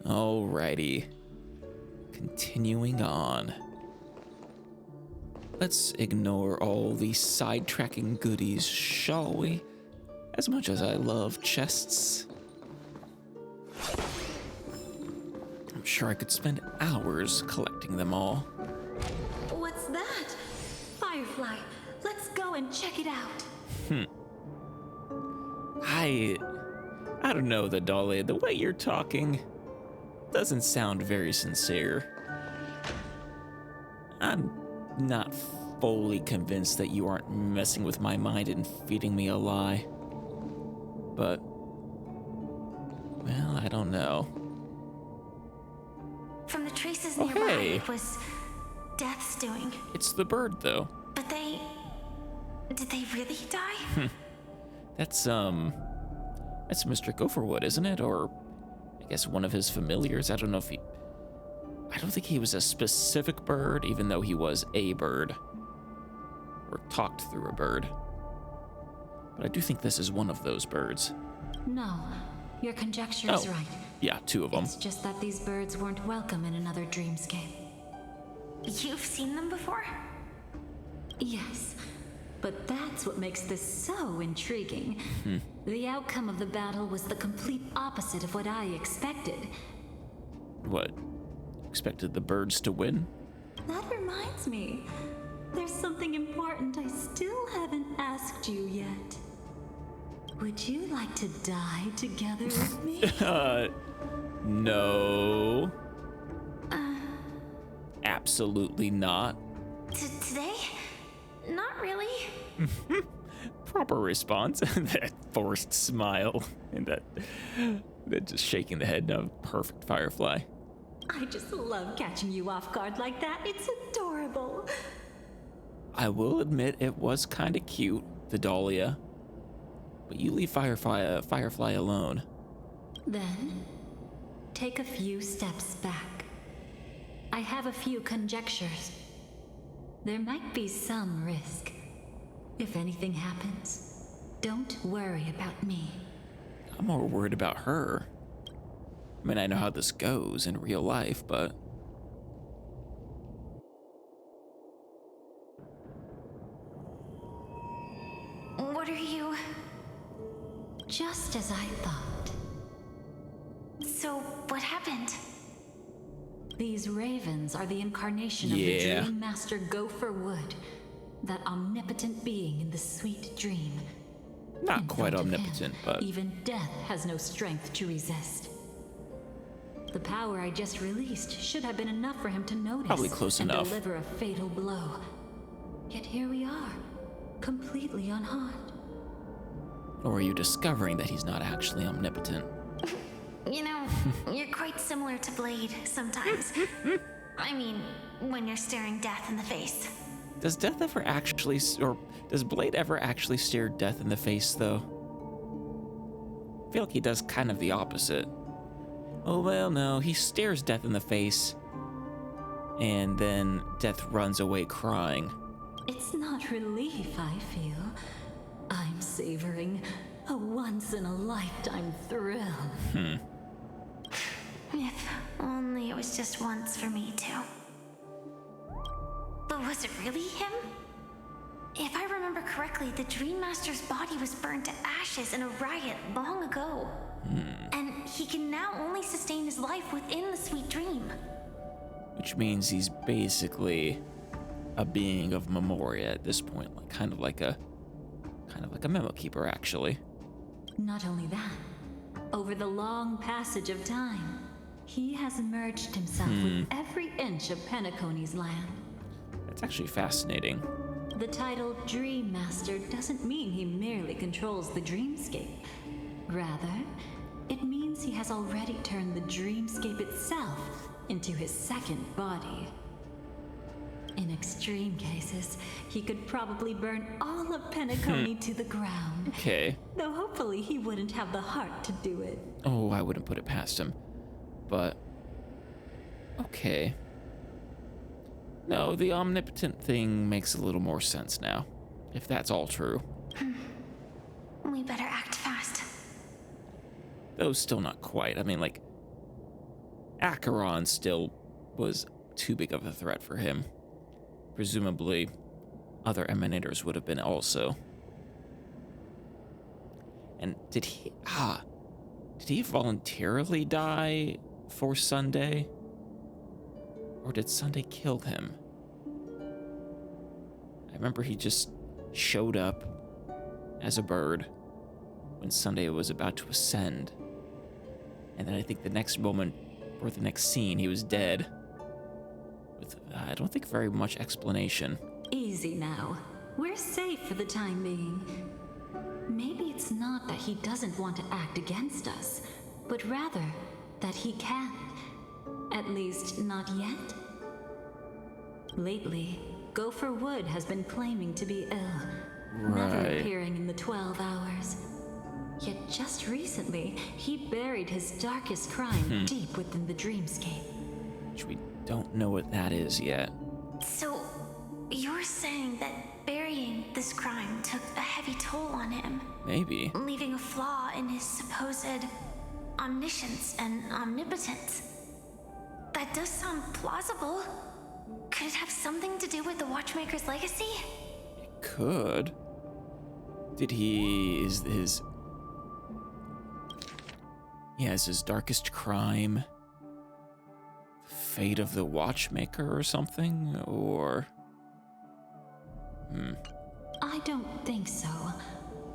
Alrighty. Continuing on. Let's ignore all the sidetracking goodies, shall we? As much as I love chests, I'm sure I could spend hours collecting them all. What's that? Firefly, let's go and check it out. I don't know, the Dolly. The way you're talking doesn't sound very sincere. I'm not fully convinced that you aren't messing with my mind and feeding me a lie. But, well, I don't know. From the traces nearby, hey. it was Death's doing. It's the bird, though. But did they really die? That's Mr. Gopherwood, isn't it? Or, I guess one of his familiars. I don't know if I don't think he was a specific bird, even though he was a bird. Or talked through a bird. But I do think this is one of those birds. No, your conjecture is right. Yeah, two of them. It's just that these birds weren't welcome in another dreamscape. You've seen them before? Yes, but that's what makes this so intriguing. The outcome of the battle was the complete opposite of what I expected. What? Expected the birds to win? That reminds me. There's something important I still haven't asked you yet. Would you like to die together with me? No. Absolutely not. Today? Not really. Proper response. That forced smile and that just shaking the head. No, perfect Firefly. I just love catching you off guard like that. It's adorable. I will admit it was kind of cute, the Dahlia. But you leave Firefly alone. Then, take a few steps back. I have a few conjectures. There might be some risk. If anything happens, don't worry about me. I'm more worried about her. I mean, I know how this goes in real life, but... What are you... Just as I thought. So, what happened? These ravens are the incarnation of the Dream Master Gopherwood, that omnipotent being in the sweet dream. Not quite omnipotent, but... Even death has no strength to resist. The power I just released should have been enough for him to notice. Probably close enough. Deliver a fatal blow. Yet here we are, completely unharmed. Or are you discovering that he's not actually omnipotent? You know, you're quite similar to Blade sometimes. I mean, when you're staring death in the face. Does Death ever actually, or does Blade ever actually stare Death in the face, though? I feel like he does kind of the opposite. Oh, well, no, he stares Death in the face, and then Death runs away crying. It's not relief I feel. I'm savoring a once-in-a-lifetime thrill. If only it was just once for me, too. But was it really him? If I remember correctly, the Dream Master's body was burned to ashes in a riot long ago. And he can now only sustain his life within the sweet dream. Which means he's basically a being of memoria at this point, like kind of like a memo keeper, actually. Not only that, over the long passage of time, he has merged himself with every inch of Penacony's land. That's actually fascinating. The title Dream Master doesn't mean he merely controls the dreamscape. Rather, it means he has already turned the dreamscape itself into his second body. In extreme cases, he could probably burn all of Penacony to the ground. Okay. Though hopefully he wouldn't have the heart to do it. Oh, I wouldn't put it past him. But, okay. No, the omnipotent thing makes a little more sense now, if that's all true. We better act fast. Though still not quite. I mean, like, Acheron still was too big of a threat for him. Presumably, other emanators would have been also. And did he voluntarily die for Sunday? Or did Sunday kill him? I remember he just showed up as a bird when Sunday was about to ascend. And then I think the next moment, or the next scene, he was dead. With, I don't think, very much explanation. Easy now. We're safe for the time being. Maybe it's not that he doesn't want to act against us, but rather that he can't. At least, not yet. Lately, Gopher Wood has been claiming to be ill, never appearing in the 12 hours. Yet just recently, he buried his darkest crime deep within the dreamscape. Which we don't know what that is yet. So, you're saying that burying this crime took a heavy toll on him? Maybe. Leaving a flaw in his supposed omniscience and omnipotence? That does sound plausible. Could it have something to do with the Watchmaker's legacy? It could. Did he... is his darkest crime fate of the Watchmaker or something? Or... I don't think so.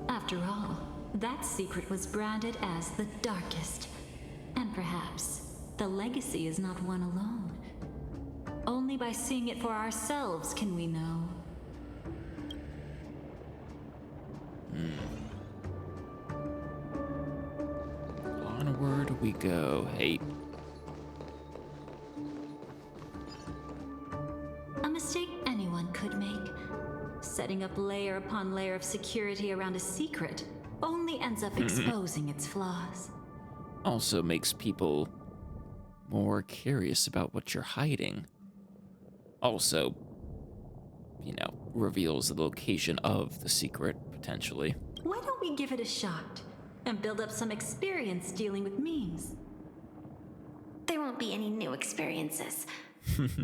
After all, that secret was branded as the darkest. And perhaps the legacy is not one alone. Only by seeing it for ourselves can we know. Onward we go. Hey. A mistake anyone could make. Setting up layer upon layer of security around a secret only ends up exposing its flaws. Also makes people more curious about what you're hiding. Also, reveals the location of the secret, potentially. Why don't we give it a shot and build up some experience dealing with memes? There won't be any new experiences.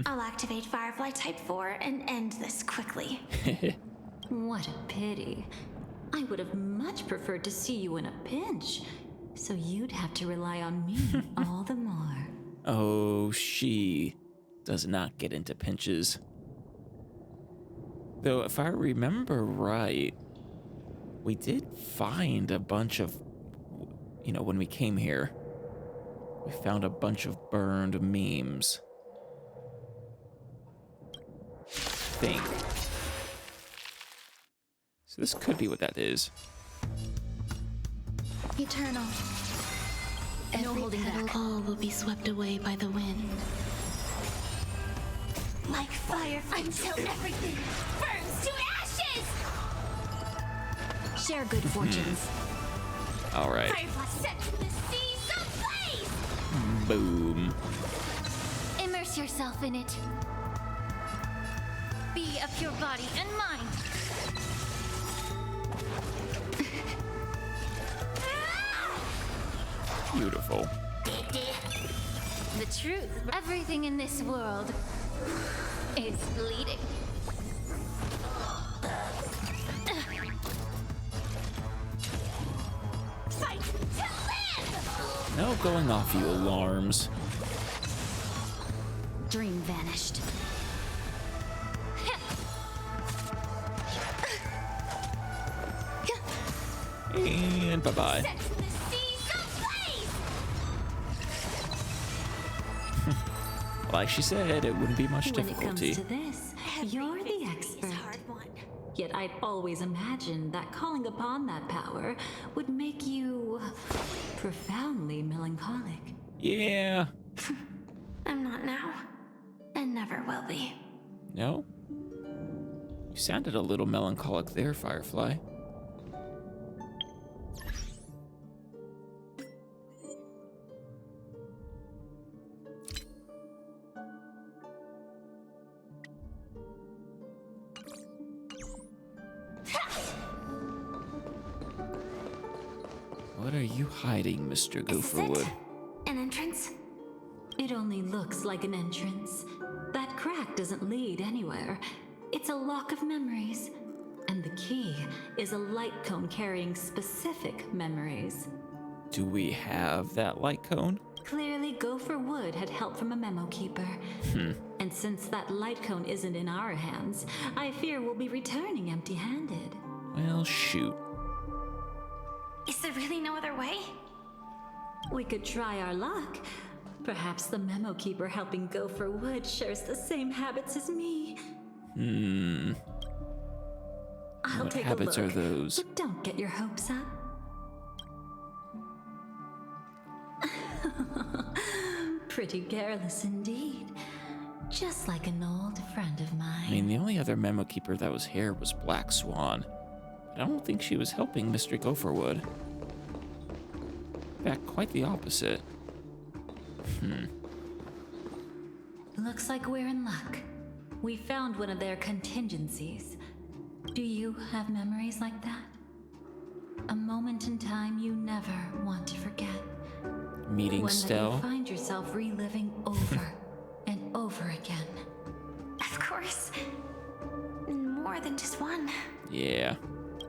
I'll activate Firefly Type 4 and end this quickly. What a pity. I would have much preferred to see you in a pinch, so you'd have to rely on me all the more. Oh, she does not get into pinches. Though, if I remember right, we did find a bunch of, when we came here, we found a bunch of burned memes. I think. So this could be what that is. Eternal. Every petal, all will be swept away by the wind. Like fire until everything burns to ashes! Share good fortunes. All right. Firefly set to the seas ablaze! Boom. Immerse yourself in it. Be of your body and mind. Beautiful. The truth. Everything in this world is bleeding. Fight to live! No going off, you alarms. Dream vanished. And bye-bye. Set to the seas ablaze! Like she said, it wouldn't be much When it difficulty. comes to this, you're the expert. Yet I'd always imagined that calling upon that power would make you profoundly melancholic. Yeah. I'm not now, and never will be. No? You sounded a little melancholic there, Firefly. What are you hiding, Mr. Is this Gopherwood? it? An entrance? It only looks like an entrance. That crack doesn't lead anywhere. It's a lock of memories. And the key is a light cone carrying specific memories. Do we have that light cone? Clearly, Gopher Wood had help from a memo keeper. And since that light cone isn't in our hands, I fear we'll be returning empty-handed. Well, shoot. Is there really no other way? We could try our luck. Perhaps the memo keeper helping Gopher Wood shares the same habits as me. I'll What take habits a look, are those? but don't get your hopes up. Pretty careless indeed. Just like an old friend of mine. I mean, the only other memo keeper that was here was Black Swan. But I don't think she was helping Mr. Gopherwood. In fact, quite the opposite. Looks like we're in luck. We found one of their contingencies. Do you have memories like that? A moment in time you never want to forget. Meeting One that Stell? you find yourself reliving over and over again. Of course. More than just one. Yeah.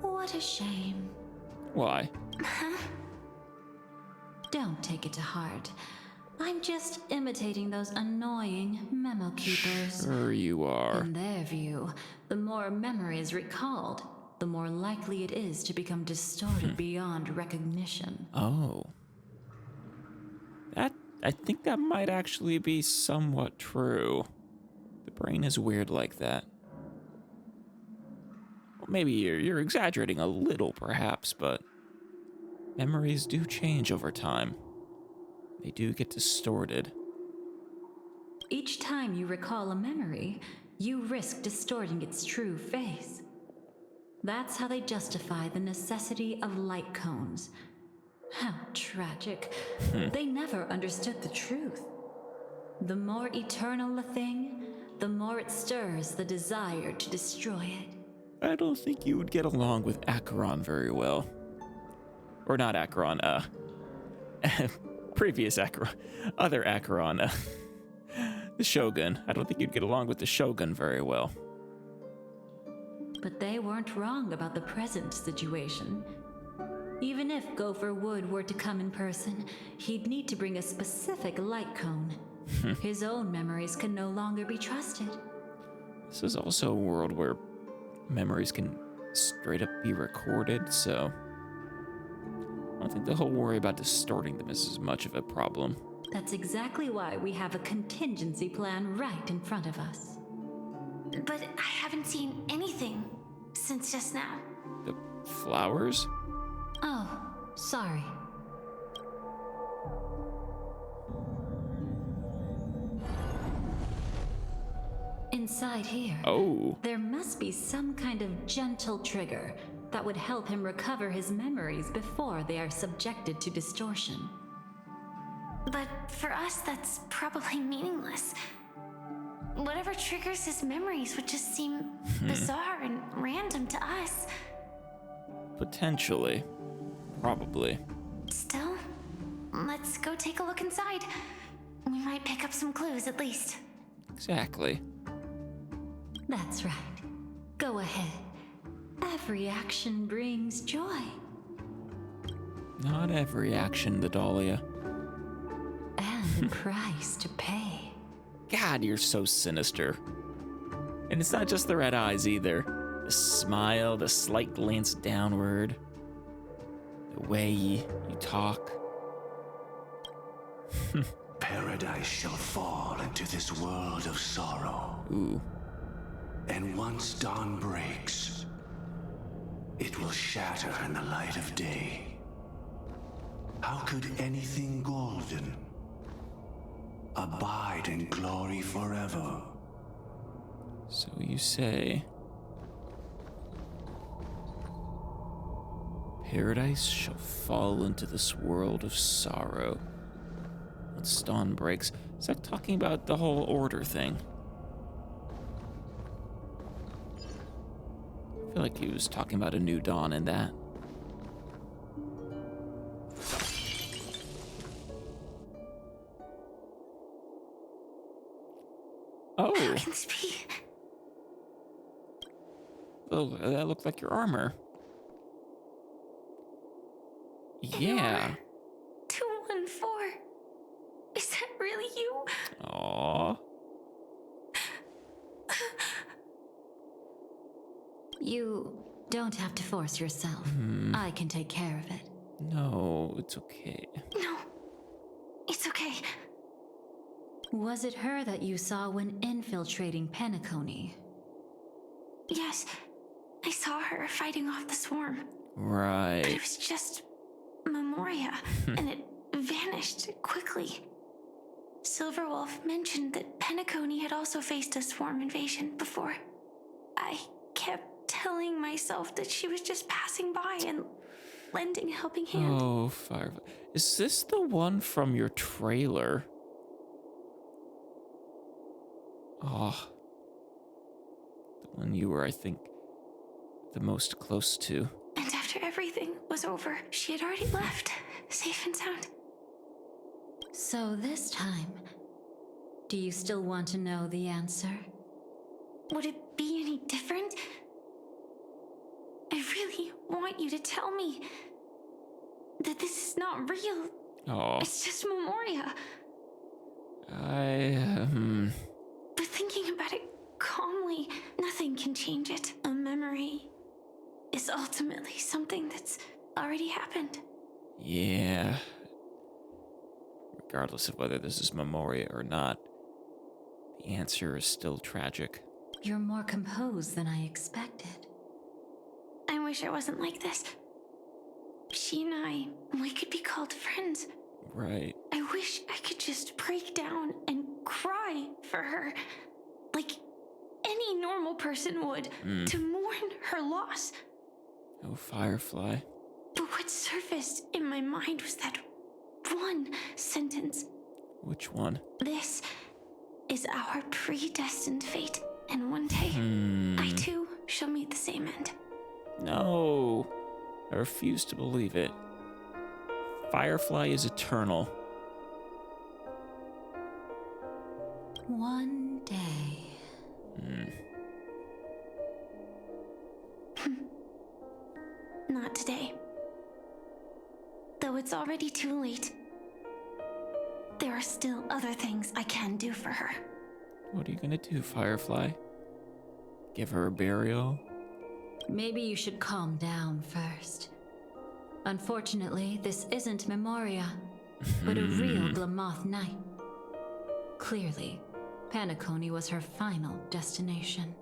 What a shame. Why? Don't take it to heart. I'm just imitating those annoying memo keepers. Sure you are. In their view, the more memory is recalled, the more likely it is to become distorted beyond recognition. Oh. I think that might actually be somewhat true. The brain is weird like that. Well, maybe you're exaggerating a little, perhaps, but memories do change over time. They do get distorted. Each time you recall a memory, you risk distorting its true face. That's how they justify the necessity of light cones. How tragic. They never understood the truth. The more eternal a thing, the more it stirs the desire to destroy it. I don't think you would get along with Acheron very well. Or not Acheron, previous Acheron, other Acheron, the Shogun. I don't think you'd get along with the Shogun very well. But they weren't wrong about the present situation. Even if Gopher Wood were to come in person, he'd need to bring a specific light cone. His own memories can no longer be trusted. This is also a world where memories can straight up be recorded, so I don't think the whole worry about distorting them is as much of a problem. That's exactly why we have a contingency plan right in front of us. But I haven't seen anything since just now. The flowers? Oh, sorry. Inside here, Oh, there must be some kind of gentle trigger that would help him recover his memories before they are subjected to distortion. But for us, that's probably meaningless. Whatever triggers his memories would just seem bizarre and random to us. potentially. Probably. Still, let's go take a look inside. We might pick up some clues at least. Exactly. That's right. Go ahead. Every action brings joy. Not every action, the Dahlia. And a price to pay. God, you're so sinister. And it's not just the red eyes either. The smile, the slight glance downward. The way you talk. Paradise shall fall into this world of sorrow. Ooh. And once dawn breaks, it will shatter in the light of day. How could anything golden abide in glory forever? So you say... Paradise shall fall into this world of sorrow. Once dawn breaks. Is that talking about the whole order thing? I feel like he was talking about a new dawn in that. Oh, How can this be? oh, that looked like your armor. Yeah. 214. Is that really you? Aw. You don't have to force yourself. I can take care of it. No, it's okay. No. It's okay. Was it her that you saw when infiltrating Penacony? Yes. I saw her fighting off the swarm. But Right. it was just Memoria, and it vanished quickly. Silverwolf mentioned that Penacony had also faced a swarm invasion before. I kept telling myself that she was just passing by and lending a helping hand. Oh, Firefly. Is this the one from your trailer? Oh. The one you were, I think, the most close to. And after everything was over, she had already left, safe and sound. So this time, do you still want to know the answer? Would it be any different? I really want you to tell me that this is not real. Oh. It's just Memoria. But thinking about it calmly, nothing can change it. A memory is ultimately something that's already happened. Yeah. Regardless of whether this is Memoria or not, the answer is still tragic. You're more composed than I expected. I wish I wasn't like this. She and I, we could be called friends. Right. I wish I could just break down and cry for her, like any normal person would, to mourn her loss. Oh, Firefly. But what surfaced in my mind was that one sentence. Which one? This is our predestined fate, and one day, I too shall meet the same end. No. I refuse to believe it. Firefly is eternal. One day. Not today. Though it's already too late, there are still other things I can do for her. What are you gonna do, Firefly? Give her a burial? Maybe you should calm down first. Unfortunately, this isn't Memoria, but a real Glamoth Knight. Clearly, Penacony was her final destination.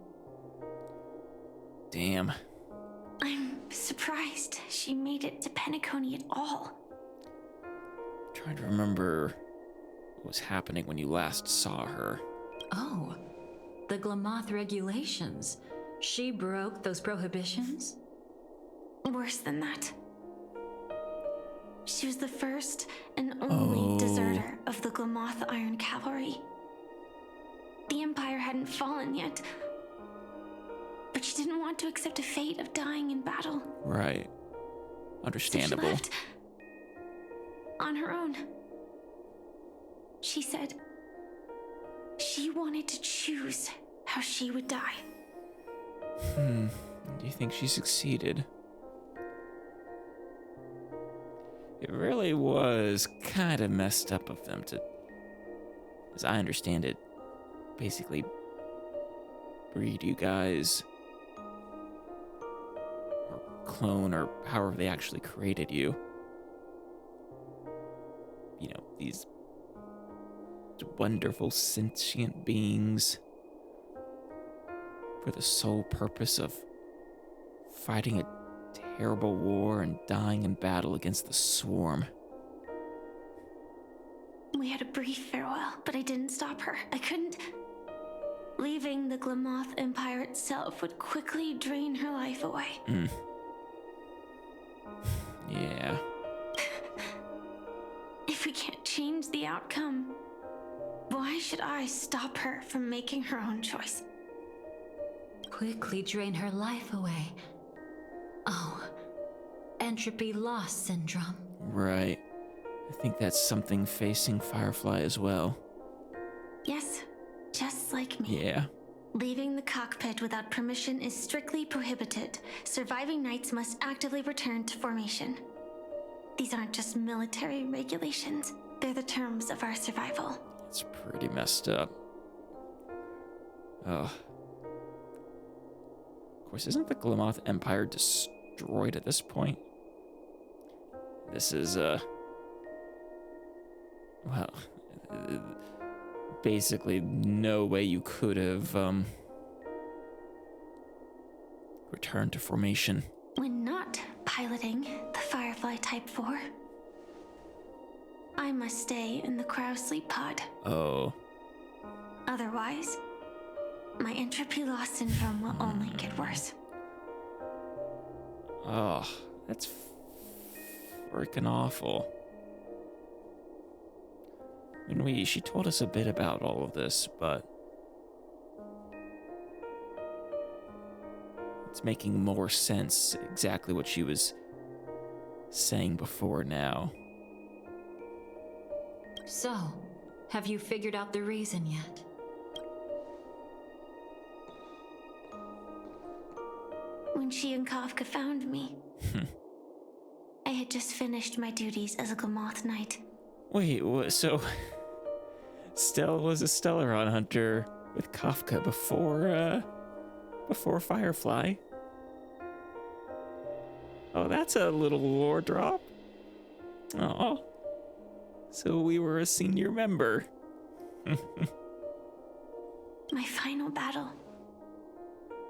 Damn. I'm surprised she made it to Penacony at all. Trying to remember what was happening when you last saw her. Oh, the Glamoth regulations. She broke those prohibitions? Worse than that. She was the first and only deserter of the Glamoth Iron Cavalry. The Empire hadn't fallen yet, but she didn't want to accept a fate of dying in battle. Right. So Understandable. she left on her own. She said she wanted to choose how she would die. Do you think she succeeded? It really was kind of messed up of them to, as I understand it, basically breed you guys, or clone, or however they actually created you. You know, these wonderful sentient beings for the sole purpose of fighting a terrible war and dying in battle against the swarm. We had a brief farewell, but I didn't stop her. I couldn't. Leaving the Glamoth Empire itself would quickly drain her life away. Yeah. If we can't change the outcome, why should I stop her from making her own choice? Quickly drain her life away. Oh, entropy loss syndrome. Right. I think that's something facing Firefly as well. Yes, just like me. Yeah. Leaving the cockpit without permission is strictly prohibited. Surviving knights must actively return to formation. These aren't just military regulations, they're the terms of our survival. It's pretty messed up. Ugh. Of course, isn't the Glamoth Empire destroyed at this point? This is, well, basically no way you could have, returned to formation. When not piloting the Firefly Type 4, I must stay in the Crow Sleep Pod. Oh. Otherwise, my entropy loss syndrome will only get worse. Oh, that's freaking awful. I mean, she told us a bit about all of this, but it's making more sense exactly what she was saying before now. So, have you figured out the reason yet? When she and Kafka found me, I had just finished my duties as a Glamoth Knight. Wait, so Stella was a Stellaron hunter with Kafka before Firefly? Oh, that's a little lore drop. Oh, so we were a senior member. My final battle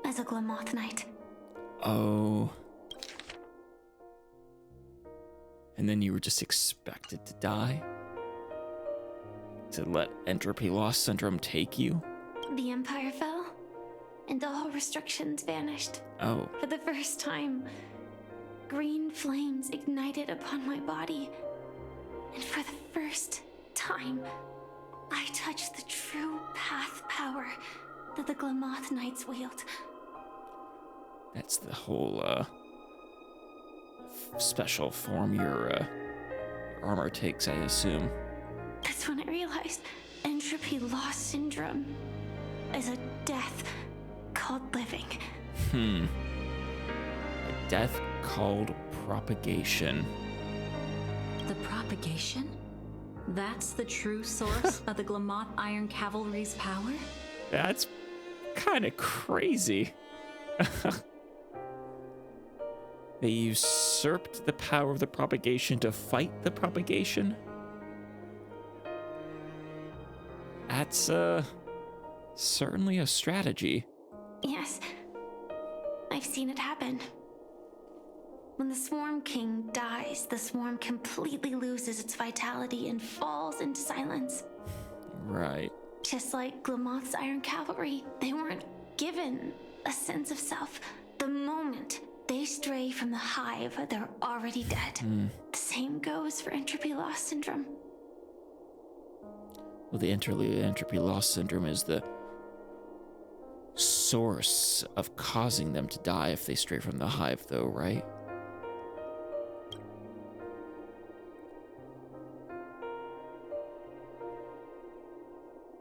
as a Glamoth Knight. Oh. And then you were just expected to die? To let entropy loss syndrome take you? The Empire fell, and all restrictions vanished. Oh. For the first time, green flames ignited upon my body. And for the first time, I touched the true path power that the Glamoth Knights wield. That's the whole, special form your armor takes, I assume. That's when I realized entropy loss syndrome is a death called living. A death called propagation. The propagation? That's the true source of the Glamoth Iron Cavalry's power? That's kind of crazy. They usurped the power of the propagation to fight the propagation? That's, certainly a strategy. Yes, I've seen it happen. When the Swarm King dies, the Swarm completely loses its vitality and falls into silence. Right. Just like Glamoth's Iron Cavalry, they weren't given a sense of self. The moment they stray from the hive, they're already dead. The same goes for entropy loss syndrome. Well, the entropy loss syndrome is the source of causing them to die if they stray from the hive, though, right?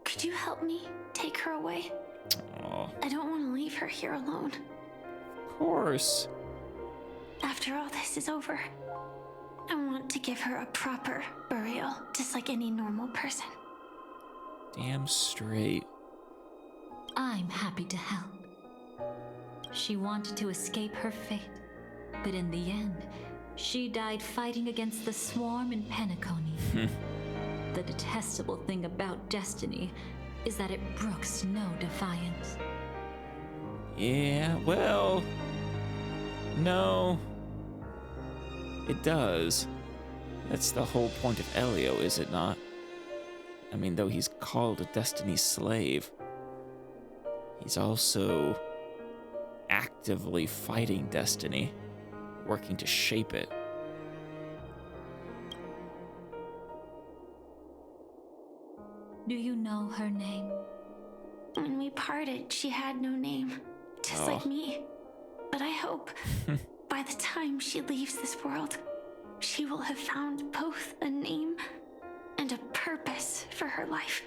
Could you help me take her away? Oh, I don't want to leave her here alone. of course. After all this is over, I want to give her a proper burial, just like any normal person. Damn straight. I'm happy to help. She wanted to escape her fate, but in the end, she died fighting against the Swarm in Penacony. The detestable thing about destiny is that it brooks no defiance. Yeah, well, no, it does. That's the whole point of Elio, is it not? I mean, though he's called a destiny slave, he's also actively fighting destiny, working to shape it. Do you know her name? When we parted, she had no name, just like me. But I hope by the time she leaves this world, she will have found both a name and a purpose for her life.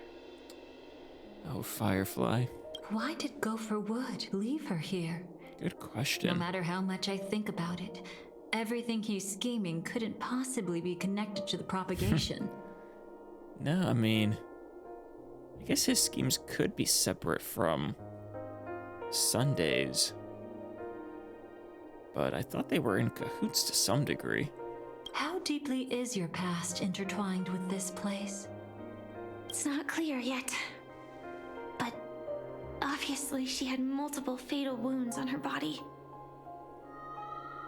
Oh, Firefly. Why did Gopher Wood leave her here? Good question. No matter how much I think about it, everything he's scheming couldn't possibly be connected to the propagation. No, I mean, I guess his schemes could be separate from Sunday's. But I thought they were in cahoots to some degree. How deeply is your past intertwined with this place? It's not clear yet. But obviously she had multiple fatal wounds on her body.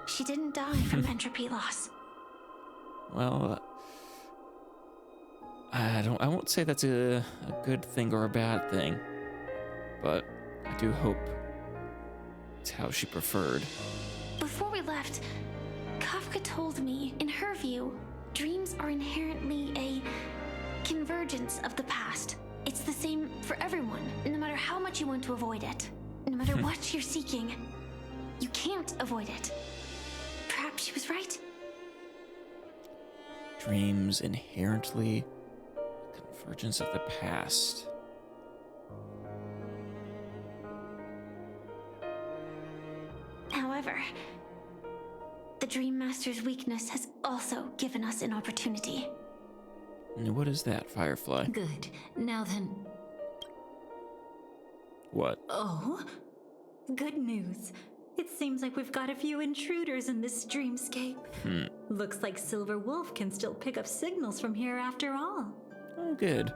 She didn't die from entropy loss. Well, I won't say that's a good thing or a bad thing, but I do hope it's how she preferred. Before we left, Kafka told me, in her view, dreams are inherently a convergence of the past. It's the same for everyone, no matter how much you want to avoid it. No matter what you're seeking, you can't avoid it. Perhaps she was right. Dreams inherently a convergence of the past. However, the Dream Master's weakness has also given us an opportunity. And what is that, Firefly? Good. Now then. What? Oh? Good news. It seems like we've got a few intruders in this dreamscape. Looks like Silver Wolf can still pick up signals from here after all. Oh, good.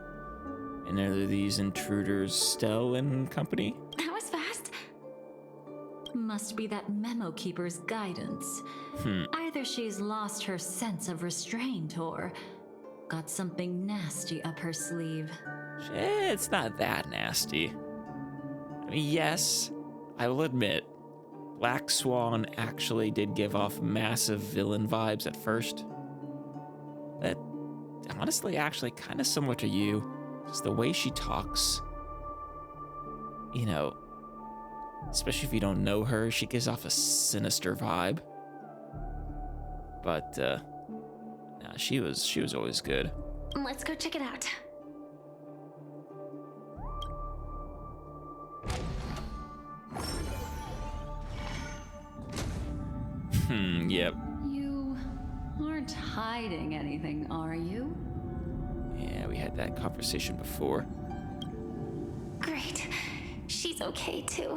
And are these intruders Stell and company? That was fast. Must be that memo keeper's guidance. Either she's lost her sense of restraint or got something nasty up her sleeve. It's not that nasty. I mean, yes, I will admit, Black Swan actually did give off massive villain vibes at first. That, honestly, actually kind of similar to you. Just the way she talks. You know, especially if you don't know her, she gives off a sinister vibe. But, nah, she was always good. Let's go check it out. Yep. You aren't hiding anything, are you? Yeah, we had that conversation before. Great. She's okay too.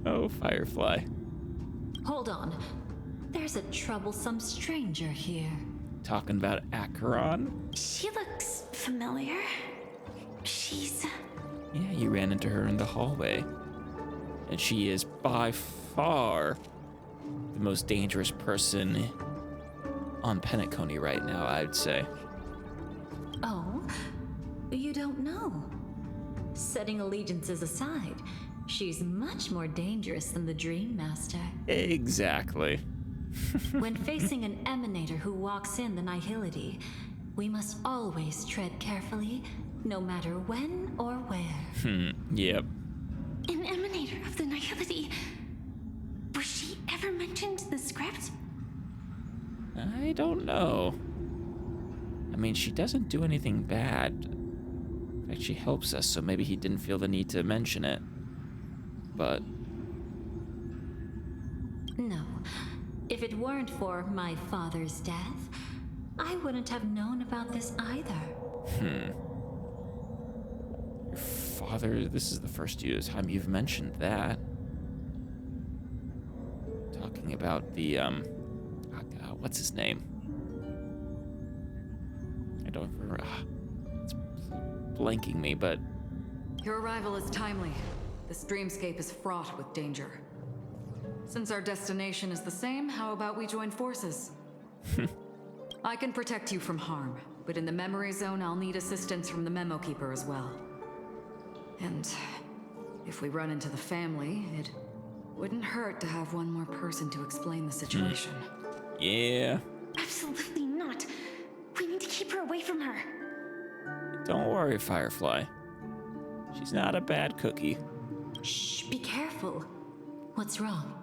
Oh, Firefly. Hold on. There's a troublesome stranger here. Talking about Acheron? She looks familiar. She's... Yeah, you ran into her in the hallway. And she is by far the most dangerous person on Penacony right now, I'd say. Oh? You don't know? Setting allegiances aside, she's much more dangerous than the Dream Master. Exactly. When facing an emanator who walks in the nihility, we must always tread carefully, no matter when or where. Yep. an emanator of the nihility. Was she ever mentioned in the script? I don't know. I mean, she doesn't do anything bad. In fact, she helps us, so maybe he didn't feel the need to mention it. But... No. If it weren't for my father's death, I wouldn't have known about this either. Your father, this is the first time you've mentioned that. Talking about the, what's his name? I don't remember. It's blanking me, but... Your arrival is timely. This dreamscape is fraught with danger. Since our destination is the same, how about we join forces? I can protect you from harm, but in the memory zone, I'll need assistance from the memo keeper as well. And if we run into the family, it wouldn't hurt to have one more person to explain the situation. Yeah. Absolutely not. We need to keep her away from her. Don't worry, Firefly. She's not a bad cookie. Shh, be careful. What's wrong?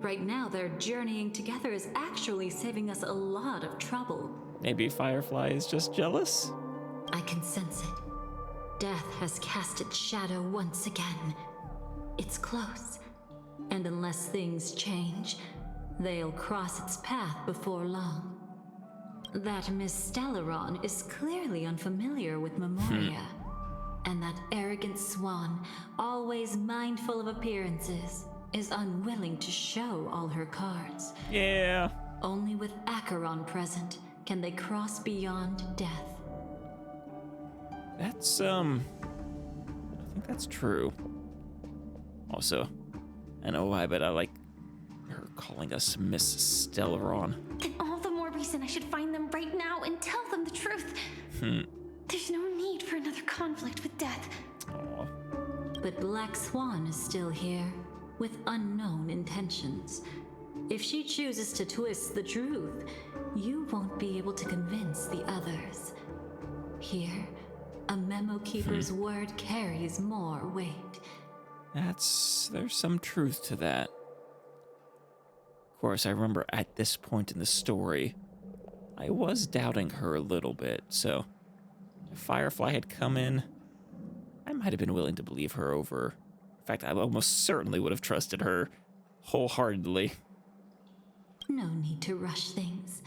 Right now, their journeying together is actually saving us a lot of trouble. Maybe Firefly is just jealous? I can sense it. Death has cast its shadow once again. It's close, and unless things change, they'll cross its path before long. That Miss Stellaron is clearly unfamiliar with Memoria, and that arrogant swan, always mindful of appearances, is unwilling to show all her cards. Yeah. Only with Acheron present can they cross beyond death. That's, I think that's true. Also, I know why, but I like her calling us Miss Stellaron. Then all the more reason I should find them right now and tell them the truth. There's no need for another conflict with death. Aw. But Black Swan is still here, with unknown intentions. If she chooses to twist the truth, you won't be able to convince the others. Here, a memo keeper's word carries more weight. There's some truth to that. Of course, I remember at this point in the story, I was doubting her a little bit, so if Firefly had come in, I might have been willing to believe her over. In fact, I almost certainly would have trusted her wholeheartedly. No need to rush things.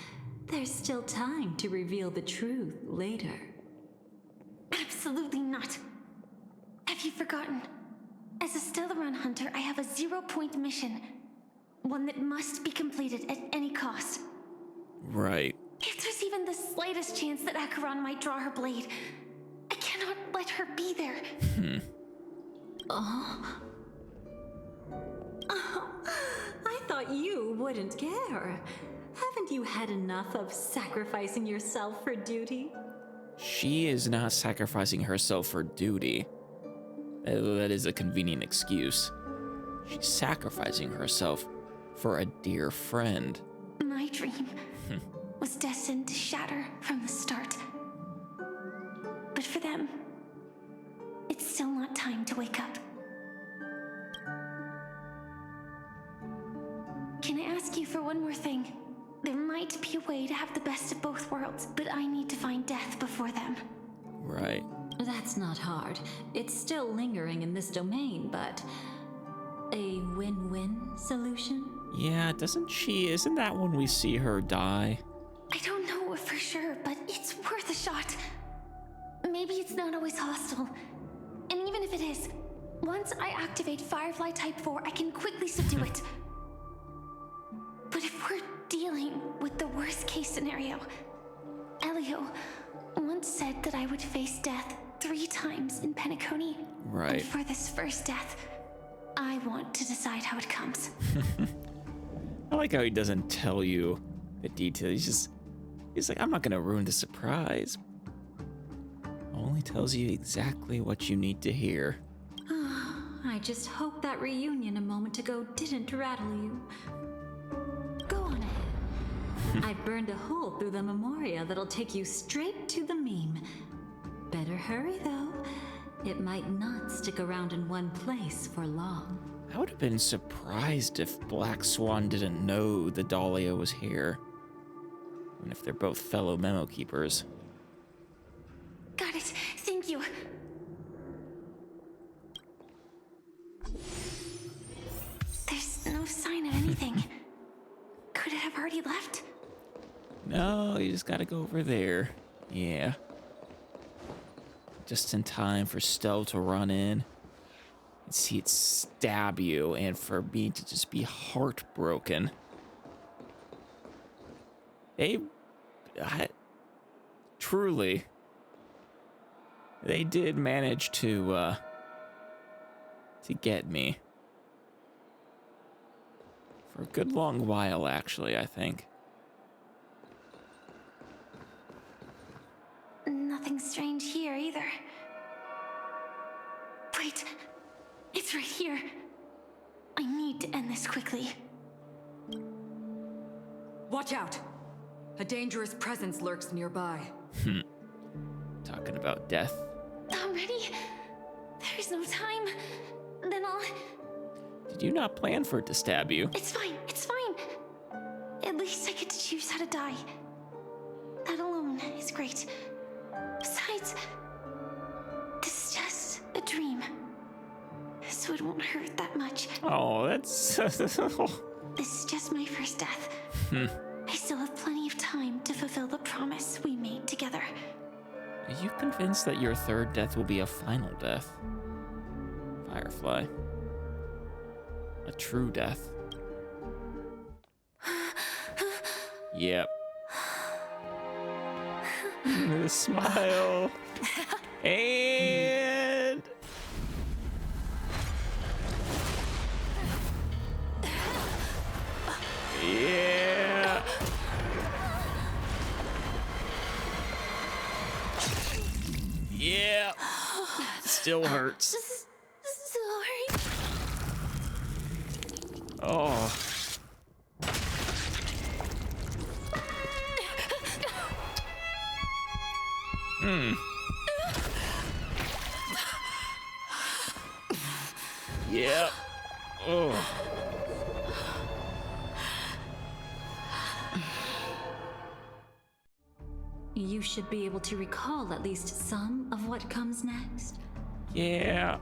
There's still time to reveal the truth later. Absolutely not. Have you forgotten? As a Stellaron hunter, I have a 0-point mission. One that must be completed at any cost. Right. If there's even the slightest chance that Acheron might draw her blade, I cannot let her be there. I thought you wouldn't care. Haven't you had enough of sacrificing yourself for duty? She is not sacrificing herself for duty. That is a convenient excuse. She's sacrificing herself for a dear friend. My dream was destined to shatter from the start. But for them, it's still not time to wake up. Can I ask you for one more thing? There might be a way to have the best of both worlds, but I need to find death before them. Right. That's not hard. It's still lingering in this domain, but a win-win solution? Yeah, isn't that when we see her die? I don't know for sure, but it's worth a shot. Maybe it's not always hostile. And even if it is, once I activate Firefly Type 4, I can quickly subdue it. But if we're dealing with the worst case scenario, Elio once said that I would face death 3 times in Penacony. Right. And for this first death, I want to decide how it comes. I like how he doesn't tell you the details. He's like, I'm not gonna ruin the surprise. Only tells you exactly what you need to hear. I just hope that reunion a moment ago didn't rattle you. Go on ahead. I've burned a hole through the Memoria that'll take you straight to the meme. Better hurry, though. It might not stick around in one place for long. I would have been surprised if Black Swan didn't know the Dahlia was here. Even if they're both fellow memo keepers. Got it. Thank you. There's no sign of anything. Could it have already left? No, you just gotta go over there. Yeah. Just in time for Stell to run in and see it stab you, and for me to just be heartbroken. Truly, they did manage to get me. For a good long while, actually, I think. Nothing strange here either. Wait, it's right here. I need to end this quickly. Watch out! A dangerous presence lurks nearby. Talking about death. Already? There's no time. Then I'll... Did you not plan for it to stab you? It's fine, it's fine. At least I get to choose how to die. That alone is great. Besides, this dream, so it won't hurt that much. Oh, that's... This is just my first death. I still have plenty of time to fulfill the promise we made together. Are you convinced that your third death will be a final death? Firefly. A true death. Yep. The smile. And... yeah. Yeah. Still hurts. Sorry. Oh. Yeah. Oh. You should be able to recall at least some of what comes next. Yeah.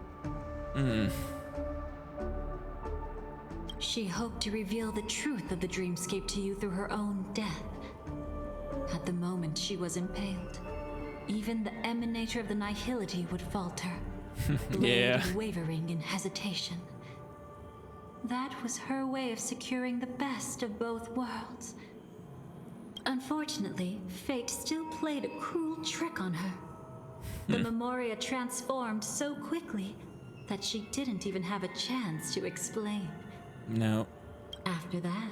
She hoped to reveal the truth of the dreamscape to you through her own death. At the moment she was impaled, even the emanator of the nihility would falter, blade wavering in hesitation. That was her way of securing the best of both worlds. Unfortunately, fate still played a cruel trick on her. The Memoria transformed so quickly that she didn't even have a chance to explain. No. After that,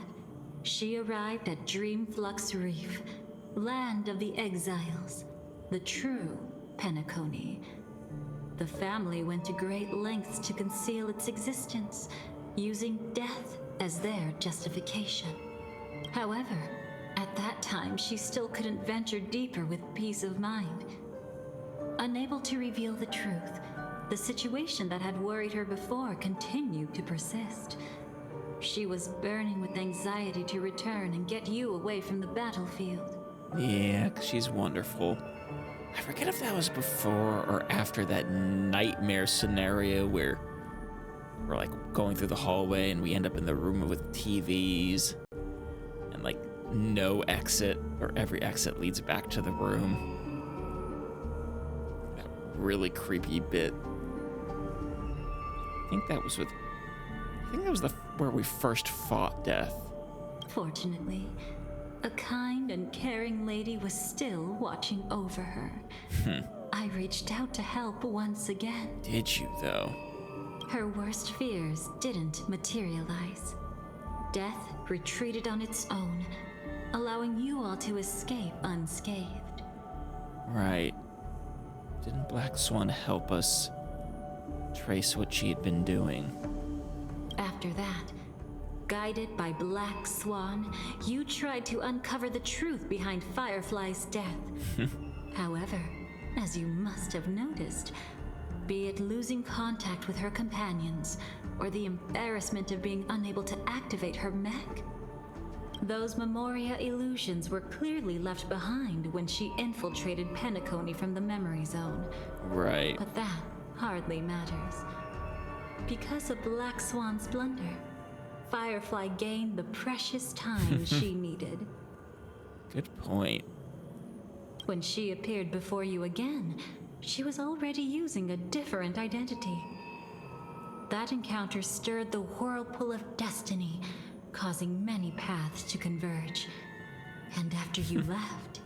she arrived at Dreamflux Reef, land of the exiles, the true Penacony. The family went to great lengths to conceal its existence, using death as their justification. However, at that time, she still couldn't venture deeper with peace of mind. Unable to reveal the truth, the situation that had worried her before continued to persist. She was burning with anxiety to return and get you away from the battlefield. Yeah, 'cause she's wonderful. I forget if that was before or after that nightmare scenario where we're like going through the hallway and we end up in the room with TVs and like no exit, or every exit leads back to the room. That really creepy bit. I think that was where we first fought death. Fortunately, a kind and caring lady was still watching over her. I reached out to help once again. Did you, though? Her worst fears didn't materialize. Death retreated on its own, allowing you all to escape unscathed. Right. Didn't Black Swan help us trace what she had been doing? After that, guided by Black Swan, you tried to uncover the truth behind Firefly's death. However, as you must have noticed, be it losing contact with her companions, or the embarrassment of being unable to activate her mech, those Memoria illusions were clearly left behind when she infiltrated Penacony from the memory zone. Right. But that hardly matters. Because of Black Swan's blunder, Firefly gained the precious time she needed. Good point. When she appeared before you again, she was already using a different identity. That encounter stirred the whirlpool of destiny, causing many paths to converge. And after you left...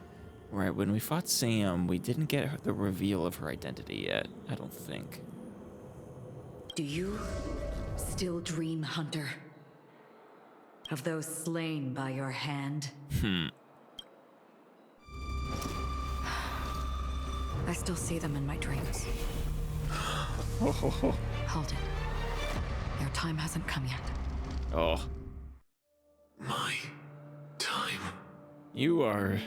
Right, when we fought Sam, we didn't get the reveal of her identity yet, I don't think. Do you still dream, Hunter? Of those slain by your hand? I still see them in my dreams. Hold it. Your time hasn't come yet. Oh. My time. You are...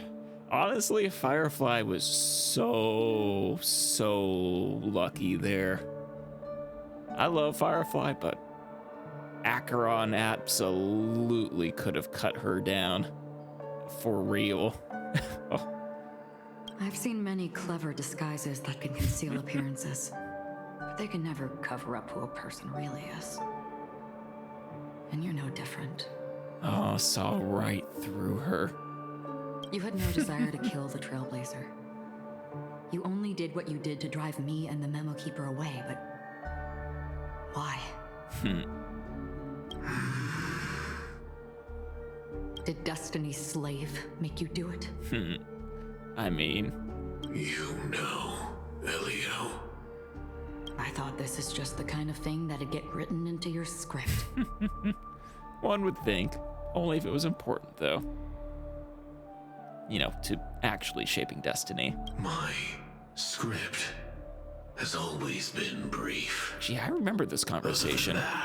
Honestly, Firefly was so lucky there. I love Firefly, but Acheron absolutely could have cut her down. For real. I've seen many clever disguises that can conceal appearances, but They can never cover up who a person really is. And you're no different. Oh, saw right through her. You had no desire to kill the Trailblazer. You only did what you did to drive me and the Memo Keeper away, but why? Did Destiny's slave make you do it? I mean... You know, Elio. I thought this is just the kind of thing that'd get written into your script. One would think. Only if it was important, though. You know, to actually shaping destiny. My script has always been brief. Gee, I remember this conversation. Other than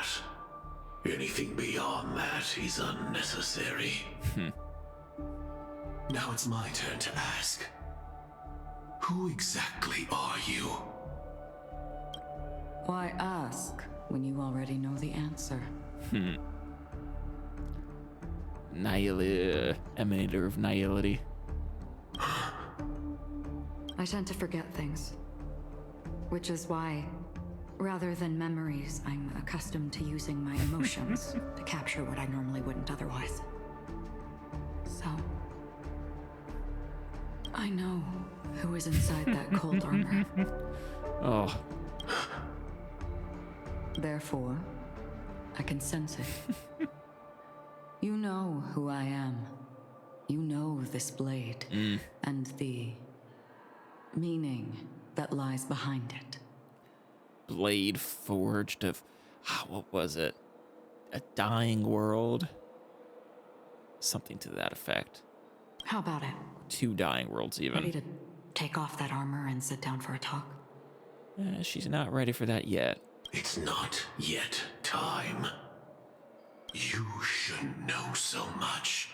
that, anything beyond that is unnecessary. Now it's my turn to ask. Who exactly are you? Why ask when you already know the answer? Emanator of nihility. I tend to forget things. Which is why, rather than memories, I'm accustomed to using my emotions to capture what I normally wouldn't otherwise. So, I know who is inside that cold armor. Oh. Therefore, I can sense it. You know who I am. You know this blade and the meaning that lies behind it. Blade forged of... what was it? A dying world? Something to that effect. How about it? 2 dying worlds, even. Ready to take off that armor and sit down for a talk? She's not ready for that yet. It's not yet time. You shouldn't know so much.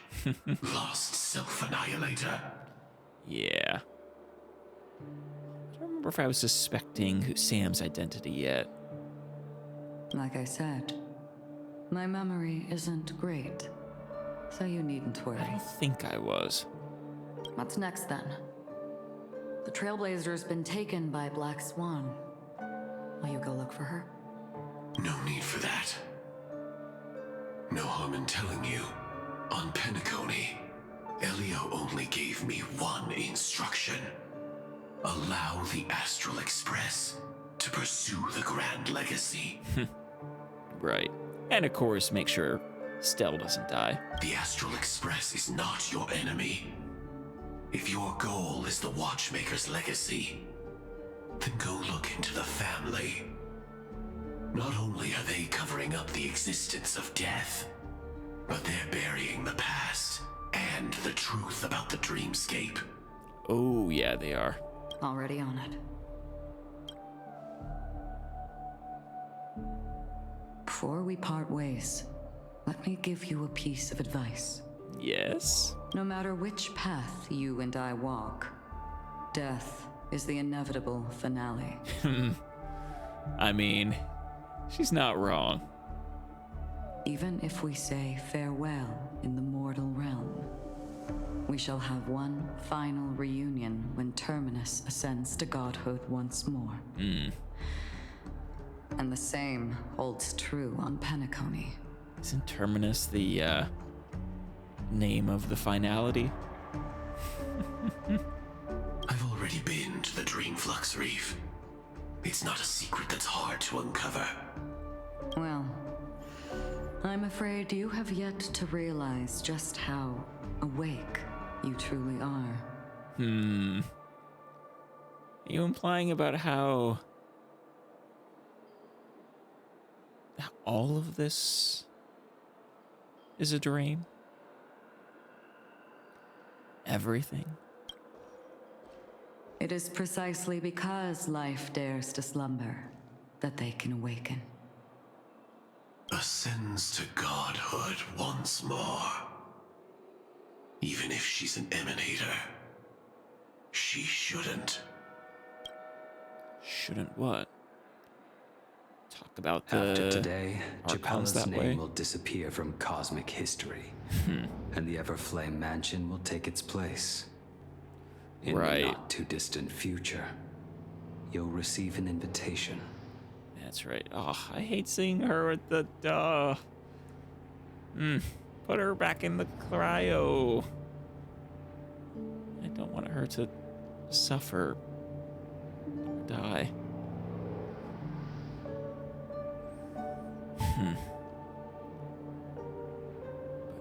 Lost self-annihilator. Yeah. I don't remember if I was suspecting Sam's identity yet. Like I said, my memory isn't great, so you needn't worry. I don't think I was. What's next then? The Trailblazer's been taken by Black Swan. Will you go look for her? No need for that. No harm in telling you. On Penacony, Elio only gave me one instruction. Allow the Astral Express to pursue the Grand Legacy. Right. And of course, make sure Stell doesn't die. The Astral Express is not your enemy. If your goal is the Watchmaker's legacy, then go look into the family. Not only are they covering up the existence of death, but they're burying the past and the truth about the dreamscape. Oh, yeah, they are. Already on it. Before we part ways, let me give you a piece of advice. Yes? No matter which path you and I walk, death is the inevitable finale. I mean, she's not wrong. Even if we say farewell in the mortal realm, we shall have one final reunion when Terminus ascends to godhood once more. And the same holds true on Penacony. Isn't Terminus the, name of the finality? I've already been to the Dreamflux Reef. It's not a secret that's hard to uncover. Well, I'm afraid you have yet to realize just how awake you truly are. Are you implying about how all of this is a dream? Everything? It is precisely because life dares to slumber that they can awaken. Ascends to godhood once more. Even if she's an emanator, she shouldn't. Shouldn't what? Talk about the After today, archons Chapella's that name way? will disappear from cosmic history, and the Everflame Mansion will take its place. In Right. the not-too-distant future, you'll receive an invitation That's right. Oh, I hate seeing her at the... Put her back in the cryo. I don't want her to suffer or die.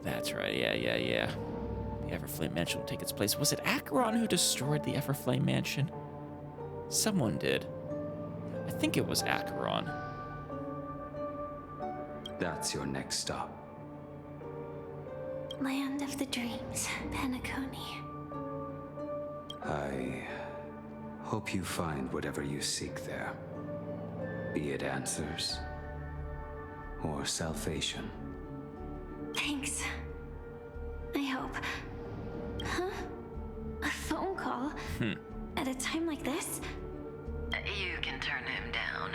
That's right. Yeah. The Everflame Mansion will take its place. Was it Acheron who destroyed the Everflame Mansion? Someone did. I think it was Acheron. That's your next stop. Land of the Dreams, Penacony. I hope you find whatever you seek there. Be it answers or salvation. Thanks. I hope. Huh? A phone call? At a time like this? You can turn him down.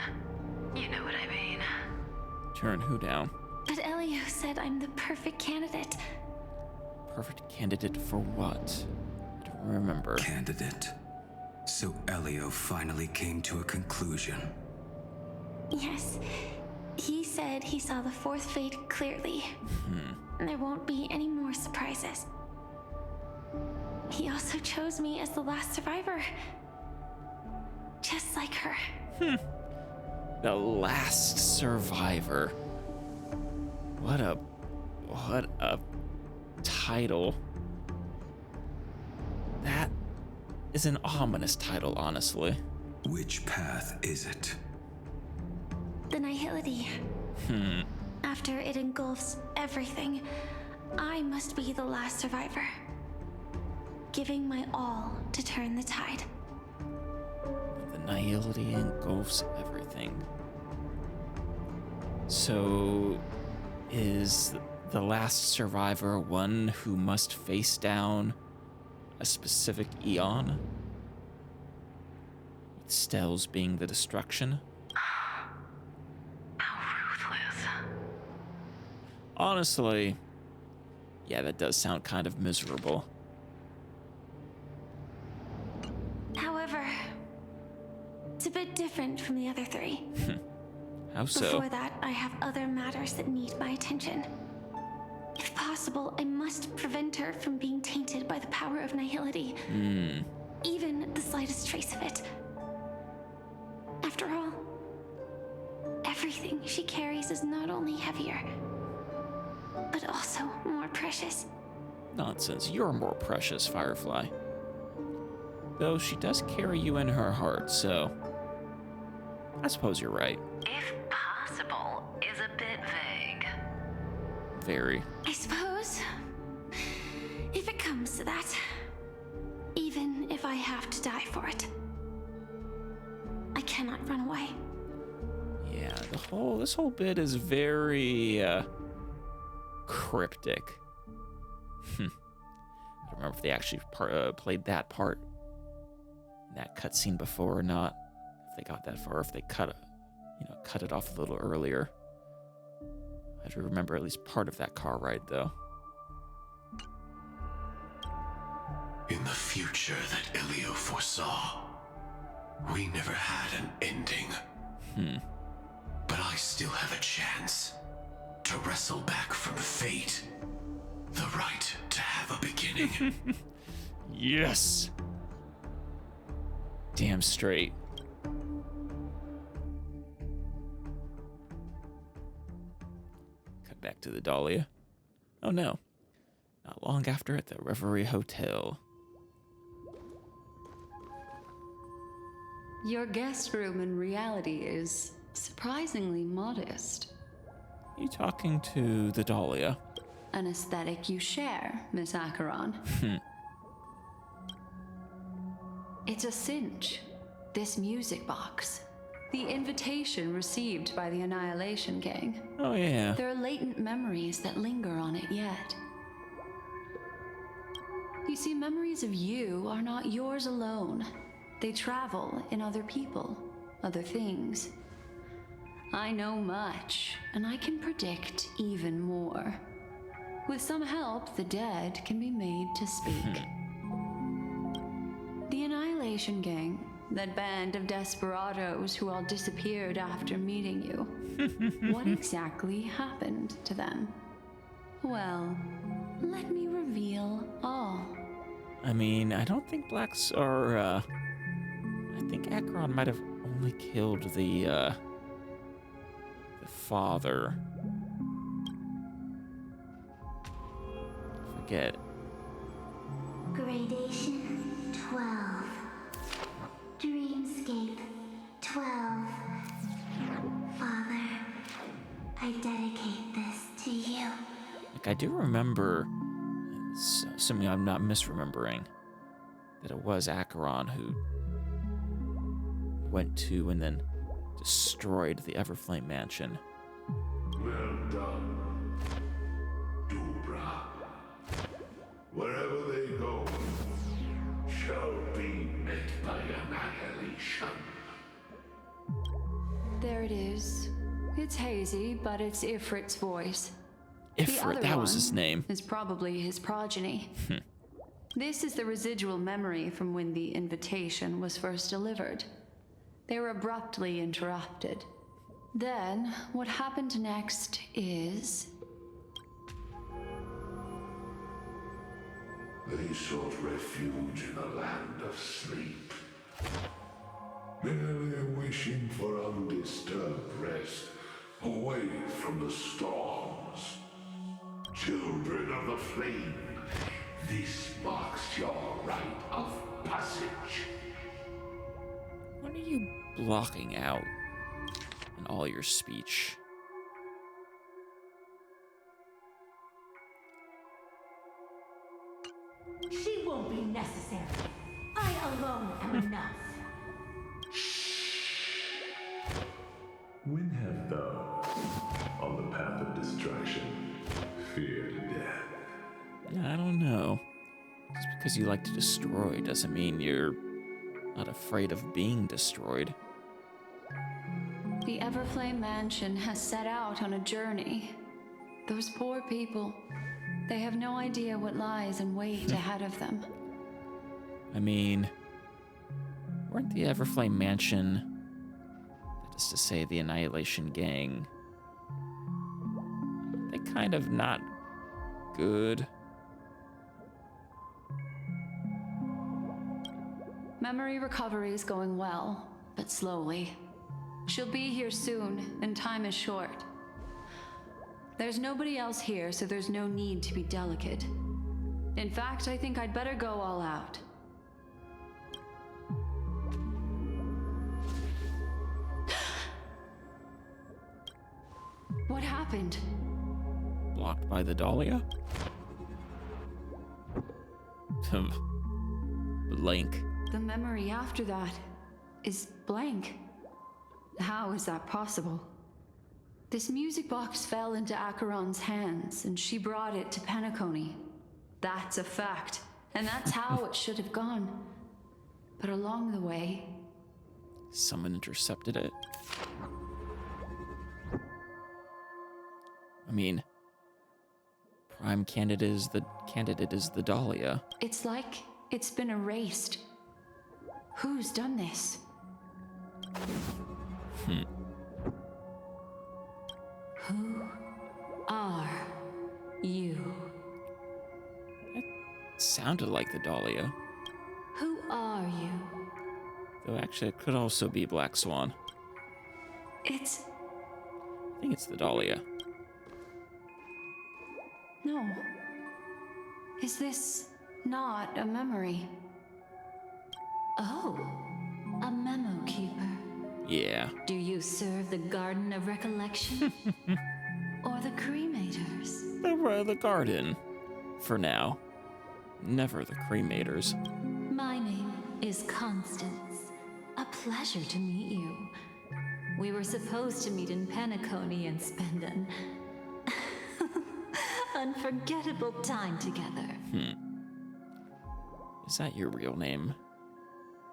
You know what I mean. Turn who down? But Elio said I'm the perfect candidate. Perfect candidate for what? I don't remember. Candidate. So Elio finally came to a conclusion. Yes. He said he saw the fourth fate clearly. There won't be any more surprises. He also chose me as the last survivor. Just like her. The last survivor. What a title. That is an ominous title, honestly. Which path is it? The Nihility. After it engulfs everything, I must be the last survivor. Giving my all to turn the tide. The Nihility engulfs everything. So, is the last survivor one who must face down a specific eon? With Stell's being the destruction? How ruthless. Honestly, yeah, that does sound kind of miserable. However, it's a bit different from the other three. How so? Before that, I have other matters that need my attention. If possible, I must prevent her from being tainted by the power of Nihility. Even the slightest trace of it. After all, everything she carries is not only heavier, but also more precious. Nonsense, you're more precious, Firefly. Though she does carry you in her heart, so I suppose you're right. If possible is a bit vague. Very. I suppose, if it comes to that, even if I have to die for it, I cannot run away. Yeah, this whole bit is very cryptic. I don't remember if they actually played that part in that cutscene before or not. If they got that far, if they cut it off a little earlier. I do remember at least part of that car ride, though. In the future that Elio foresaw, we never had an ending. But I still have a chance to wrestle back from fate the right to have a beginning. Yes! Damn straight. Cut back to the Dahlia. Oh no. Not long after at the Reverie Hotel. Your guest room in reality is surprisingly modest. You talking to the Dahlia? An aesthetic you share, Miss Acheron. It's a cinch. This music box. The invitation received by the Annihilation Gang. Oh yeah. There are latent memories that linger on it yet. You see, memories of you are not yours alone. They travel in other people, other things. I know much, and I can predict even more. With some help, the dead can be made to speak. The Annihilation Gang that band of desperados who all disappeared after meeting you. What exactly happened to them? Well, let me reveal all. I mean, I don't think blacks are, I think Acheron might have only killed the father. Forget. Gradation 12. Dreamscape 12. Father, I dedicate this to you. Like, I do remember, assuming I'm not misremembering, that it was Acheron who went to and then destroyed the Everflame Mansion. Well done, Dubra. Wherever they go, shall be met by annihilation. There it is. It's hazy, but it's Ifrit's voice. Ifrit, that was his name. Is probably his progeny. This is the residual memory from when the invitation was first delivered. They were abruptly interrupted. Then, what happened next is... They sought refuge in a land of sleep, merely wishing for undisturbed rest, away from the storms. Children of the flame, this marks your rite of passage. What are you blocking out in all your speech? She won't be necessary. I alone am enough. When have thou, on the path of destruction, feared death? I don't know. Just because you like to destroy doesn't mean you're not afraid of being destroyed. The Everflame Mansion has set out on a journey. Those poor people, they have no idea what lies in wait ahead of them. I mean, weren't the Everflame Mansion, that is to say the Annihilation Gang, they kind of not good? Memory recovery is going well, but slowly. She'll be here soon, and time is short. There's nobody else here, so there's no need to be delicate. In fact, I think I'd better go all out. What happened? Blocked by the Dahlia? Blank. The memory after that is blank. How is that possible? This music box fell into Acheron's hands, and she brought it to Penacony. That's a fact, and that's how it should have gone. But along the way... Someone intercepted it. I mean, prime candidate is the Dahlia. It's like it's been erased. Who's done this? Who are you? That sounded like the Dahlia. Who are you? Though actually it could also be Black Swan. I think it's the Dahlia. No. Is this not a memory? Oh, a memo keeper. Yeah. Do you serve the Garden of Recollection? Or the Cremators? The garden. For now. Never the Cremators. My name is Constance. A pleasure to meet you. We were supposed to meet in Penacony and spend an unforgettable time together. Is that your real name?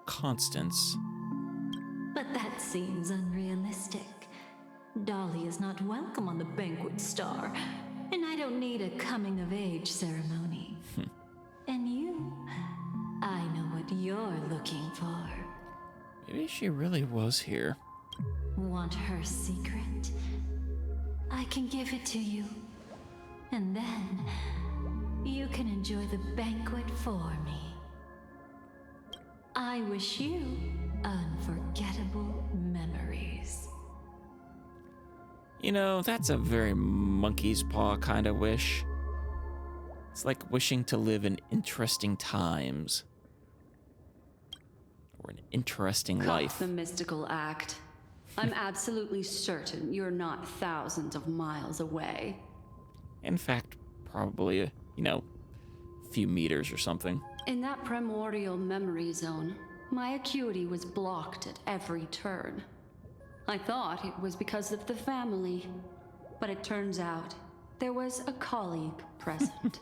Constance. But that seems unrealistic. Dolly is not welcome on the banquet star, and I don't need a coming-of-age ceremony. And you, I know what you're looking for. Maybe she really was here. Want her secret? I can give it to you. And then you can enjoy the banquet for me. I wish you unforgettable memories. You know, that's a very monkey's paw kind of wish. It's like wishing to live in interesting times. Or an interesting life. The mystical act. I'm absolutely certain you're not thousands of miles away. In fact, probably, a few meters or something. In that primordial memory zone, my acuity was blocked at every turn. I thought it was because of the family, but it turns out there was a colleague present.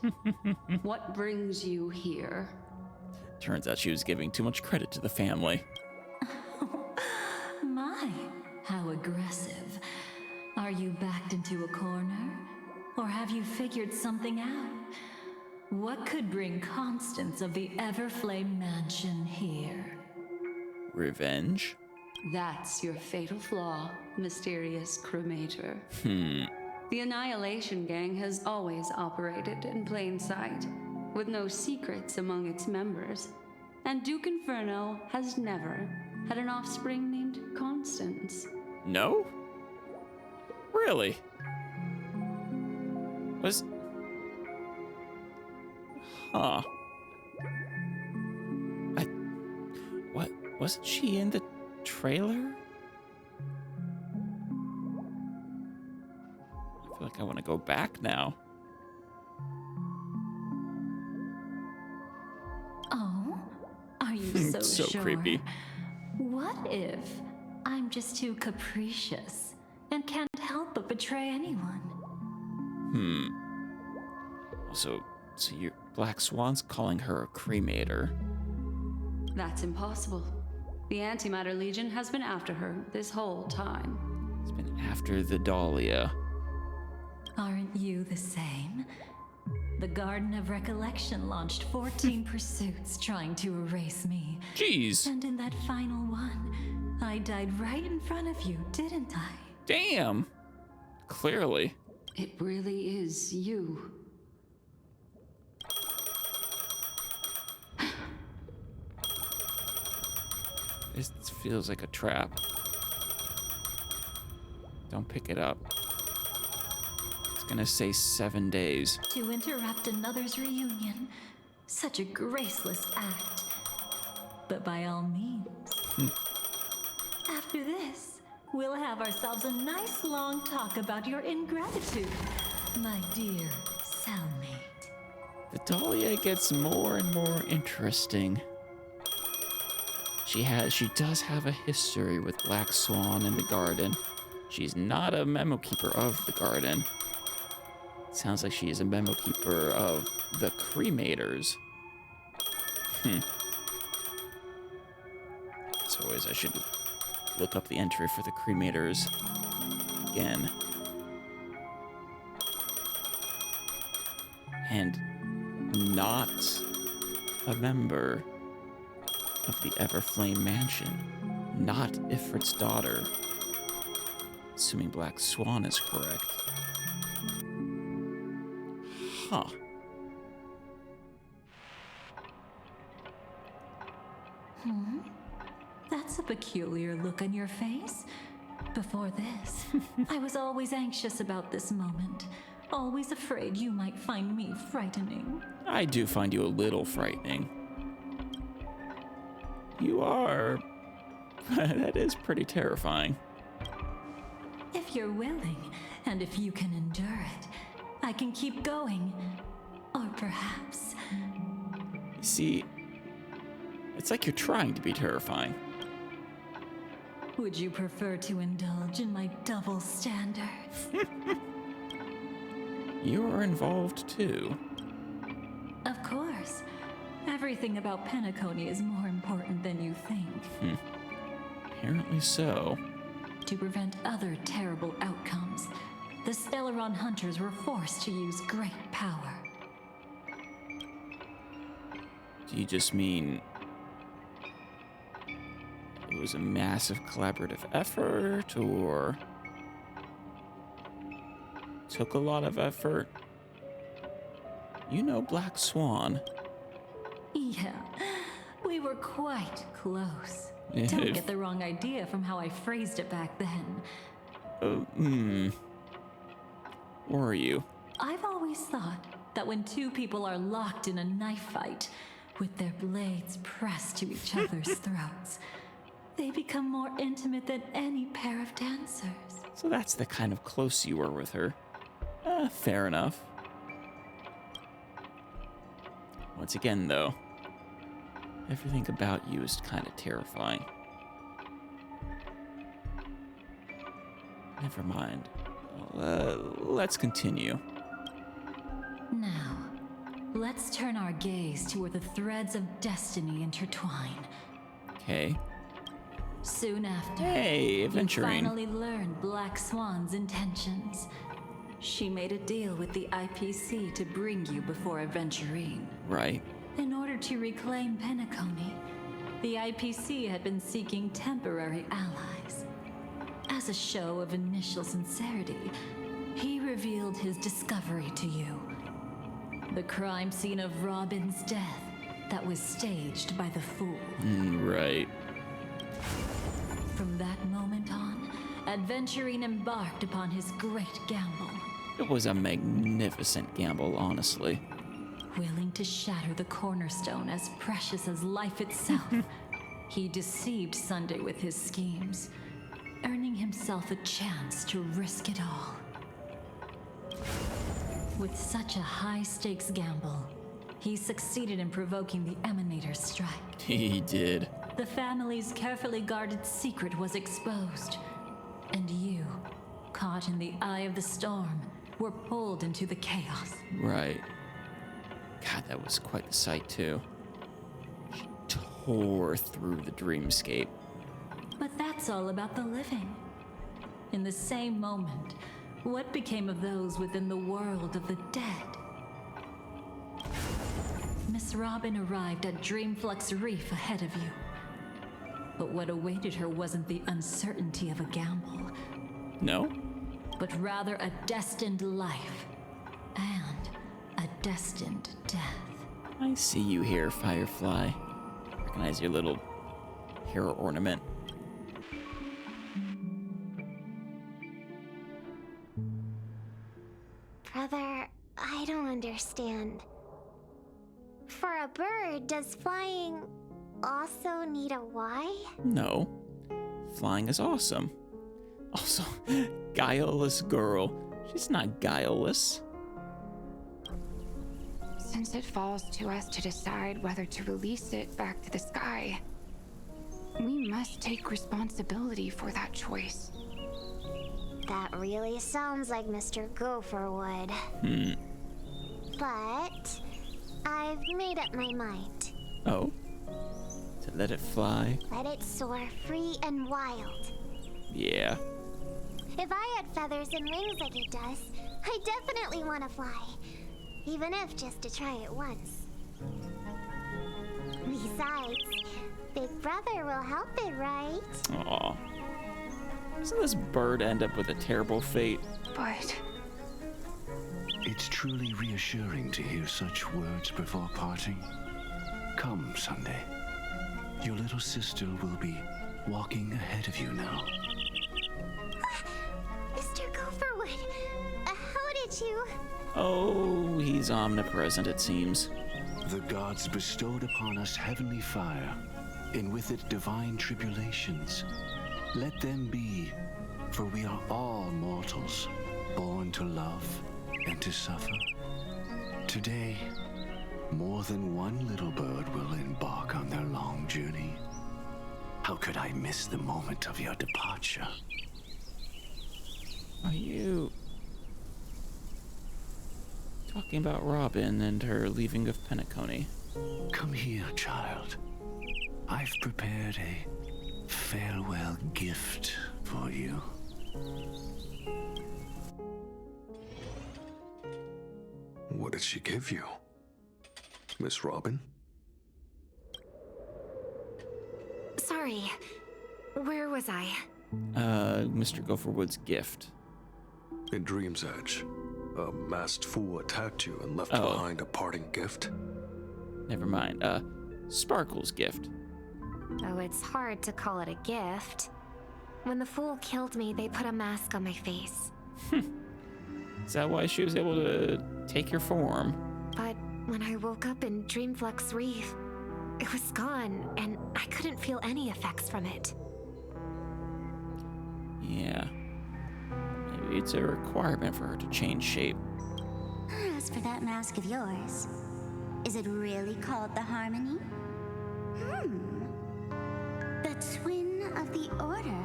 What brings you here? Turns out she was giving too much credit to the family. My, how aggressive. Are you backed into a corner? Or have you figured something out? What could bring Constance of the Everflame Mansion here? Revenge? That's your fatal flaw, mysterious cremator. The Annihilation Gang has always operated in plain sight, with no secrets among its members. And Duke Inferno has never had an offspring named Constance. No? Really? Huh. What? Wasn't she in the trailer? I feel like I want to go back now. Oh? Are you so So sure? creepy. What if I'm just too capricious and can't help but betray anyone? So your Black Swan's calling her a cremator. That's impossible. The Antimatter Legion has been after her this whole time. It's been after the Dahlia. Aren't you the same? The Garden of Recollection launched 14 pursuits trying to erase me. Jeez. And in that final one, I died right in front of you, didn't I? Damn. Clearly. It really is you. This feels like a trap. Don't pick it up. It's gonna say 7 days. To interrupt another's reunion. Such a graceless act. But by all means. After this, we'll have ourselves a nice long talk about your ingratitude, my dear cellmate. The Dahlia gets more and more interesting. She does have a history with Black Swan and the Garden. She's not a memo keeper of the Garden. It sounds like she is a memo keeper of the Cremators. As always, I should look up the entry for the Cremators again. And not a member of the Everflame Mansion. Not Ifrit's daughter. Assuming Black Swan is correct. Huh. That's a peculiar look on your face. Before this, I was always anxious about this moment. Always afraid you might find me frightening. I do find you a little frightening. You are... that is pretty terrifying. If you're willing, and if you can endure it, I can keep going. Or perhaps... You see, it's like you're trying to be terrifying. Would you prefer to indulge in my double standards? You are involved too. Of course. Everything about Penacony is more important than you think. Apparently so. To prevent other terrible outcomes, the Stellaron hunters were forced to use great power. Do you just mean... it was a massive collaborative effort or took a lot of effort. You know Black Swan. Yeah, we were quite close. Don't get the wrong idea from how I phrased it back then. Were you? I've always thought that when two people are locked in a knife fight, with their blades pressed to each other's throats, they become more intimate than any pair of dancers. So that's the kind of close you were with her. Fair enough. Once again, though, everything about you is kind of terrifying. Never mind. Let's continue. Now, let's turn our gaze to where the threads of destiny intertwine. Okay. Soon after, Hey, adventuring. you finally learned Black Swan's intentions. She made a deal with the IPC to bring you before Adventurine. Right. In order to reclaim Penacony, the IPC had been seeking temporary allies. As a show of initial sincerity, he revealed his discovery to you. The crime scene of Robin's death that was staged by the Fool. Right. From that moment on, Adventurine embarked upon his great gamble. It was a magnificent gamble, honestly. Willing to shatter the cornerstone as precious as life itself, he deceived Sunday with his schemes, earning himself a chance to risk it all. With such a high-stakes gamble, he succeeded in provoking the Emanator's strike. He did. The family's carefully guarded secret was exposed, and you, caught in the eye of the storm, were pulled into the chaos. Right. God, that was quite the sight, too. She tore through the dreamscape. But that's all about the living. In the same moment, what became of those within the world of the dead? Miss Robin arrived at Dreamflux Reef ahead of you. But what awaited her wasn't the uncertainty of a gamble. No? But rather a destined life and a destined death. I see you here, Firefly. Recognize your little hair ornament. Brother, I don't understand. For a bird, does flying also need a why? No. Flying is awesome. Also, guileless girl. She's not guileless. Since it falls to us to decide whether to release it back to the sky, we must take responsibility for that choice. That really sounds like Mr. Gopher would. But I've made up my mind. Oh? To let it fly? Let it soar free and wild. Yeah. If I had feathers and wings like it does, I definitely want to fly. Even if just to try it once. Besides, Big Brother will help it, right? Aw. Doesn't this bird end up with a terrible fate? But It's truly reassuring to hear such words before parting. Come, Sunday. Your little sister will be walking ahead of you now. Mr. Gopherwood, how did you... Oh, he's omnipresent, it seems. The gods bestowed upon us heavenly fire, and with it divine tribulations. Let them be, for we are all mortals, born to love and to suffer. Today, more than one little bird will embark on their long journey. How could I miss the moment of your departure? Are you talking about Robin and her leaving of Penacony? Come here, child. I've prepared a farewell gift for you. What did she give you? Miss Robin? Sorry, Where was I? Mr. Gopherwood's gift. In Dream's Edge, a masked fool attacked you and left behind a parting gift. Never mind. Sparkle's gift. Oh, it's hard to call it a gift. When the fool killed me, they put a mask on my face. Is that why she was able to take your form? But when I woke up in Dreamflux Reef, it was gone, and I couldn't feel any effects from it. Yeah. Maybe it's a requirement for her to change shape. As for that mask of yours, is it really called the Harmony? The Twin of the Order?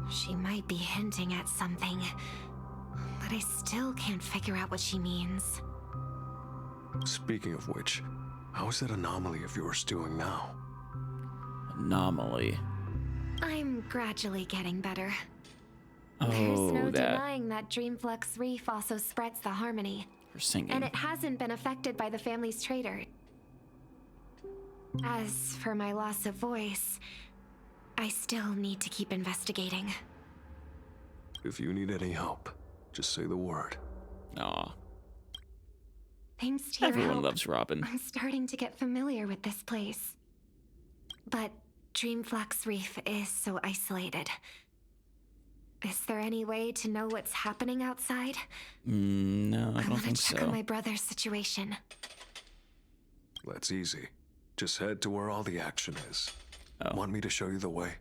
She might be hinting at something, but I still can't figure out what she means. Speaking of which, how is that anomaly of yours doing now? Anomaly. I'm gradually getting better. Oh, There's no that. denying that Dreamflux Reef also spreads the Harmony. Her singing. And it hasn't been affected by the family's traitor. As for my loss of voice, I still need to keep investigating. If you need any help, just say the word. Aw. Thanks to your Everyone help, loves Robin. I'm starting to get familiar with this place. But Dreamflux Reef is so isolated. Is there any way to know what's happening outside? No, I don't want think to check so. on my brother's situation. That's easy. Just head to where all the action is. Oh. Want me to show you the way?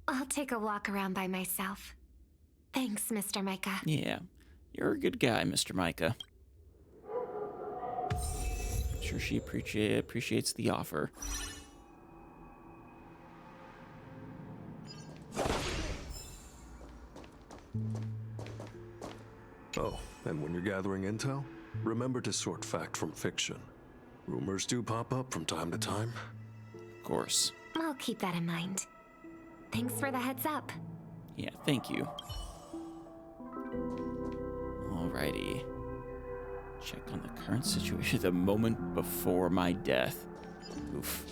I'll take a walk around by myself. Thanks, Mr. Micah. Yeah. You're a good guy, Mr. Micah. I'm sure she appreciates the offer. Oh, and when you're gathering intel, remember to sort fact from fiction. Rumors do pop up from time to time. Of course. I'll keep that in mind. Thanks for the heads up. Yeah, thank you. Alrighty. Check on the current situation the moment before my death. Oof.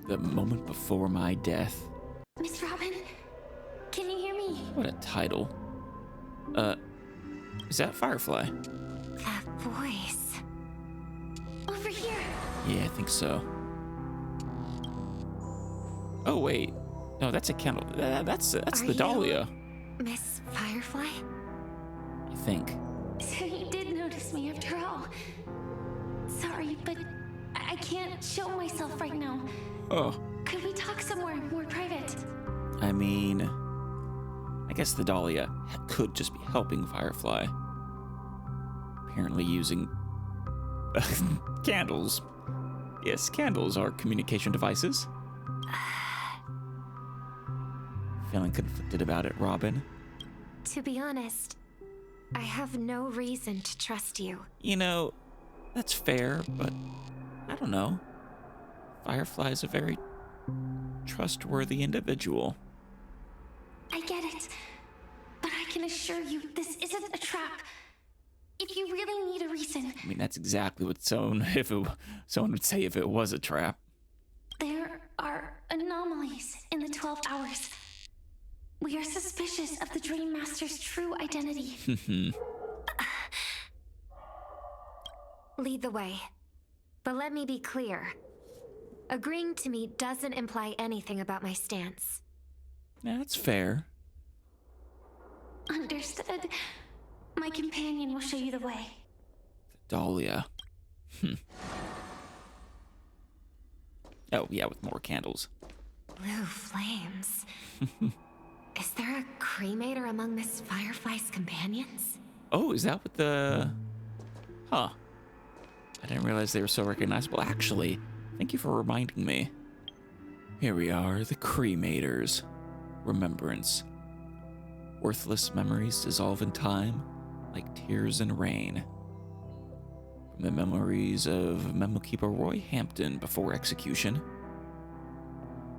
The moment before my death. Miss Robin, can you hear me? What a title. Is that Firefly? That voice. Over here. Yeah, I think so. Oh, wait. No, that's a candle. That's Are the you Dahlia, Miss Firefly? I think. So you did notice me after all. Sorry, but I can't show myself right now. Oh, Could we talk somewhere more private? I mean, I guess the Dahlia could just be helping Firefly. Apparently using candles. Yes, candles are communication devices. Feeling conflicted about it, Robin? To be honest, I have no reason to trust you. You know, that's fair, but I don't know. Firefly is a very trustworthy individual. I get it. But I can assure you this isn't a trap. If you really need a reason, I mean, that's exactly what someone would say if it was a trap. there are anomalies in the 12 hours. We are suspicious of the Dream Master's true identity. Lead the way. But let me be clear. Agreeing to me doesn't imply anything about my stance. Yeah, that's fair. Understood. My companion will show you the way. Dahlia. Oh, yeah, with more candles. Blue flames. Is there a cremator among Miss Firefly's companions? Oh, is that what the... Huh. I didn't realize they were so recognizable. Actually, thank you for reminding me. Here we are, the cremators. Remembrance. Worthless memories dissolve in time, like tears in rain. From the memories of Memo Keeper Roy Hampton before execution.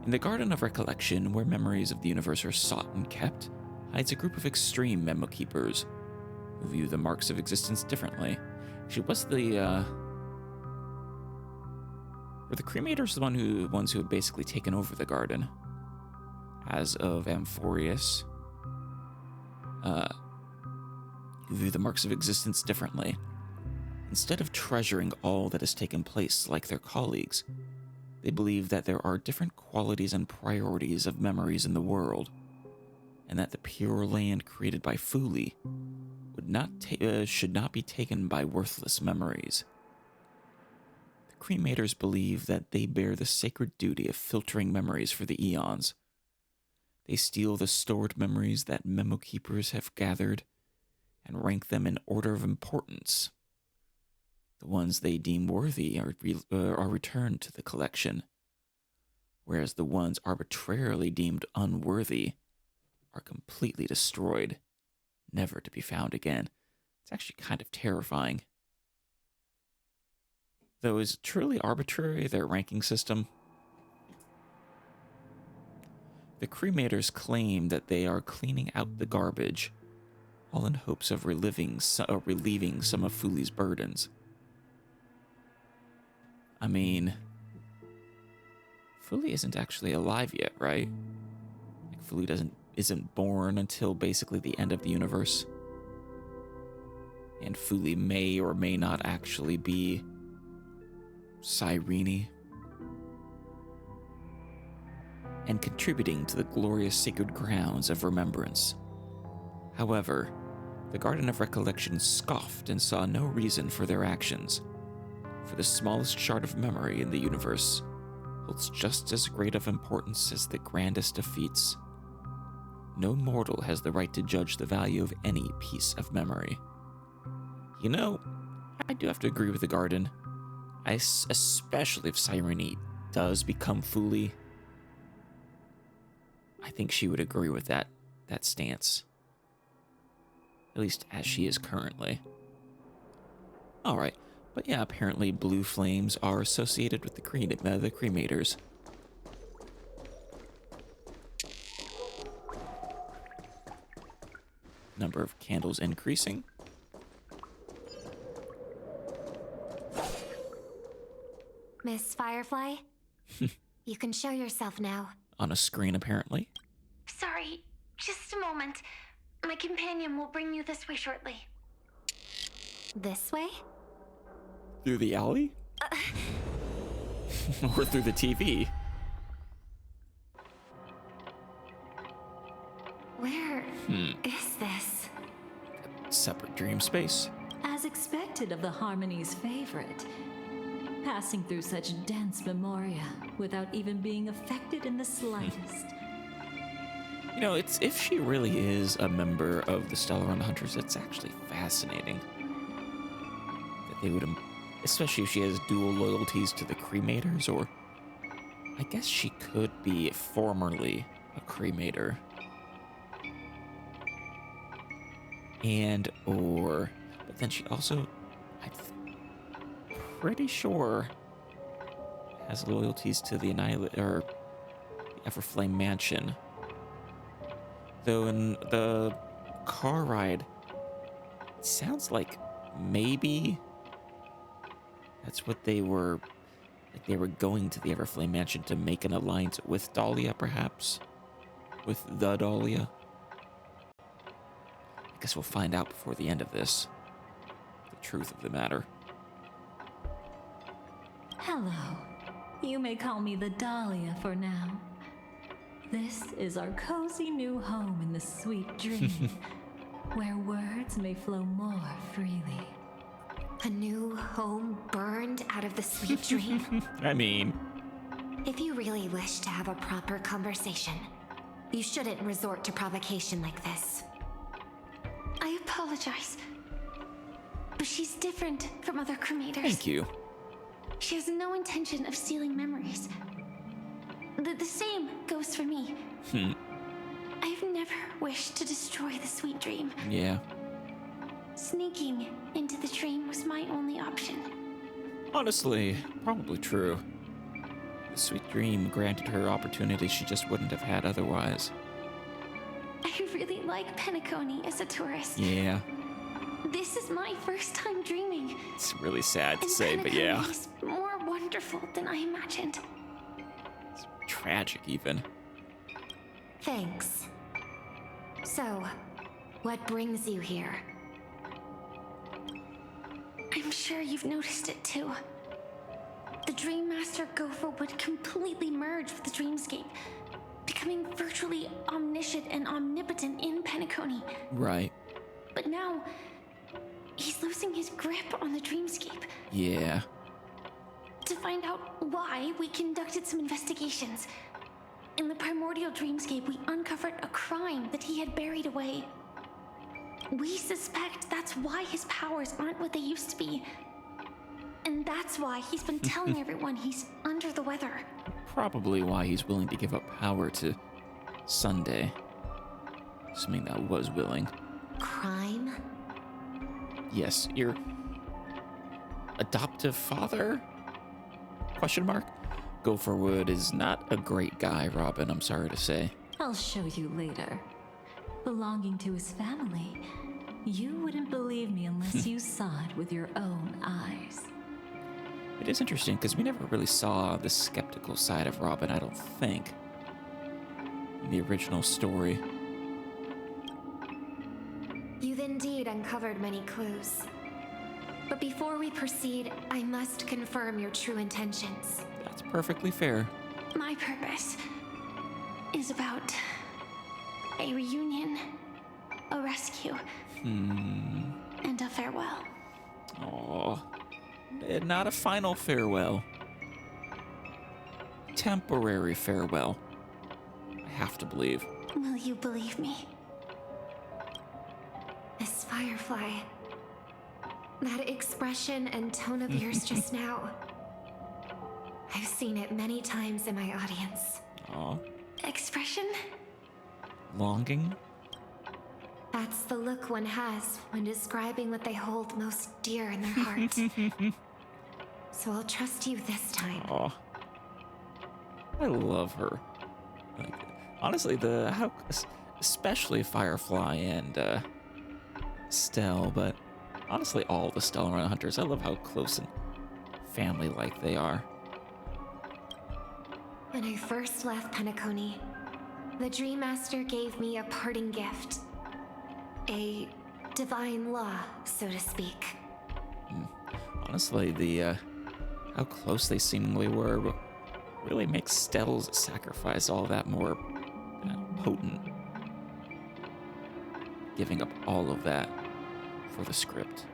In the Garden of Recollection, where memories of the universe are sought and kept, hides a group of extreme memo keepers who view the marks of existence differently. Actually, were the cremators the ones who had basically taken over the garden? As of Amphorius, who view the marks of existence differently. Instead of treasuring all that has taken place like their colleagues, they believe that there are different qualities and priorities of memories in the world, and that the pure land created by Fuli should not be taken by worthless memories. The cremators believe that they bear the sacred duty of filtering memories for the eons. They steal the stored memories that memo keepers have gathered and rank them in order of importance. The ones they deem worthy are returned to the collection, whereas the ones arbitrarily deemed unworthy are completely destroyed, never to be found again. It's actually kind of terrifying. Though, is it truly arbitrary, their ranking system? The cremators claim that they are cleaning out the garbage, all in hopes of relieving some of Fuli's burdens. I mean, Fuli isn't actually alive yet, right? Like, Fuli isn't born until basically the end of the universe. And Fuli may or may not actually be Cyrene, and contributing to the glorious sacred grounds of remembrance. However, the Garden of Recollection scoffed and saw no reason for their actions, for the smallest shard of memory in the universe holds just as great of importance as the grandest of feats. No mortal has the right to judge the value of any piece of memory. You know, I do have to agree with the Garden, especially if Cyrene does become Fuli. I think she would agree with that stance. At least as she is currently. Alright, but yeah, apparently blue flames are associated with the cremators. Number of candles increasing. Miss Firefly? You can show yourself now. On a screen, apparently. Sorry, just a moment. My companion will bring you this way shortly. This way? Through the alley? Or through the TV? Where is this? Separate dream space. As expected of the Harmony's favorite, passing through such dense memoria without even being affected in the slightest. You know, if she really is a member of the Stellaron Hunters, it's actually fascinating that they would, especially if she has dual loyalties to the cremators, or I guess she could be formerly a cremator. But then she also, I'm pretty sure, has loyalties to the the Everflame Mansion. Though in the car ride, it sounds like maybe that's what they were, like they were going to the Everflame Mansion to make an alliance with Dahlia, perhaps? With the Dahlia? I guess we'll find out before the end of this, the truth of the matter. Hello. You may call me the Dahlia for now. This is our cozy new home in the sweet dream, where words may flow more freely. A new home burned out of the sweet dream? I mean, if you really wish to have a proper conversation, you shouldn't resort to provocation like this. I apologize, but she's different from other cremators. Thank you. She has no intention of stealing memories. The same goes for me. I've never wished to destroy the sweet dream. Yeah. Sneaking into the dream was my only option. Honestly, probably true. The sweet dream granted her opportunities she just wouldn't have had otherwise. I really like Penacony as a tourist. Yeah. This is my first time dreaming. It's really sad to And say, but yeah. Penacony is more wonderful than I imagined. It's tragic, even. Thanks. So, what brings you here? I'm sure you've noticed it too. The Dream Master Gopher would completely merge with the dreamscape, becoming virtually omniscient and omnipotent in Penacony. Right. But now, he's losing his grip on the dreamscape. Yeah. To find out why, we conducted some investigations. In the primordial dreamscape, we uncovered a crime that he had buried away. We suspect that's why his powers aren't what they used to be. And that's why he's been telling everyone he's under the weather. Probably why he's willing to give up power to Sunday. Assuming that was willing. Crime? Yes, your adoptive father? Question mark? Gopherwood is not a great guy, Robin, I'm sorry to say. I'll show you later. Belonging to his family, you wouldn't believe me unless you saw it with your own eyes. It is interesting because we never really saw the skeptical side of Robin, I don't think, in the original story. You've indeed uncovered many clues. But before we proceed, I must confirm your true intentions. That's perfectly fair. My purpose is about a reunion, a rescue, and a farewell. Aww. Not a final farewell. Temporary farewell. I have to believe. Will you believe me? Miss Firefly, that expression and tone of yours just now, I've seen it many times in my audience. Aw. Expression? Longing? That's the look one has when describing what they hold most dear in their heart. So I'll trust you this time. Aw. I love her. Like, honestly, especially Firefly and Stell, but honestly all the Stellar Hunters, I love how close and family-like they are. When I first left Penacony, the Dream Master gave me a parting gift. A divine law, so to speak. Honestly, how close they seemingly were really makes Stell's sacrifice all that more potent. Giving up all of that for the script.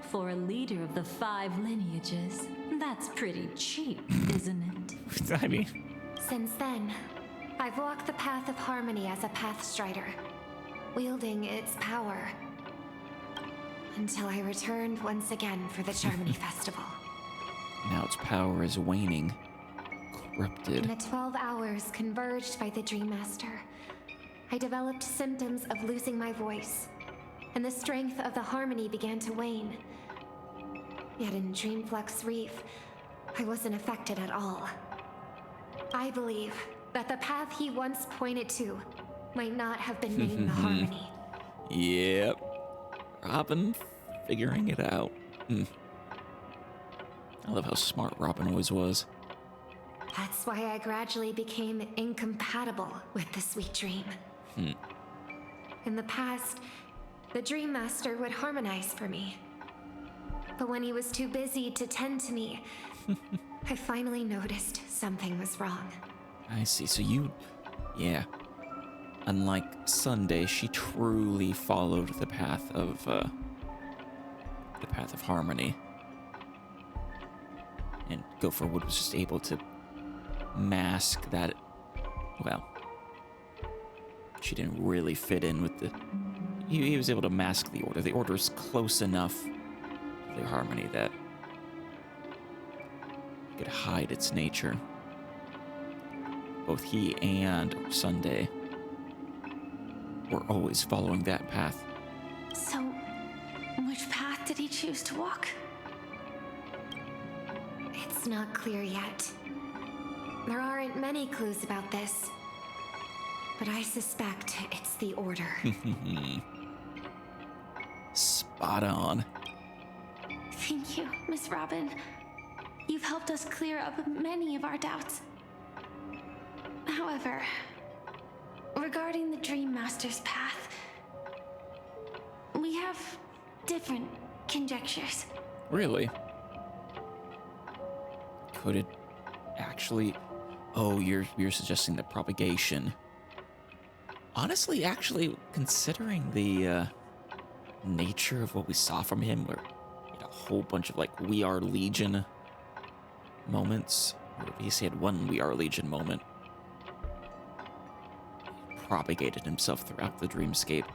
For a leader of the 5 lineages, that's pretty cheap, isn't it? I mean... Since then, I've walked the path of harmony as a Pathstrider, wielding its power. Until I returned once again for the Charmony Festival. Now its power is waning, corrupted. In the 12 hours converged by the Dream Master, I developed symptoms of losing my voice, and the strength of the harmony began to wane. Yet in Dreamflux Reef, I wasn't affected at all. I believe that the path he once pointed to might not have been named the harmony. Yep. Robin figuring it out. I love how smart Robin always was. That's why I gradually became incompatible with the sweet dream. In the past, the Dream Master would harmonize for me. But when he was too busy to tend to me, I finally noticed something was wrong. I see. So you... Yeah. Unlike Sunday, she truly followed the path of harmony. And Gopherwood was just able to mask that... Well... She didn't really fit in with the... He was able to mask the Order. The Order's close enough to the harmony that it could hide its nature. Both he and Sunday were always following that path. So, which path did he choose to walk? It's not clear yet. There aren't many clues about this, but I suspect it's the Order. Spot on. Thank you, Miss Robin. You've helped us clear up many of our doubts. However, regarding the Dream Master's path, we have different conjectures. Really? Could it actually... Oh, you're suggesting the propagation. Honestly, actually, considering the nature of what we saw from him, where he had a whole bunch of, like, We Are Legion moments, or at least he had one We Are Legion moment. He propagated himself throughout the dreamscape.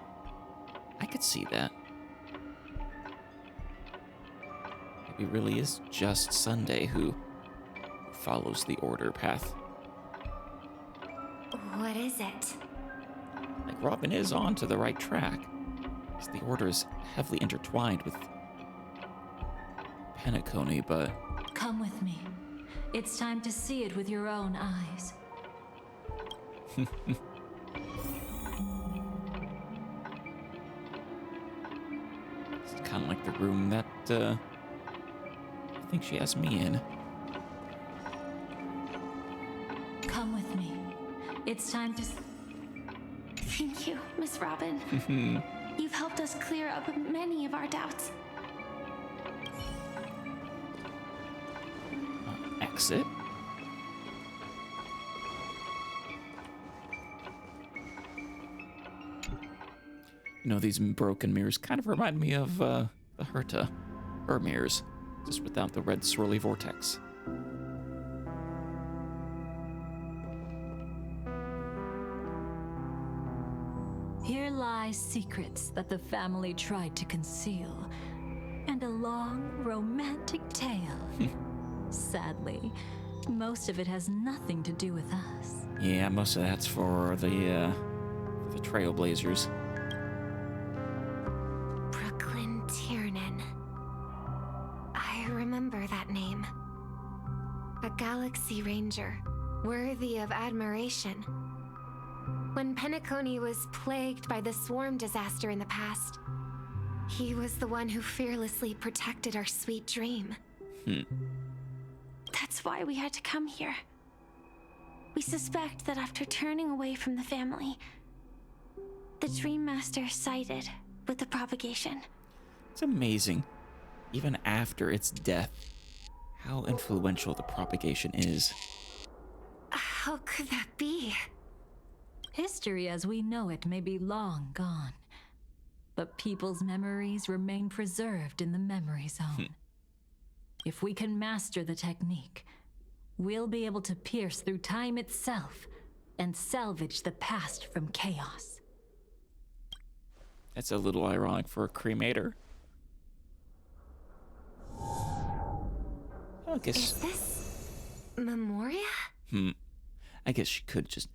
I could see that. Maybe it really is just Sunday who follows the Order path. What is it? Like, Robin is on to the right track, as the Order is heavily intertwined with Penacony, but... Come with me. It's time to see it with your own eyes. It's kind of like the room that, I think she has me in. Come with me. It's time to... Thank you, Miss Robin. You've helped us clear up many of our doubts. Exit. You know, these broken mirrors kind of remind me of the Herta. Her mirrors, just without the red swirly vortex. Here lie secrets that the family tried to conceal, and a long, romantic tale. Sadly, most of it has nothing to do with us. Yeah, most of that's for the Trailblazers. Brooklyn Tiernan. I remember that name. A Galaxy Ranger, worthy of admiration. When Penacony was plagued by the swarm disaster in the past, he was the one who fearlessly protected our sweet dream. That's why we had to come here. We suspect that after turning away from the family, the Dream Master sided with the propagation. It's amazing, even after its death, how influential the propagation is. How could that be? History as we know it may be long gone, but people's memories remain preserved in the memory zone. If we can master the technique, we'll be able to pierce through time itself and salvage the past from chaos. That's a little ironic for a cremator. I guess... Is this Memoria? I guess she could just,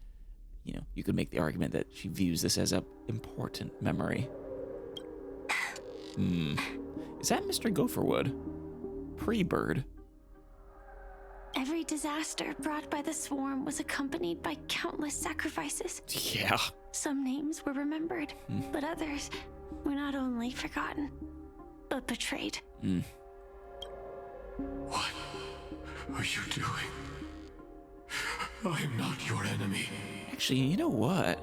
you know, you could make the argument that she views this as an important memory. Is that Mr. Gopherwood? Pre-bird? Every disaster brought by the swarm was accompanied by countless sacrifices. Yeah. Some names were remembered, but others were not only forgotten, but betrayed. What are you doing? I am not your enemy. Actually, you know what?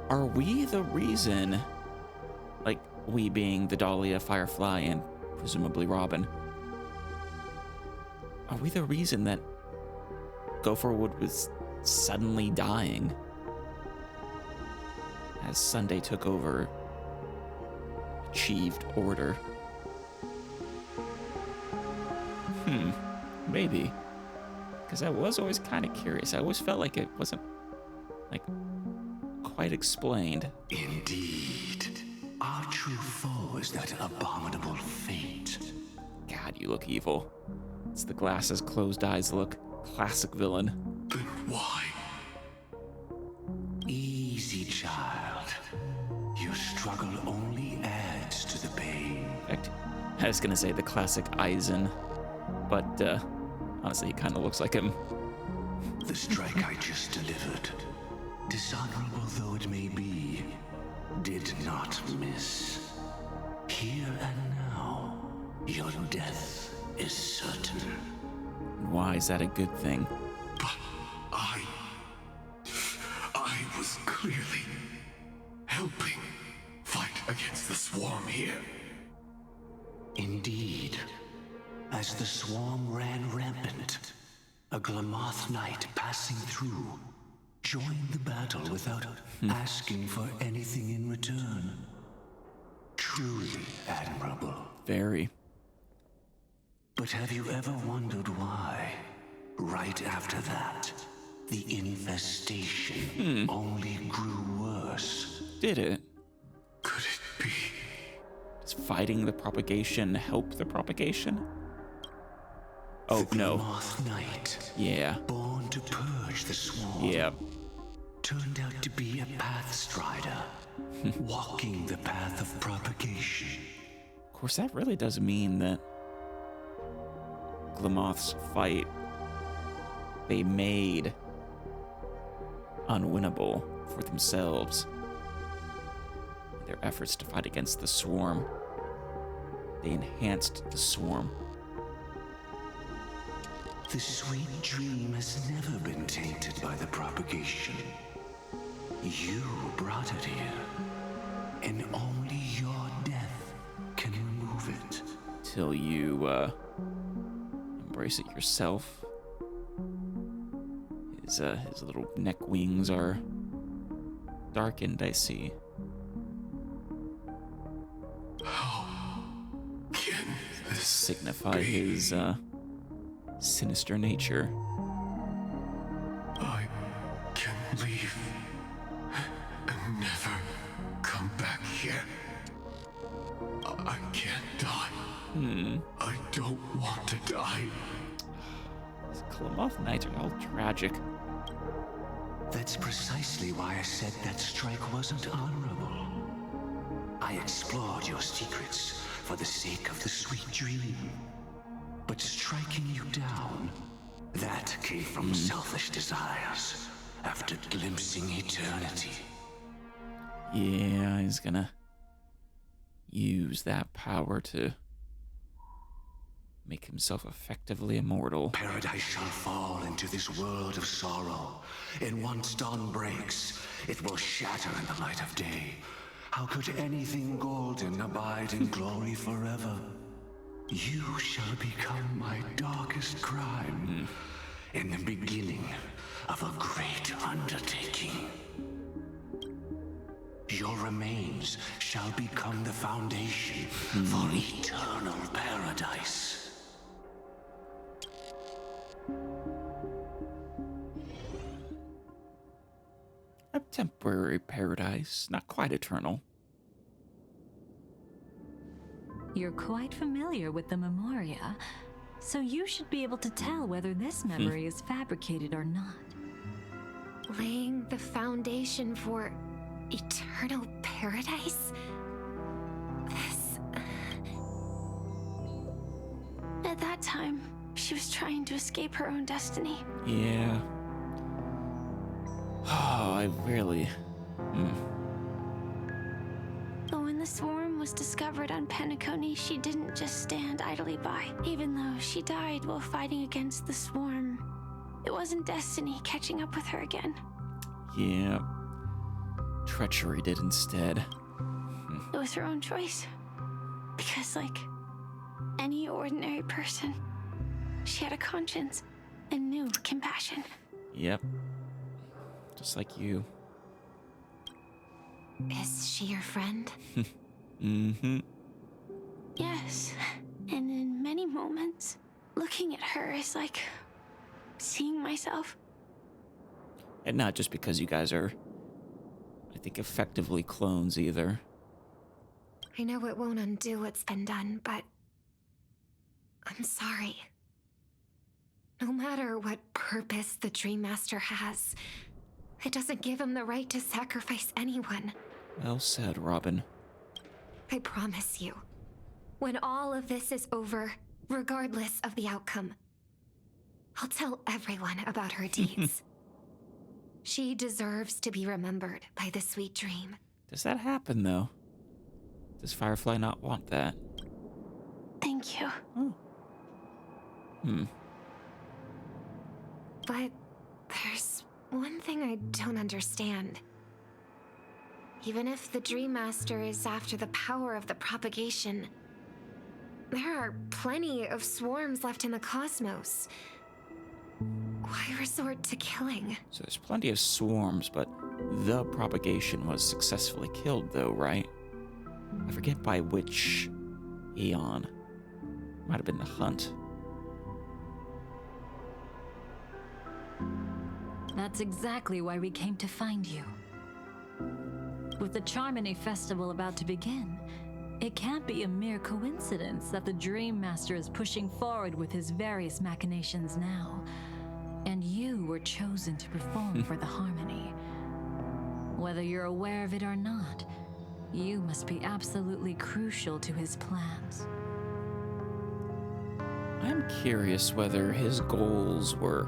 Are we the reason, like, we being the Dahlia, Firefly, and presumably Robin, are we the reason that Gopherwood was suddenly dying as Sunday took over, achieved order? Maybe. Because I was always kind of curious. I always felt like it wasn't, like, quite explained. Indeed. Our true foe is that abominable fate. God, you look evil. It's the glasses, closed eyes look. Classic villain. Then why? Easy, child. Your struggle only adds to the pain. In fact, I was gonna say the classic Eisen, but Honestly, he kind of looks like him. The strike I just delivered, dishonorable though it may be, did not miss. Here and now, your death is certain. Why is that a good thing? But I was clearly helping fight against the swarm here. Indeed, as the swarm ran rampant, a Glamoth knight passing through joined the battle without asking for anything in return. Truly admirable. Very. But have you ever wondered why, right after that, the infestation only grew worse? Did it? Could it be? Does fighting the propagation help the propagation? Oh, the no. Glamoth Knight, Yeah. born to purge the swarm, Yeah. turned out to be a path strider, walking the path of propagation. Of course, that really does mean that Glamoth's fight, they made unwinnable for themselves. Their efforts to fight against the swarm, they enhanced the swarm. The sweet dream has never been tainted by the propagation. You brought it here, and only your death can remove it. Till you, embrace it yourself. His little neck wings are darkened, I see. How can this signify be? his, sinister nature. I can leave and never come back here. I can't die. I don't want to die. These Glamoth Knights are all tragic. That's precisely why I said that strike wasn't honorable. I explored your secrets for the sake of the sweet dream. But striking you down, that came from selfish desires after glimpsing eternity. Yeah, he's gonna use that power to make himself effectively immortal. Paradise shall fall into this world of sorrow, and once dawn breaks, it will shatter in the light of day. How could anything golden abide in glory forever? You shall become my darkest crime, in the beginning of a great undertaking. Your remains shall become the foundation for eternal paradise. A temporary paradise, not quite eternal. You're quite familiar with the Memoria, so you should be able to tell whether this memory is fabricated or not. Laying the foundation for eternal paradise? This... At that time, she was trying to escape her own destiny. Yeah. Oh, I really... But when the swarm was discovered on Penacony, she didn't just stand idly by. Even though she died while fighting against the swarm, it wasn't destiny catching up with her again. Yeah. Treachery did instead. It was her own choice. Because, like any ordinary person, she had a conscience and knew compassion. Yep. Just like you. Is she your friend? Yes. And in many moments, looking at her is like seeing myself. And not just because you guys are, I think, effectively clones either. I know it won't undo what's been done, but I'm sorry. No matter what purpose the Dream Master has, it doesn't give him the right to sacrifice anyone. Well said, Robin. I promise you, when all of this is over, regardless of the outcome, I'll tell everyone about her deeds. She deserves to be remembered by the sweet dream. Does that happen, though? Does Firefly not want that? Thank you. Oh. But there's one thing I don't understand. Even if the Dream Master is after the power of the propagation, there are plenty of swarms left in the cosmos. Why resort to killing? So there's plenty of swarms, but the propagation was successfully killed, though, right? I forget by which Aeon. Might have been the Hunt. That's exactly why we came to find you. With the Charmony Festival about to begin, it can't be a mere coincidence that the Dream Master is pushing forward with his various machinations now. And you were chosen to perform for the Harmony. Whether you're aware of it or not, you must be absolutely crucial to his plans. I'm curious whether his goals were,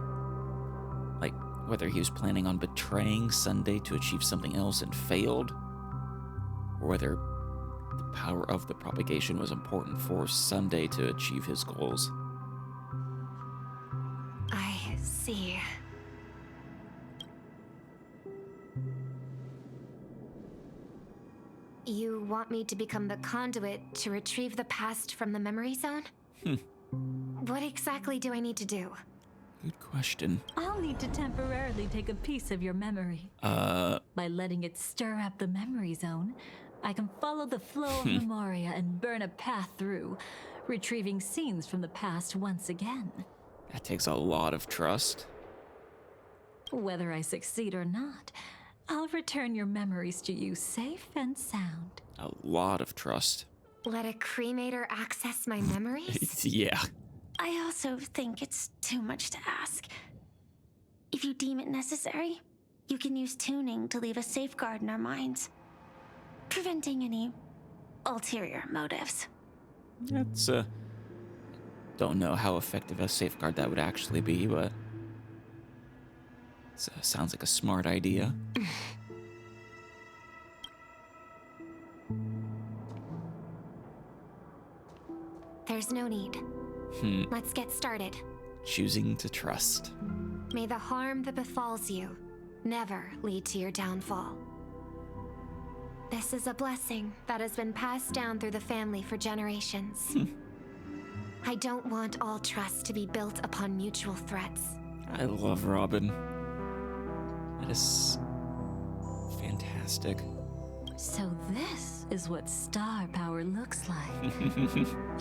like, whether he was planning on betraying Sunday to achieve something else and failed, or whether the power of the propagation was important for Sunday to achieve his goals. I see. You want me to become the conduit to retrieve the past from the memory zone? What exactly do I need to do? Good question. I'll need to temporarily take a piece of your memory. By letting it stir up the memory zone, I can follow the flow of memoria and burn a path through, retrieving scenes from the past once again. That takes a lot of trust. Whether I succeed or not, I'll return your memories to you safe and sound. A lot of trust. Let a cremator access my memories? Yeah. I also think it's too much to ask. If you deem it necessary, you can use tuning to leave a safeguard in our minds, preventing any ulterior motives. That's, don't know how effective a safeguard that would actually be, but it sounds like a smart idea. There's no need. Let's get started. Choosing to trust. May the harm that befalls you never lead to your downfall. This is a blessing that has been passed down through the family for generations. I don't want all trust to be built upon mutual threats. I love Robin. That is fantastic. So this is what star power looks like.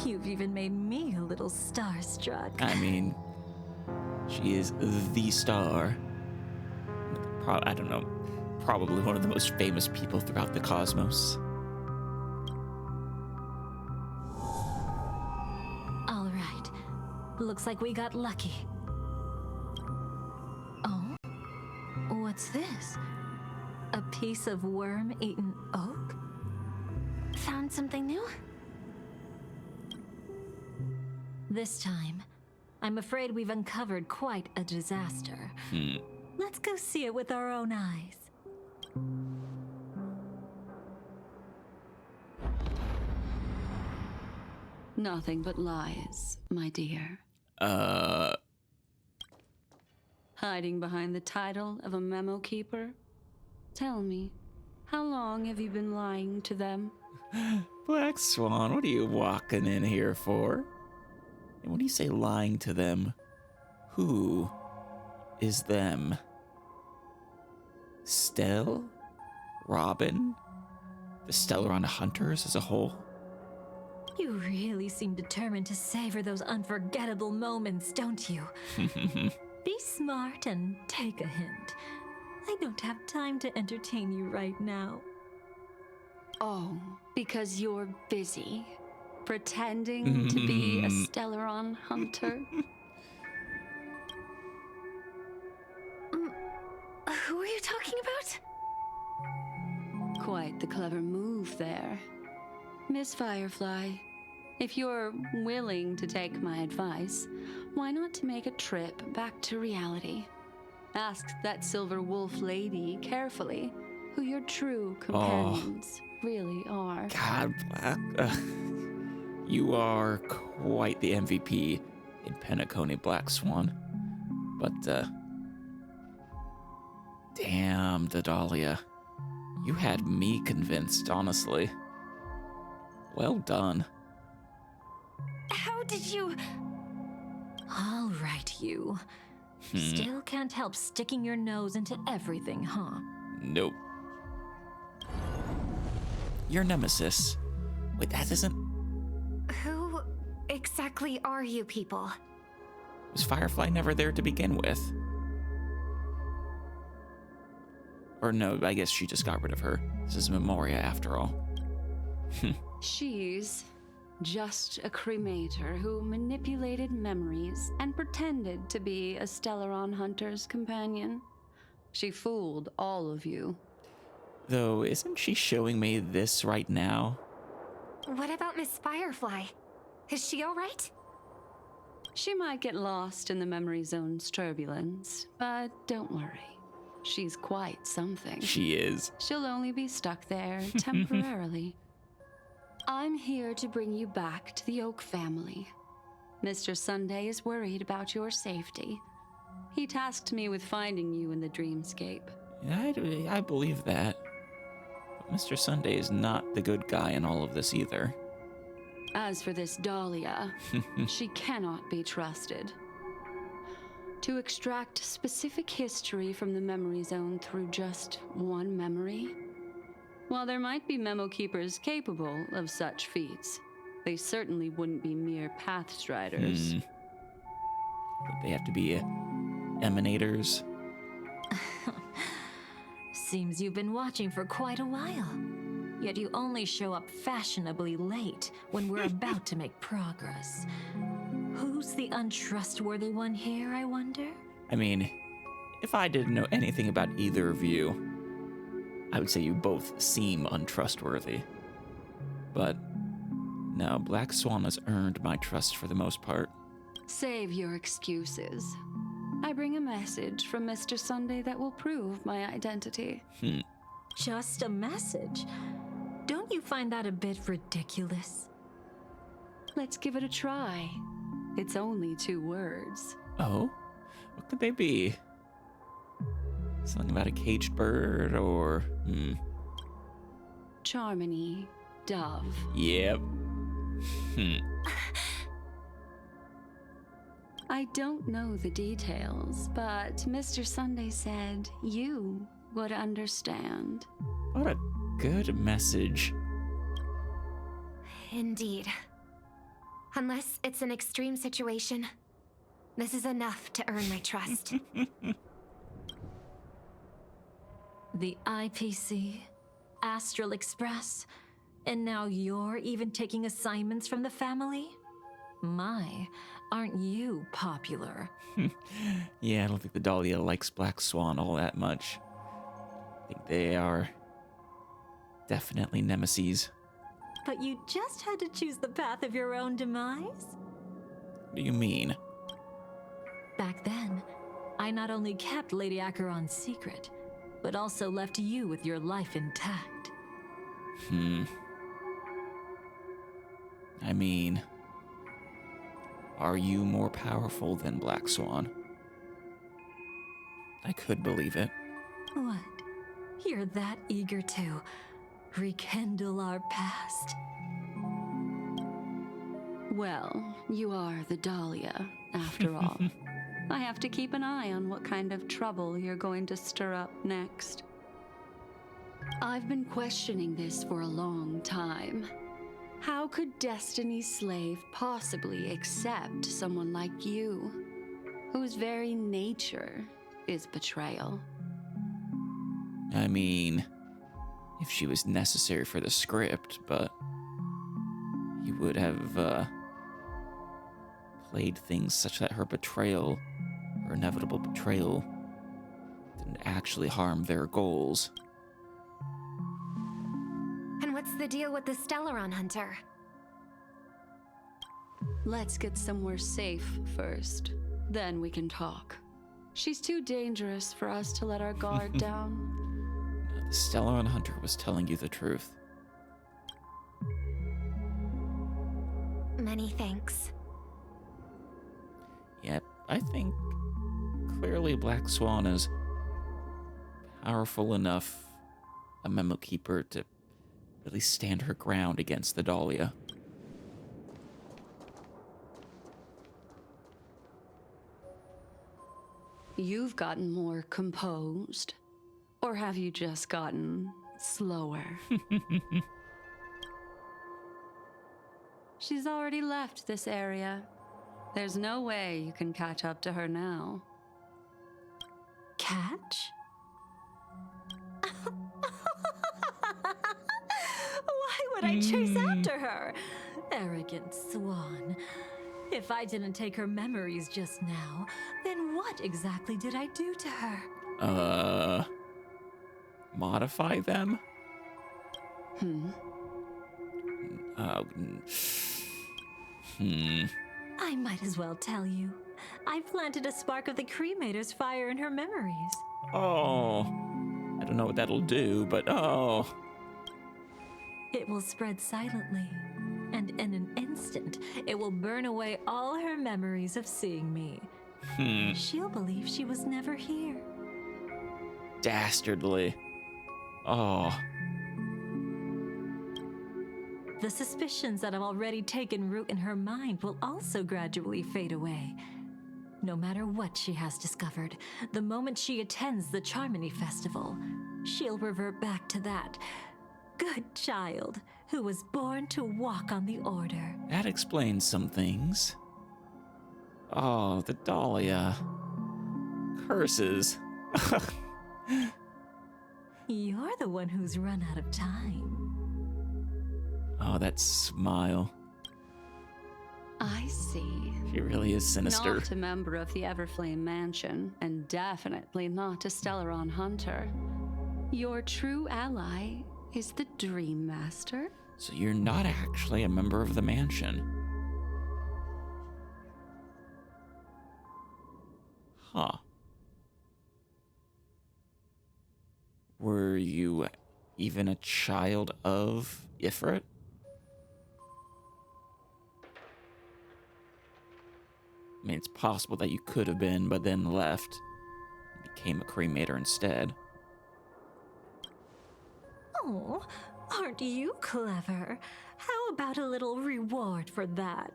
You've even made me a little starstruck. I mean, she is the star. I don't know, probably one of the most famous people throughout the cosmos. All right. Looks like we got lucky. Oh? What's this? A piece of worm-eaten oak? Found something new? This time, I'm afraid we've uncovered quite a disaster. Let's go see it with our own eyes. Nothing but lies, my dear. Hiding behind the title of a memo keeper? Tell me, how long have you been lying to them? Black Swan, what are you walking in here for? And when you say lying to them, who is them? Stell? Robin? The Stellaron Hunters as a whole? You really seem determined to savor those unforgettable moments, don't you? Be smart and take a hint. I don't have time to entertain you right now. Oh, because you're busy pretending to be a Stellaron hunter? Who are you talking about? Quite the clever move there. Miss Firefly, if you're willing to take my advice, why not make a trip back to reality? Ask that Silver Wolf lady carefully who your true companions really are. God, Black. You are quite the MVP in Penacony, Black Swan. But, damn, Dahlia. You had me convinced, honestly. Well done. How did you... All right, you. Still can't help sticking your nose into everything, huh? Nope. Your nemesis. Wait, that isn't... Who exactly are you people? Was Firefly never there to begin with? Or no, I guess she just got rid of her. This is Memoria after all. She's just a cremator who manipulated memories and pretended to be a Stellaron hunter's companion. She fooled all of you. Though, isn't she showing me this right now? What about Miss Firefly? Is she all right? She might get lost in the memory zone's turbulence, but don't worry. She's quite something. She is. She'll only be stuck there temporarily. I'm here to bring you back to the Oak family. Mr. Sunday is worried about your safety. He tasked me with finding you in the dreamscape. I believe that. But Mr. Sunday is not the good guy in all of this either. As for this Dahlia, she cannot be trusted. To extract specific history from the memory zone through just one memory? While there might be memo keepers capable of such feats, they certainly wouldn't be mere pathstriders. Would they have to be emanators? Seems you've been watching for quite a while. Yet you only show up fashionably late when we're about to make progress. Who's the untrustworthy one here, I wonder? I mean, if I didn't know anything about either of you, I would say you both seem untrustworthy. But no, Black Swan has earned my trust for the most part. Save your excuses. I bring a message from Mr. Sunday that will prove my identity. Just a message? Don't you find that a bit ridiculous? Let's give it a try. It's only 2 words. Oh? What could they be? Something about a caged bird or... Charmony, dove. Yep. I don't know the details, but Mr. Sunday said you would understand. What a good message. Indeed. Unless it's an extreme situation, this is enough to earn my trust. The IPC, Astral Express, and now you're even taking assignments from the family? My, aren't you popular? Yeah, I don't think the Dahlia likes Black Swan all that much. I think they are definitely nemesis. But you just had to choose the path of your own demise? What do you mean? Back then, I not only kept Lady Acheron's secret, but also left you with your life intact. I mean, are you more powerful than Black Swan? I could believe it. What? You're that eager to rekindle our past? Well, you are the Dahlia, after all. I have to keep an eye on what kind of trouble you're going to stir up next. I've been questioning this for a long time. How could Destiny's slave possibly accept someone like you, whose very nature is betrayal? I mean, if she was necessary for the script, but you would have played things such that her betrayal, her inevitable betrayal, didn't actually harm their goals. And what's the deal with the Stellaron hunter? Let's get somewhere safe first. Then we can talk. She's too dangerous for us to let our guard down. The Stellar Hunter was telling you the truth. Many thanks. Yep, I think clearly Black Swan is powerful enough a memo keeper to really stand her ground against the Dahlia. You've gotten more composed. Or have you just gotten slower? She's already left this area. There's no way you can catch up to her now. Catch? Why would I chase after her? Arrogant swan. If I didn't take her memories just now, then what exactly did I do to her? Modify them? I might as well tell you. I planted a spark of the cremator's fire in her memories. Oh. I don't know what that'll do, but oh. It will spread silently, and in an instant, it will burn away all her memories of seeing me. She'll believe she was never here. Dastardly. Oh. The suspicions that have already taken root in her mind will also gradually fade away. No matter what she has discovered, the moment she attends the Charmony Festival, she'll revert back to that good child who was born to walk on the Order. That explains some things. Oh, the Dahlia. Curses. You're the one who's run out of time. Oh, that smile. I see. She really is sinister. Not a member of the Everflame Mansion, and definitely not a Stellaron Hunter. Your true ally is the Dream Master. So you're not actually a member of the mansion. Huh. Were you even a child of Ifrit? I mean, it's possible that you could have been, but then left. Became a cremator instead. Oh, aren't you clever? How about a little reward for that?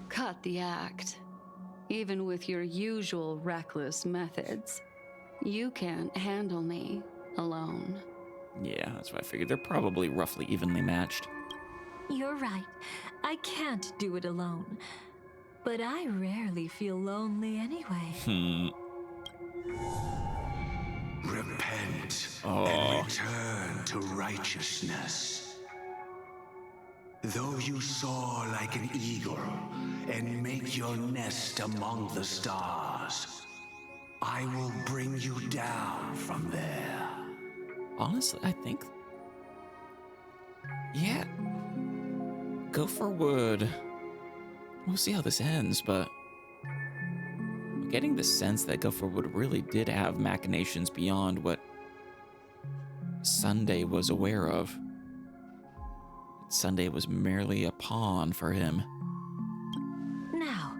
Cut the act. Even with your usual reckless methods, you can't handle me alone. Yeah, that's what I figured. They're probably roughly evenly matched. You're right. I can't do it alone. But I rarely feel lonely anyway. Repent and return to righteousness. Though you soar like an eagle and make your nest among the stars, I will bring you down from there. Honestly, I think... Yeah. Gopher would... We'll see how this ends, but... I'm getting the sense that Gopherwood really did have machinations beyond what Sunday was aware of. Sunday was merely a pawn for him. Now,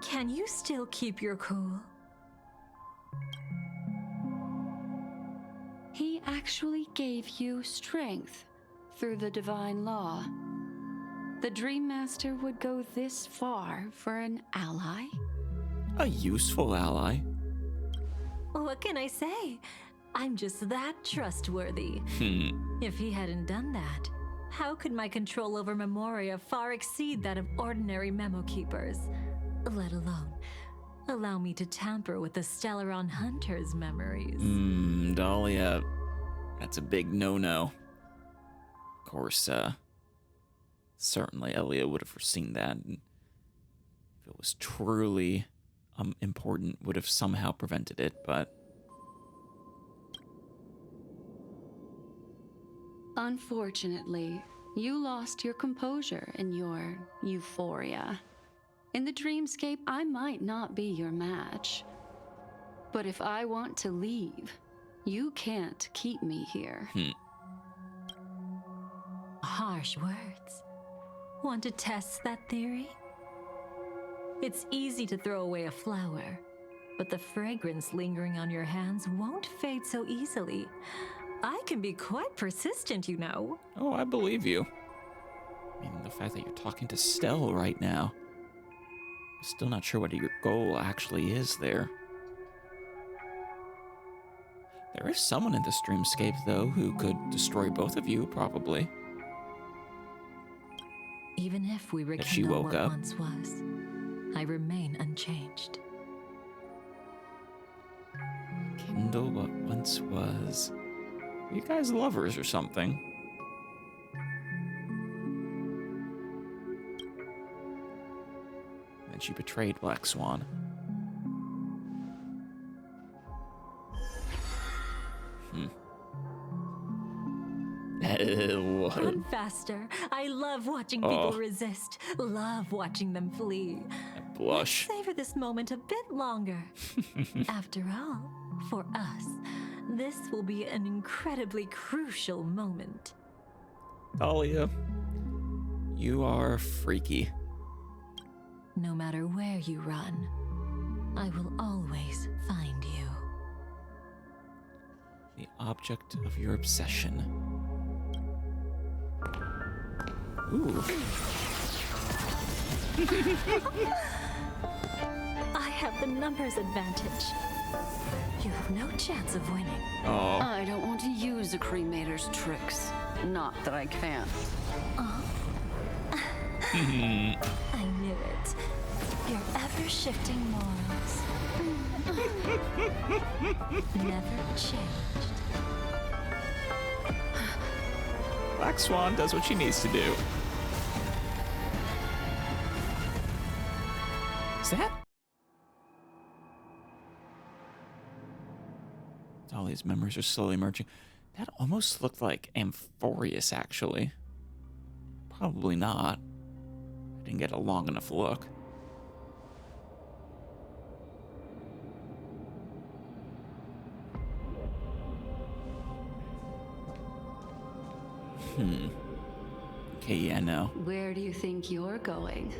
can you still keep your cool? He actually gave you strength through the divine law. The Dream Master would go this far for an ally? A useful ally. What can I say? I'm just that trustworthy. If he hadn't done that, how could my control over Memoria far exceed that of ordinary memo keepers? Let alone allow me to tamper with the Stellaron Hunter's memories. Dahlia, that's a big no-no. Of course, certainly Elia would have foreseen that. And if it was truly important, would have somehow prevented it, but... Unfortunately, You lost your composure in your euphoria. In the dreamscape, I might not be your match. But if I want to leave, you can't keep me here. Harsh words. Want to test that theory? It's easy to throw away a flower, but the fragrance lingering on your hands won't fade so easily. I can be quite persistent, you know. Oh, I believe you. I mean, the fact that you're talking to Stell right now. I'm still not sure what your goal actually is there. There is someone in this dreamscape, though, who could destroy both of you, probably. Even if we rekindle she woke what up. once was, I remain unchanged. Kindle what once was. Are you guys lovers or something? And she betrayed Black Swan. Run faster. I love watching people resist. Love watching them flee. I blush. Let's savor this moment a bit longer. After all, for us, this will be an incredibly crucial moment. Dahlia, you are freaky. No matter where you run, I will always find you. The object of your obsession. Ooh. I have the numbers advantage. You have no chance of winning. Oh. I don't want to use a cremator's tricks. Not that I can't. I knew it. Your ever-shifting morals. Never changed. Black Swan does what she needs to do. Is that? Dahlia's memories are slowly merging. That almost looked like Amphorius, actually. Probably not. I didn't get a long enough look. Okay, yeah, no. Where do you think you're going?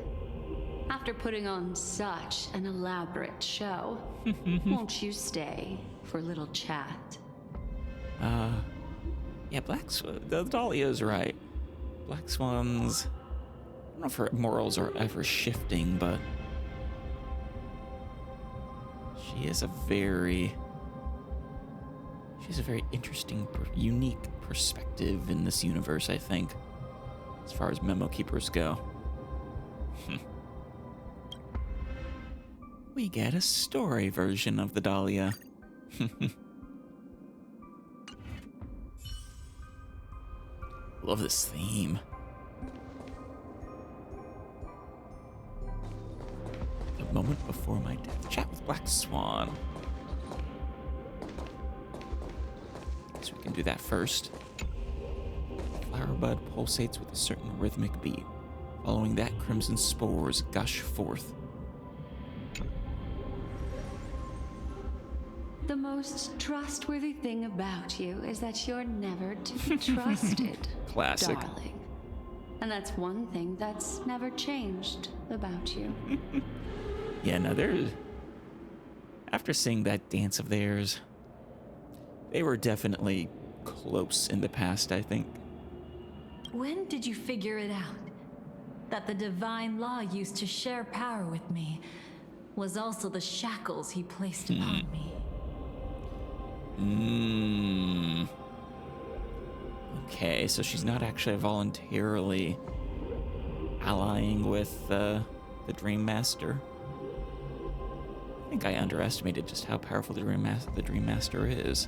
After putting on such an elaborate show, won't you stay for a little chat? Yeah, Black Swan, Dahlia is right. Black Swan's, I don't know if her morals are ever shifting, but she has a very interesting, unique perspective in this universe, I think, as far as memo keepers go. We get a story version of the Dahlia. Love this theme. The moment before my death. Chat with Black Swan. So we can do that first. Flower bud pulsates with a certain rhythmic beat. Following that, crimson spores gush forth. The most trustworthy thing about you is that you're never to be trusted. Classic. Darling. And that's one thing that's never changed about you. Yeah, no, there's... After seeing that dance of theirs, they were definitely close in the past, I think. When did you figure it out? That the divine law used to share power with me was also the shackles he placed upon me. Okay, so she's not actually voluntarily allying with the Dream Master. I think I underestimated just how powerful the Dream Master is.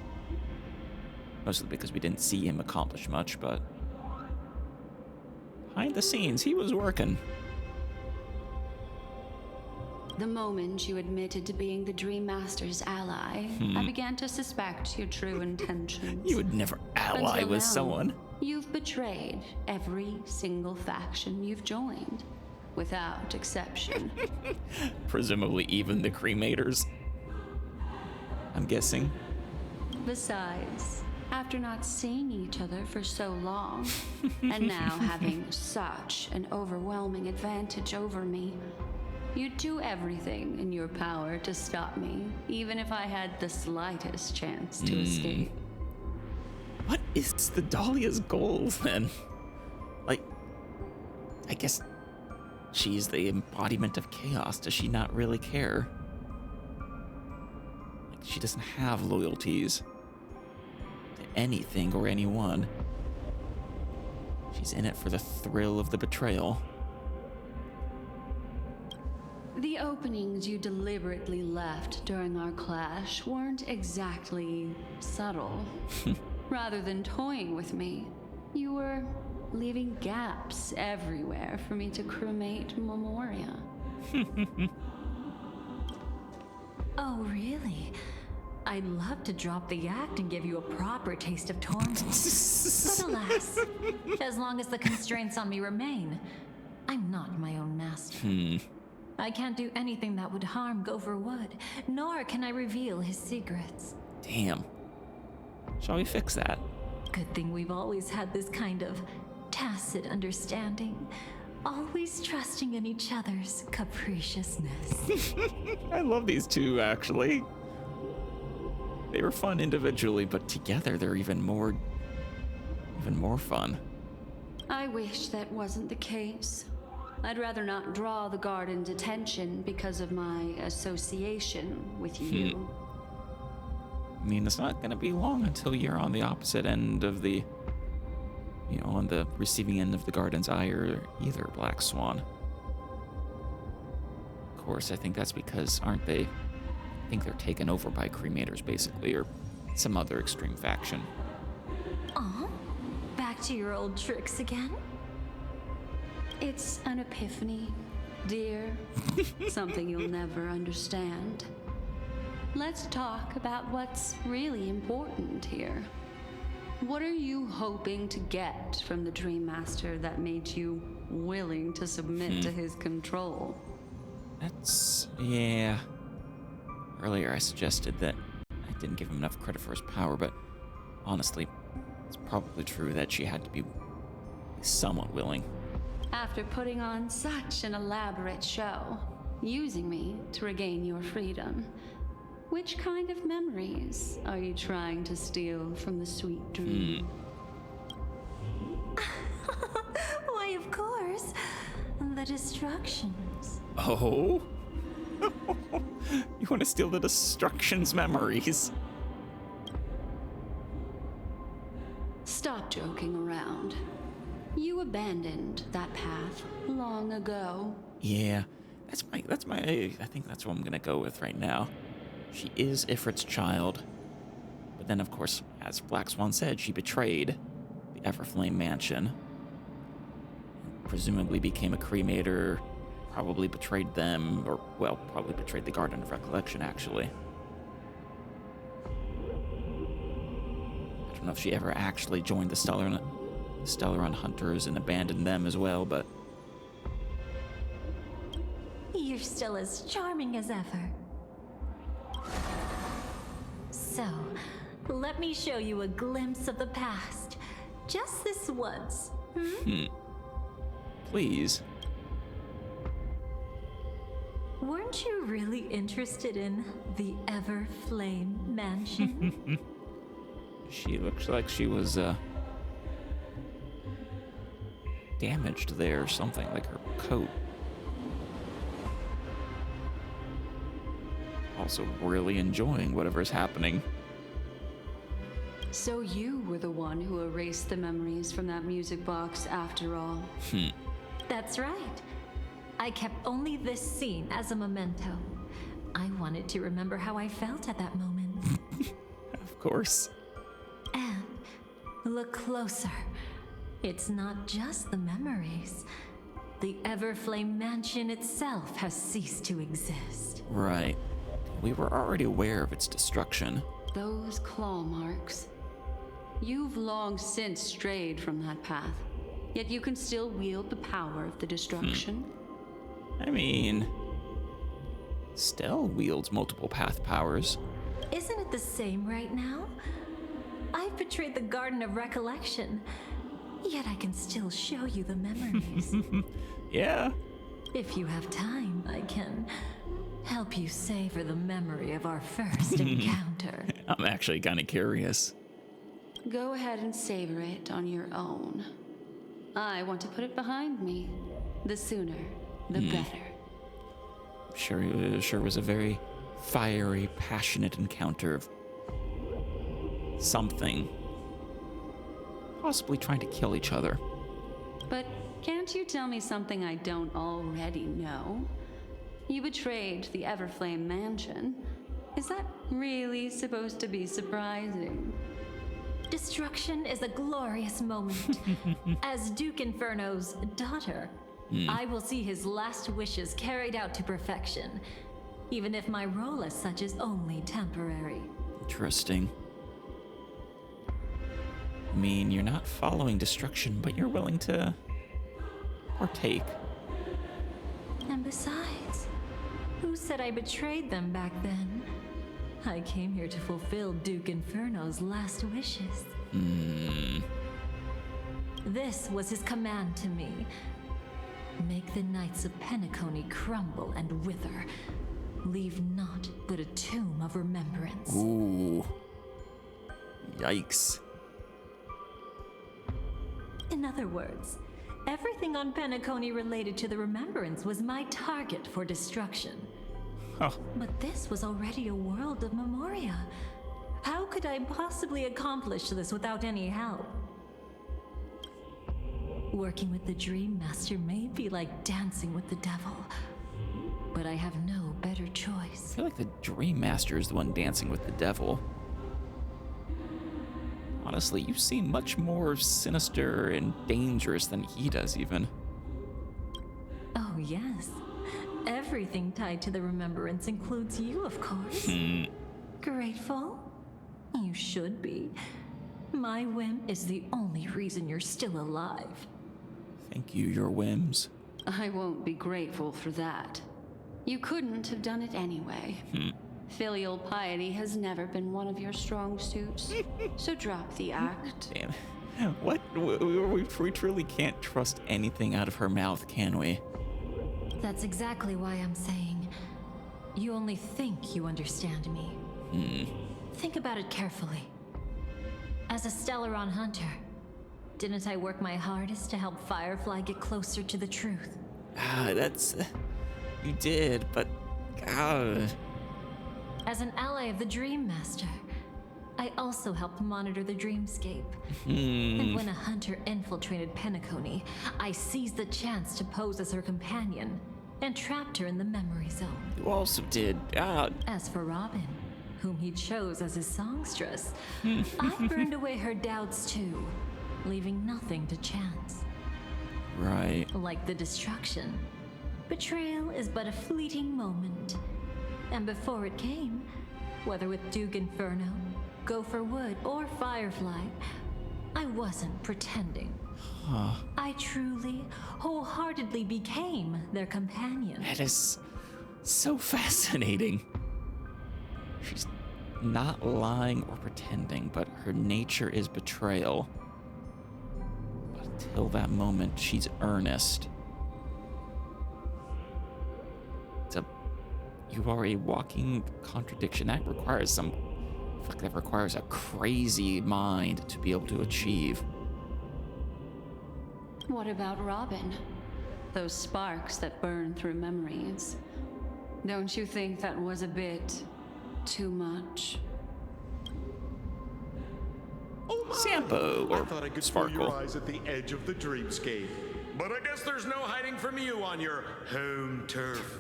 Mostly because we didn't see him accomplish much, but behind the scenes, he was working. The moment you admitted to being the Dream Master's ally, I began to suspect your true intentions. You would never ally Until with now, someone. You've betrayed every single faction you've joined, without exception. Presumably even the cremators. I'm guessing. Besides, after not seeing each other for so long, and now having such an overwhelming advantage over me, you'd do everything in your power to stop me, even if I had the slightest chance to escape. What is the Dahlia's goal then? Like, I guess she's the embodiment of chaos. Does she not really care? Like, she doesn't have loyalties to anything or anyone. She's in it for the thrill of the betrayal. The openings you deliberately left during our clash weren't exactly subtle. Rather than toying with me, you were leaving gaps everywhere for me to cremate Memoria. Oh, really? I'd love to drop the act and give you a proper taste of torment. But alas, as long as the constraints on me remain, I'm not my own master. I can't do anything that would harm Gopher Wood, nor can I reveal his secrets. Damn. Shall we fix that? Good thing we've always had this kind of tacit understanding, always trusting in each other's capriciousness. I love these two, actually. They were fun individually, but together they're even more fun. I wish that wasn't the case. I'd rather not draw the Garden's attention because of my association with you. I mean, it's not going to be long until you're on the opposite end of the, on the receiving end of the Garden's ire, or either Black Swan. Of course, I think that's because, aren't they? I think they're taken over by cremators, basically, or some other extreme faction. Aw, back to your old tricks again? It's an epiphany, dear. Something you'll never understand. Let's talk about what's really important here. What are you hoping to get from the Dream Master that made you willing to submit to his control? Yeah. Earlier I suggested that I didn't give him enough credit for his power, but honestly, it's probably true that she had to be somewhat willing. After putting on such an elaborate show, using me to regain your freedom, which kind of memories are you trying to steal from the sweet dream? Why, of course. The destructions. Oh? You want to steal the destruction's memories? Stop joking around. You abandoned that path long ago. Yeah, that's my I think that's what I'm gonna go with right now. She is Ifrit's child. But then, of course, as Black Swan said, she betrayed the Everflame Mansion. Presumably became a cremator, probably betrayed them, or, well, probably betrayed the Garden of Recollection, actually. I don't know if she ever actually joined the Stellaron Hunters and abandoned them as well, but... You're still as charming as ever. So, let me show you a glimpse of the past. Just this once. Please. Weren't you really interested in the Everflame Mansion? She looks like she was, damaged there or something, like her coat. Also really enjoying whatever's happening. So you were the one who erased the memories from that music box after all. That's right. I kept only this scene as a memento. I wanted to remember how I felt at that moment. Of course. And look closer. It's not just the memories. the Everflame Mansion itself has ceased to exist. Right. We were already aware of its destruction. Those claw marks. You've long since strayed from that path, yet you can still wield the power of the destruction. I mean, Stell wields multiple path powers. Isn't it the same right now? I've betrayed the Garden of Recollection, yet I can still show you the memories. Yeah. If you have time, I can help you savor the memory of our first encounter. I'm actually kind of curious. Go ahead and savor it on your own. I want to put it behind me. The sooner, the better. Sure was a very fiery, passionate encounter of something. Possibly trying to kill each other. But can't you tell me something I don't already know? You betrayed the Everflame Mansion. Is that really supposed to be surprising? Destruction is a glorious moment. As Duke Inferno's daughter, I will see his last wishes carried out to perfection, even if my role as such is only temporary. Interesting. I mean, you're not following destruction, but you're willing to partake. And besides, who said I betrayed them back then? I came here to fulfill Duke Inferno's last wishes. This was his command to me. Make the Knights of Penacony crumble and wither. Leave naught but a tomb of remembrance. Ooh. Yikes. In other words, everything on Penacony related to the remembrance was my target for destruction. Oh. But this was already a world of Memoria. How could I possibly accomplish this without any help? Working with the Dream Master may be like dancing with the devil, but I have no better choice. I feel like the Dream Master is the one dancing with the devil. Honestly, you seem much more sinister and dangerous than he does, even. Oh, yes. Everything tied to the remembrance includes you, of course. Grateful? You should be. My whim is the only reason you're still alive. Thank you, your whims. I won't be grateful for that. You couldn't have done it anyway. Filial piety has never been one of your strong suits, so drop the act. Damn. What? We truly can't trust anything out of her mouth, can we? That's exactly why I'm saying you only think you understand me. Think about it carefully. As a Stellaron hunter, didn't I work my hardest to help Firefly get closer to the truth? That's... You did, but... God... As an ally of the Dream Master, I also helped monitor the dreamscape. And when a hunter infiltrated Penacony, I seized the chance to pose as her companion and trapped her in the memory zone. You also did... As for Robin, whom he chose as his songstress, I burned away her doubts too, leaving nothing to chance. Right. Like the destruction, betrayal is but a fleeting moment. And before it came, whether with Duke Inferno, Gopher Wood, or Firefly, I wasn't pretending. I truly, wholeheartedly became their companion. That is so fascinating. She's not lying or pretending, but her nature is betrayal. But until that moment, she's earnest. You are a walking contradiction. That requires I feel like that requires a crazy mind to be able to achieve. What about Robin? Those sparks that burn through memories. Don't you think that was a bit too much? Sampo or I thought I could Sparkle. feel your eyes at the edge of the dreamscape. But I guess there's no hiding from you on your home turf.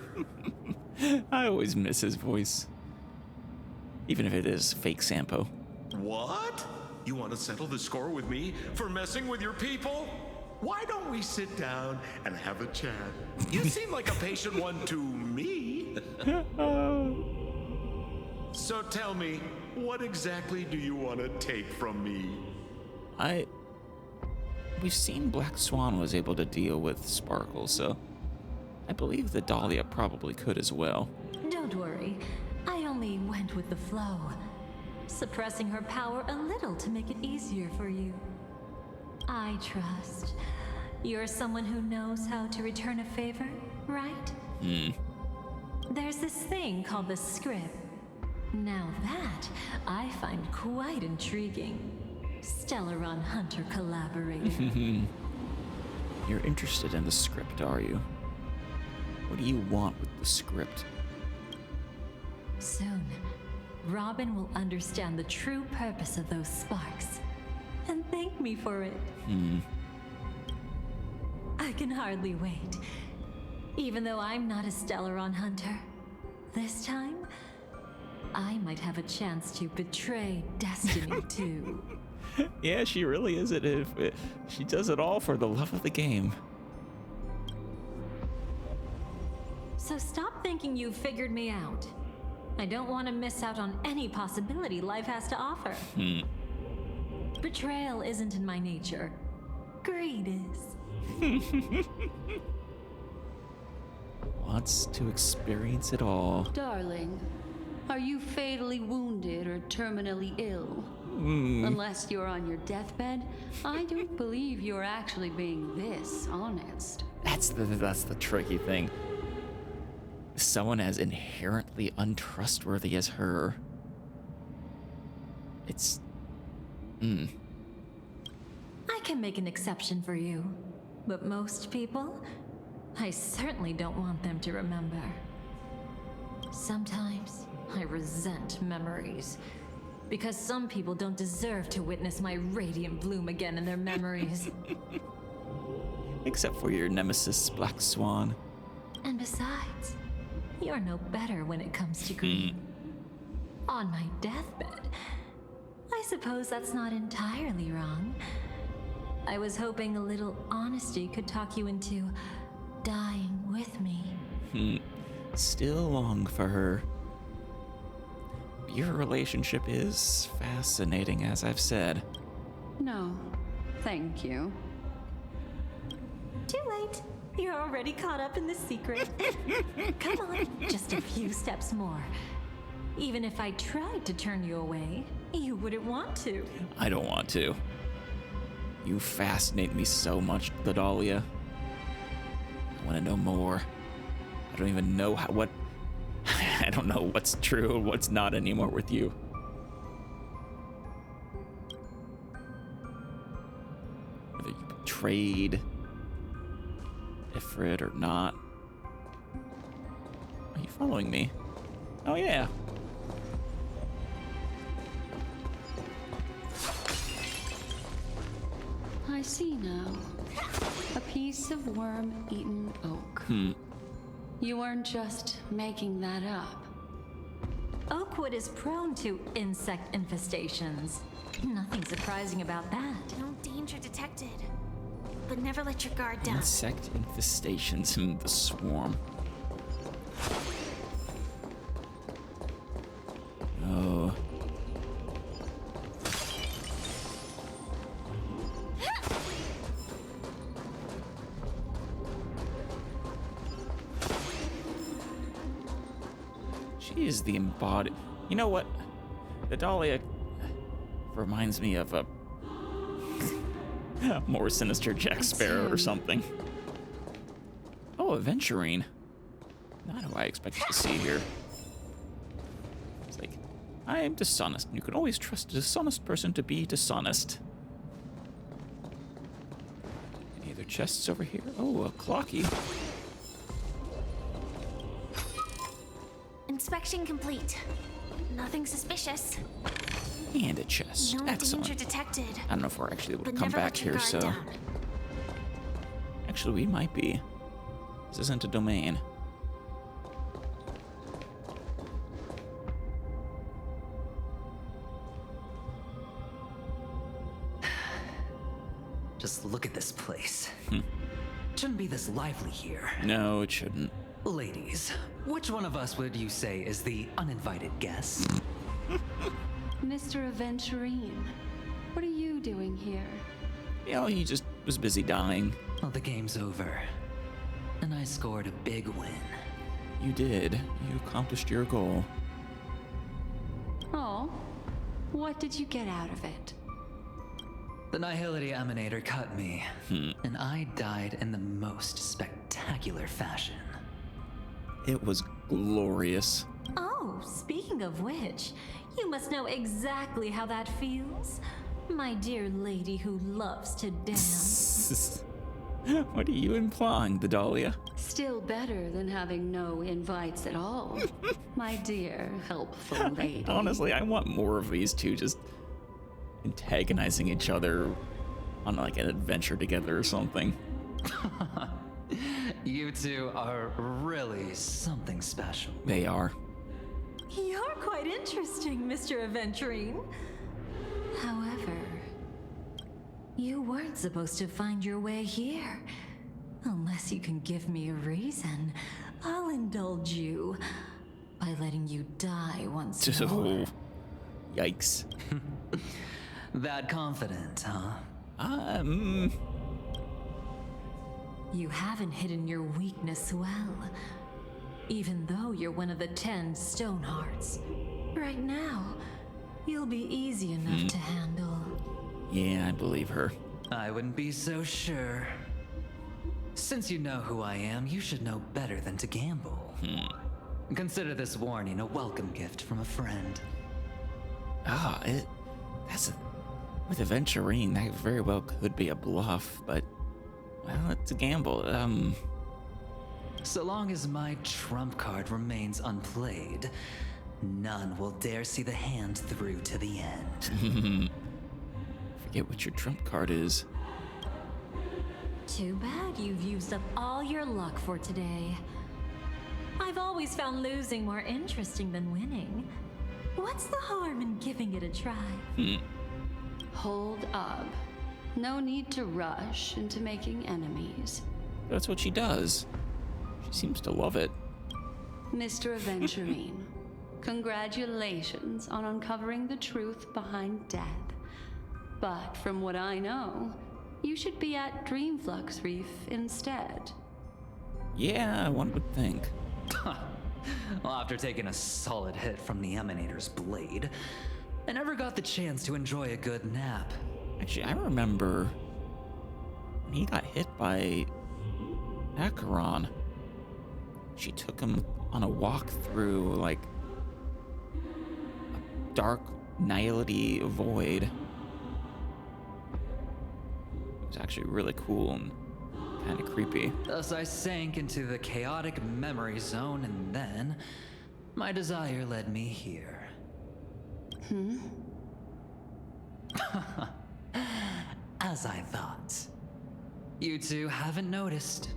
I always miss his voice. Even if it is fake Sampo. What? You want to settle the score with me for messing with your people? why don't we sit down and have a chat? You seem like a patient one to me. So tell me, what exactly do you want to take from me? We've seen Black Swan was able to deal with Sparkle, so I believe that Dahlia probably could as well. Don't worry, I only went with the flow, suppressing her power a little to make it easier for you. I trust. You're someone who knows how to return a favor, right? There's this thing called the script. Now that I find quite intriguing. Stellaron Hunter collaborator. You're interested in the script, are you? What do you want with the script? Soon, Robin will understand the true purpose of those sparks and thank me for it. I can hardly wait. Even though I'm not a Stellaron Hunter, this time, I might have a chance to betray destiny too. Yeah, she really is it. She does it all for the love of the game. So stop thinking you've figured me out. I don't want to miss out on any possibility life has to offer. Betrayal isn't in my nature. Greed is. Wants to experience it all. Darling, are you fatally wounded or terminally ill? Unless you're on your deathbed, I don't believe you're actually being this honest. That's the tricky thing. Someone as inherently untrustworthy as her. It's... I can make an exception for you, but most people, I certainly don't want them to remember. Sometimes I resent memories, because some people don't deserve to witness my radiant bloom again in their memories. Except for your nemesis, Black Swan. And besides, you're no better when it comes to greed. On my deathbed, I suppose that's not entirely wrong. I was hoping a little honesty could talk you into dying with me. Still long for her. Your relationship is fascinating, as I've said. No, thank you. Too late. You're already caught up in the secret. Come on, just a few steps more. Even if I tried to turn you away, you wouldn't want to. I don't want to. You fascinate me so much, Dahlia. I want to know more. I don't even know what... I don't know what's true and what's not anymore with you. Whether you betrayed Ifrit or not. Are you following me? Oh yeah. I see now. A piece of worm-eaten oak. You weren't just making that up. Oakwood is prone to insect infestations. Nothing surprising about that. No danger detected. But never let your guard down. Insect infestations in the swarm. Oh. She is the embodied. You know what? The Dahlia reminds me of a more sinister Jack Sparrow or something. Oh, Aventurine. Not who I expected to see here. It's like, I am dishonest. You can always trust a dishonest person to be dishonest. Any other chests over here? Oh, a clocky. Inspection complete. Nothing suspicious. And a chest. No Excellent. danger detected. I don't know if we're actually able to But come never back let your here, guard so... down. Actually, we might be. This isn't a domain. Just look at this place. Shouldn't be this lively here. No, it shouldn't. Ladies, which one of us would you say is the uninvited guest? Mr. Aventurine, what are you doing here? Yeah, he just was busy dying. Well, the game's over. And I scored a big win. You did. You accomplished your goal. Oh, what did you get out of it? The Nihility Emanator cut me, and I died in the most spectacular fashion. It was glorious. Oh, speaking of which, you must know exactly how that feels. My dear lady who loves to dance. What are you implying, Bedalia? Still better than having no invites at all, my dear helpful lady. Honestly, I want more of these two just antagonizing each other on like an adventure together or something. You two are really something special. They are. You're quite interesting, Mr. Aventurine. However, you weren't supposed to find your way here. Unless you can give me a reason, I'll indulge you by letting you die once more. Yikes. That confident, huh? You haven't hidden your weakness well, even though you're one of the 10 stone hearts. Right now, you'll be easy enough to handle. Yeah, I believe her. I wouldn't be so sure. Since you know who I am, you should know better than to gamble. Consider this warning a welcome gift from a friend. With Aventurine, that very well could be a bluff, but, well, it's a gamble. So long as my trump card remains unplayed, none will dare see the hand through to the end. Forget what your trump card is. Too bad you've used up all your luck for today. I've always found losing more interesting than winning. What's the harm in giving it a try? Hold up. No need to rush into making enemies. That's what she does. She seems to love it. Mr. Aventurine, congratulations on uncovering the truth behind death. But from what I know, you should be at Dreamflux Reef instead. Yeah, one would think. Well, after taking a solid hit from the Emanator's blade, I never got the chance to enjoy a good nap. Actually, I remember when he got hit by Acheron. She took him on a walk through, like, a dark, nihility void. It was actually really cool and kind of creepy. Thus I sank into the chaotic memory zone, and then my desire led me here. As I thought. You two haven't noticed.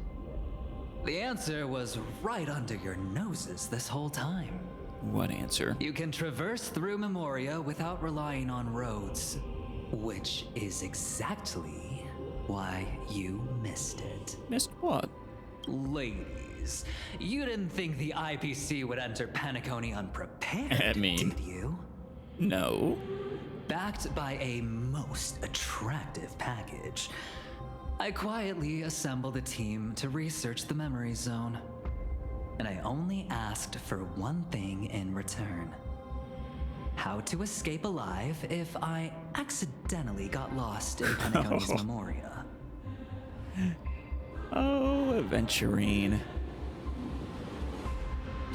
The answer was right under your noses this whole time. What answer? You can traverse through Memoria without relying on roads, which is exactly why you missed it. Missed what? Ladies, you didn't think the IPC would enter Penacony unprepared, did you? No. Backed by a most attractive package, I quietly assembled a team to research the memory zone. And I only asked for one thing in return. How to escape alive if I accidentally got lost in Penacony's Memoria. Oh, Aventurine.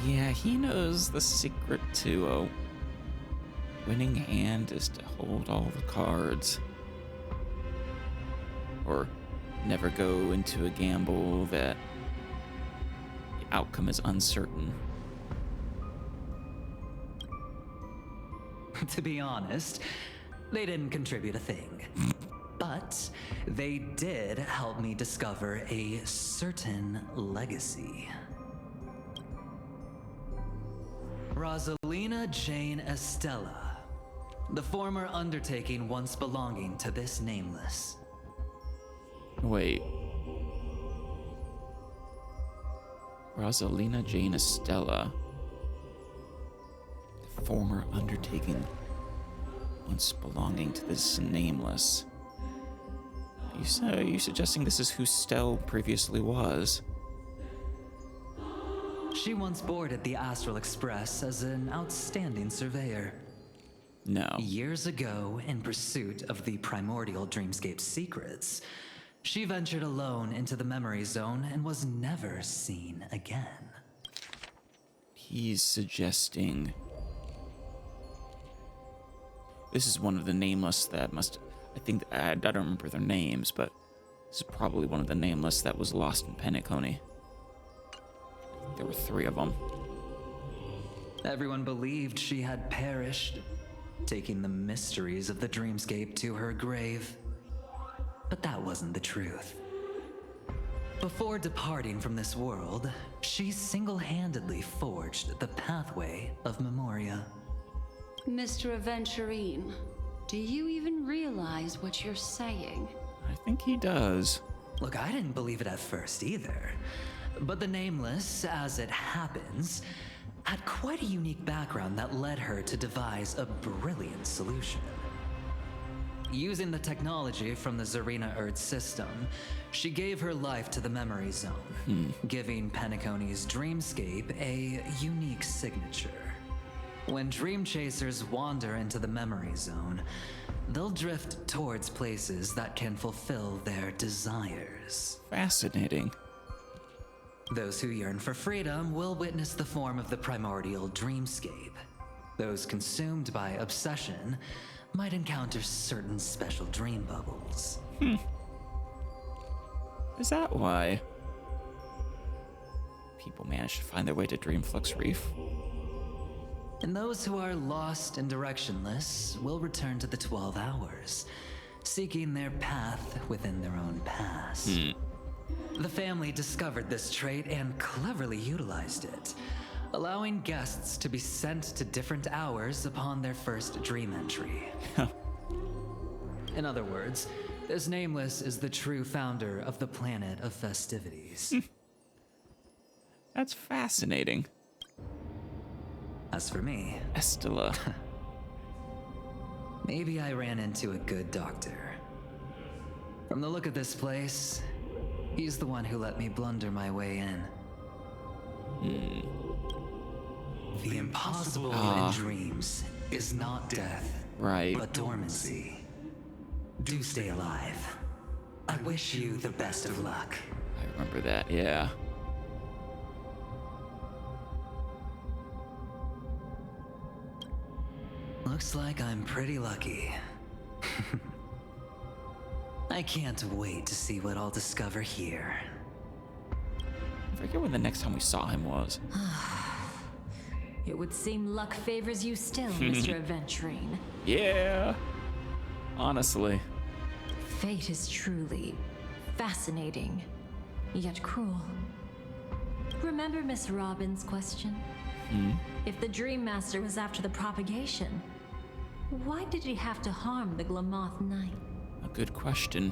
Yeah, he knows the secret to a winning hand is to hold all the cards. Or never go into a gamble that the outcome is uncertain. To be honest, they didn't contribute a thing. But they did help me discover a certain legacy. Rosalina Jane Estella, the former undertaking once belonging to this nameless. Wait. Rosalina Jane Estella. The former undertaking once belonging to this Nameless. Are you suggesting this is who Stell previously was? She once boarded the Astral Express as an outstanding surveyor. No. Years ago, in pursuit of the primordial dreamscape secrets, she ventured alone into the memory zone and was never seen again. He's suggesting this is one of the Nameless that must... I don't remember their names, but this is probably one of the Nameless that was lost in Penacony. There were 3 of them. Everyone believed she had perished, taking the mysteries of the dreamscape to her grave. But that wasn't the truth. Before departing from this world, she single-handedly forged the pathway of Memoria. Mr. Aventurine, do you even realize what you're saying? I think he does. Look, I didn't believe it at first either. But the Nameless, as it happens, had quite a unique background that led her to devise a brilliant solution. Using the technology from the Zarina Earth system, she gave her life to the memory zone, giving Penacony's dreamscape a unique signature. When dream chasers wander into the memory zone, they'll drift towards places that can fulfill their desires. Fascinating. Those who yearn for freedom will witness the form of the primordial dreamscape. Those consumed by obsession might encounter certain special dream bubbles. Is that why people manage to find their way to Dreamflux Reef? And those who are lost and directionless will return to the 12 hours, seeking their path within their own past. The family discovered this trait and cleverly utilized it, allowing guests to be sent to different hours upon their first dream entry. In other words, this Nameless is the true founder of the planet of festivities. That's fascinating. As for me, Estella. Maybe I ran into a good doctor. From the look of this place, he's the one who let me blunder my way in. The impossible in dreams is not death, but dormancy. Do stay alive. I wish you the best of luck. I remember that, yeah. Looks like I'm pretty lucky. I can't wait to see what I'll discover here. I forget when the next time we saw him was. It would seem luck favors you still, Mr. Aventurine. Yeah. Honestly. Fate is truly fascinating, yet cruel. Remember Miss Robin's question? If the Dream Master was after the propagation, why did he have to harm the Glamoth Knight? A good question.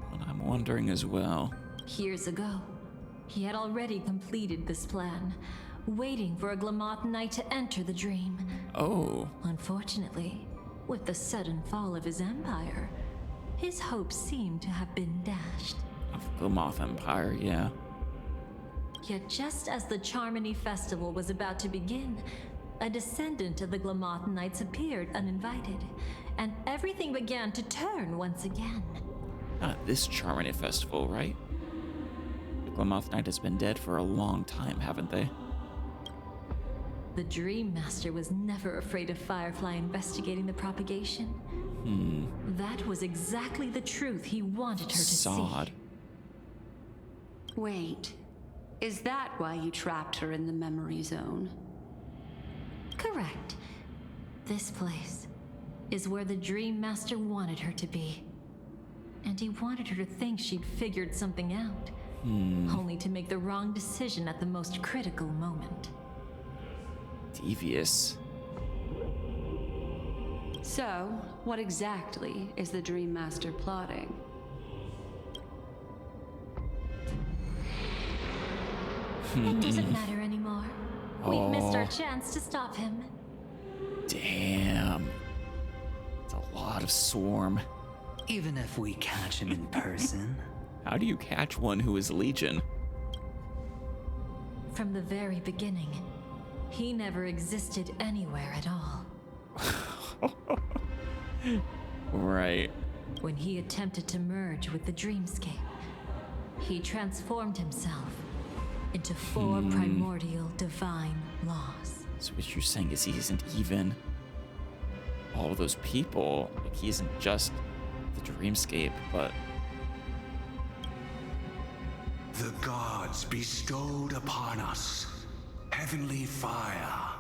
What I'm wondering as well. Years ago, he had already completed this plan, waiting for a Glamoth Knight to enter the dream. Oh. Unfortunately, with the sudden fall of his empire, his hopes seem to have been dashed. Of the Glamoth Empire, yeah. Yet just as the Charmony Festival was about to begin, a descendant of the Glamoth Knights appeared uninvited, and everything began to turn once again. Not this Charmony Festival, right? The Glamoth Knight has been dead for a long time, haven't they? The Dream Master was never afraid of Firefly investigating the propagation. That was exactly the truth he wanted her to see. Wait, is that why you trapped her in the memory zone? Correct. This place is where the Dream Master wanted her to be. And he wanted her to think she'd figured something out, only to make the wrong decision at the most critical moment. Devious. So, what exactly is the Dream Master plotting? It doesn't matter anymore. We've missed our chance to stop him. Damn. It's a lot of swarm. Even if we catch him in person. How do you catch one who is Legion? From the very beginning, he never existed anywhere at all. Right. When he attempted to merge with the dreamscape, he transformed himself into 4 primordial divine laws. So what you're saying is he isn't even all of those people. Like, he isn't just the dreamscape, but the gods bestowed upon us heavenly fire,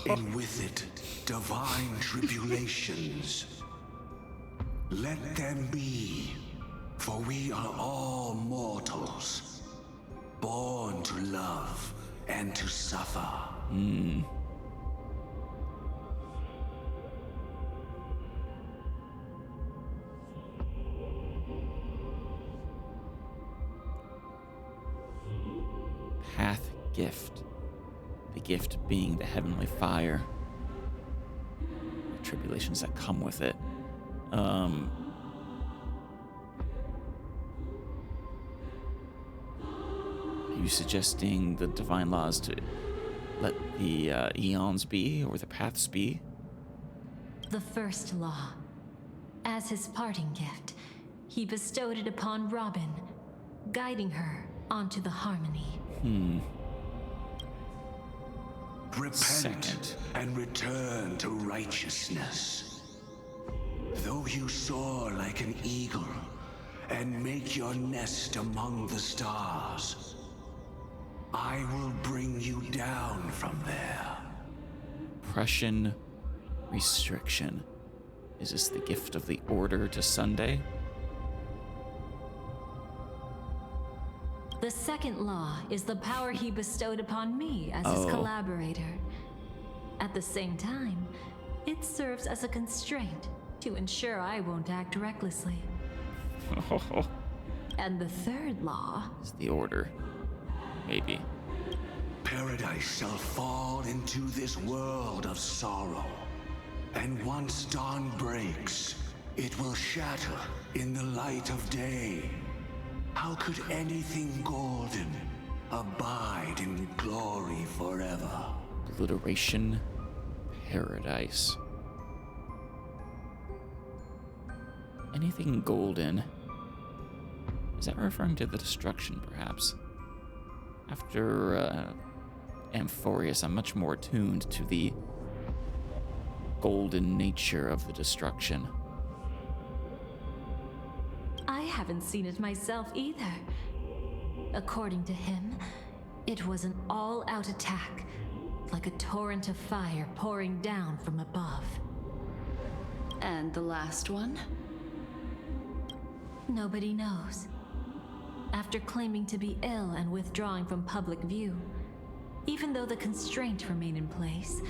and with it divine tribulations. Let them be, for we are all mortals, born to love and to suffer. Path gift. The gift being the heavenly fire. Tribulations that come with it. Are you suggesting the divine laws to let the eons be, or the paths be? The first law. As his parting gift, he bestowed it upon Robin, guiding her onto the harmony. Repent and return to righteousness. Though you soar like an eagle and make your nest among the stars, I will bring you down from there. Oppression, restriction. Is this the gift of the Order to Sunday? The second law is the power he bestowed upon me as his collaborator. At the same time, it serves as a constraint to ensure I won't act recklessly. And the third law is the Order. Maybe. Paradise shall fall into this world of sorrow. And once dawn breaks, it will shatter in the light of day. How could anything golden abide in glory forever? Obliteration, paradise. Anything golden. Is that referring to the destruction, perhaps? After Amphorius, I'm much more attuned to the golden nature of the destruction. I haven't seen it myself either. According to him, it was an all-out attack, like a torrent of fire pouring down from above. And the last one? Nobody knows. After claiming to be ill and withdrawing from public view, even though the constraint remained in place,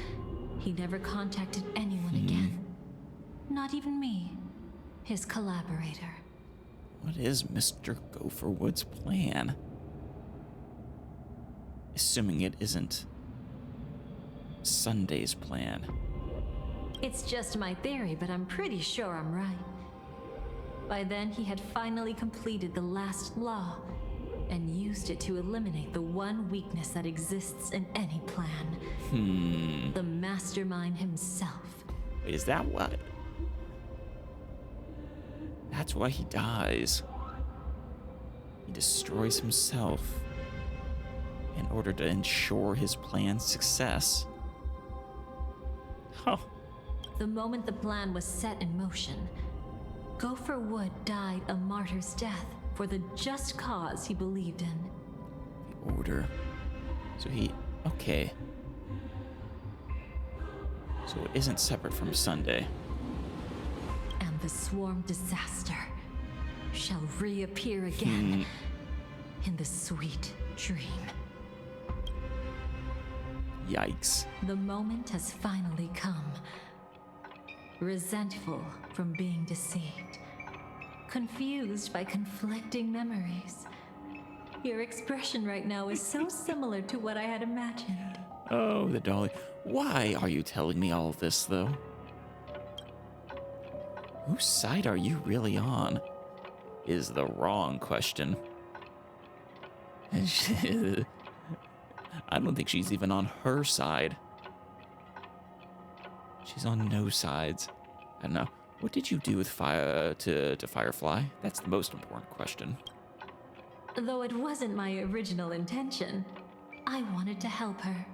he never contacted anyone again. Not even me, his collaborator. What is Mr. Gopherwood's plan? Assuming it isn't Sunday's plan. It's just my theory, but I'm pretty sure I'm right. By then, he had finally completed the last law and used it to eliminate the one weakness that exists in any plan. The mastermind himself. Wait, is that what? That's why he dies. He destroys himself in order to ensure his plan's success. Huh. The moment the plan was set in motion, Gopher Wood died a martyr's death for the just cause he believed in. The Order. So he... okay. So it isn't separate from Sunday. And the swarm disaster shall reappear again in the sweet dream. Yikes. The moment has finally come. Resentful from being deceived, confused by conflicting memories, Your expression right now is so similar to what I had imagined. Oh, the dolly. Why are you telling me all of this, though? Whose side are you really on? Is the wrong question. I don't think she's even on her side. She's on no sides. I don't know. What did you do with Firefly? That's the most important question. Though it wasn't my original intention, I wanted to help her.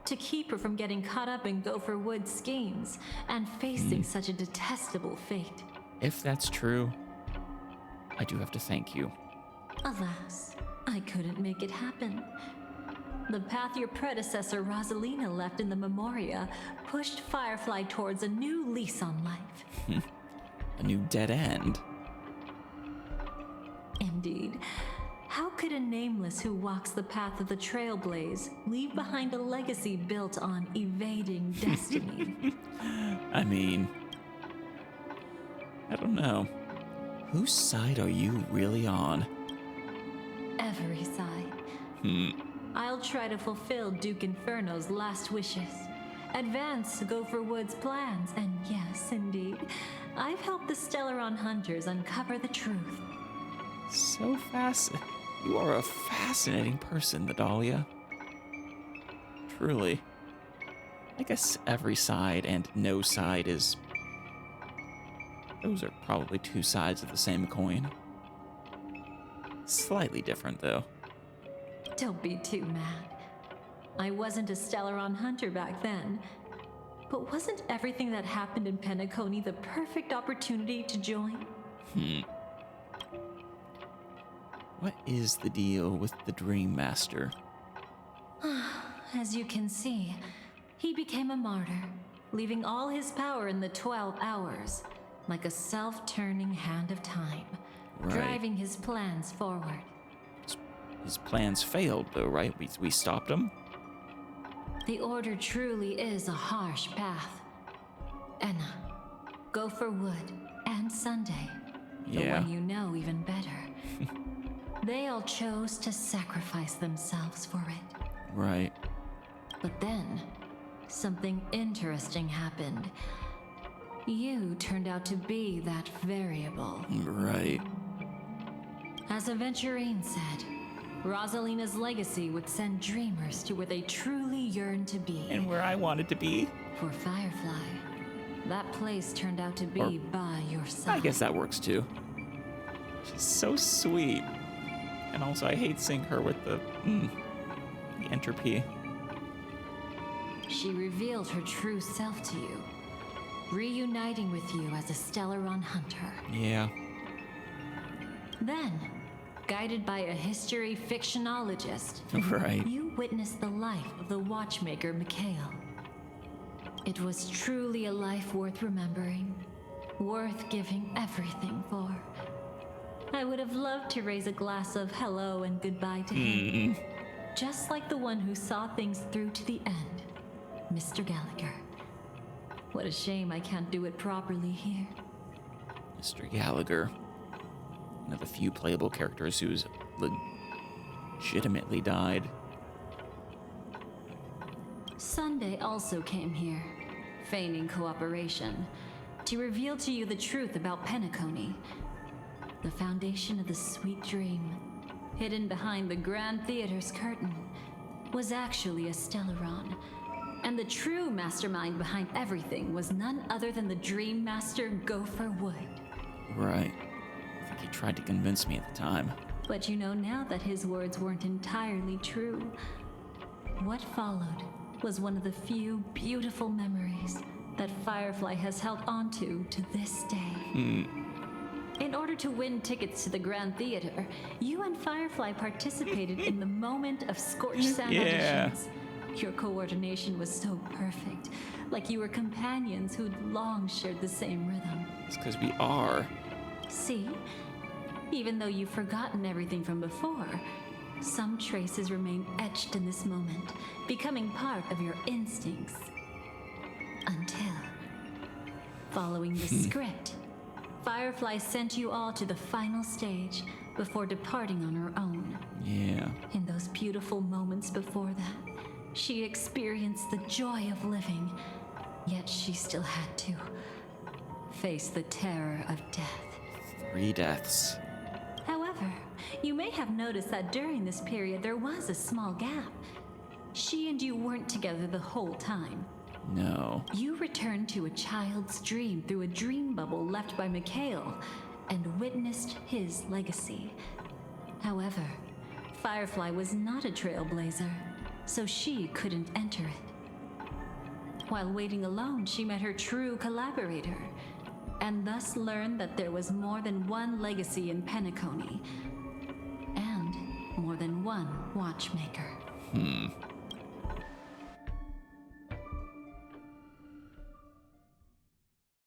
To keep her from getting caught up in Gopher Wood's schemes and facing such a detestable fate. If that's true, I do have to thank you. Alas, I couldn't make it happen. The path your predecessor Rosalina left in the Memoria pushed Firefly towards a new lease on life. A new dead end. Indeed. How could a nameless who walks the path of the Trailblaze leave behind a legacy built on evading destiny? I mean, I don't know. Whose side are you really on? Every side. I'll try to fulfill Duke Inferno's last wishes. Advance Gopher Wood's plans, and yes, indeed, I've helped the Stellaron Hunters uncover the truth. So fascinating. You are a fascinating person, Nadalia. Truly. I guess every side and no side is... Those are probably two sides of the same coin. Slightly different, though. Don't be too mad. I wasn't a Stellaron Hunter back then. But wasn't everything that happened in Penacony the perfect opportunity to join? What is the deal with the Dream Master? As you can see, he became a martyr, leaving all his power in the 12 hours, like a self-turning hand of time, driving his plans forward. His plans failed, though, right? We stopped him? The Order truly is a harsh path. Enna, Gopher Wood, and Sunday, the one you know even better. They all chose to sacrifice themselves for it. Right. But then, something interesting happened. You turned out to be that variable. Right. As Aventurine said, Rosalina's legacy would send dreamers to where they truly yearn to be. And where I wanted to be. For Firefly, that place turned out to be by your side. I guess that works too. She's so sweet. And also I hate seeing her with the entropy. She revealed her true self to you, reuniting with you as a Stellaron Hunter. Yeah. Then, guided by a history fictionologist, you witnessed the life of the watchmaker Mikhail. It was truly a life worth remembering, worth giving everything for. I would have loved to raise a glass of hello and goodbye to him, just like the one who saw things through to the end, Mr. Gallagher. What a shame I can't do it properly here. Mr. Gallagher. One of the few playable characters who's legitimately died. Sunday also came here, feigning cooperation, to reveal to you the truth about Penacony. The foundation of the sweet dream, hidden behind the Grand Theater's curtain, was actually a Stellaron. And the true mastermind behind everything was none other than the Dream Master Gopher Wood. Right. I think he tried to convince me at the time. But you know now that his words weren't entirely true. What followed was one of the few beautiful memories that Firefly has held onto to this day. In order to win tickets to the Grand Theater, you and Firefly participated in the moment of scorched sand auditions. Your coordination was so perfect, like you were companions who'd long shared the same rhythm. It's because we are. See? Even though you've forgotten everything from before, some traces remain etched in this moment, becoming part of your instincts. Until, following the script, Firefly sent you all to the final stage before departing on her own. Yeah. In those beautiful moments before that, she experienced the joy of living, yet she still had to face the terror of death. 3 deaths. However, you may have noticed that during this period there was a small gap. She and you weren't together the whole time. No. You returned to a child's dream through a dream bubble left by Mikhail and witnessed his legacy. However, Firefly was not a trailblazer, so she couldn't enter it. While waiting alone, she met her true collaborator, and thus learned that there was more than one legacy in Penacony, and more than one watchmaker.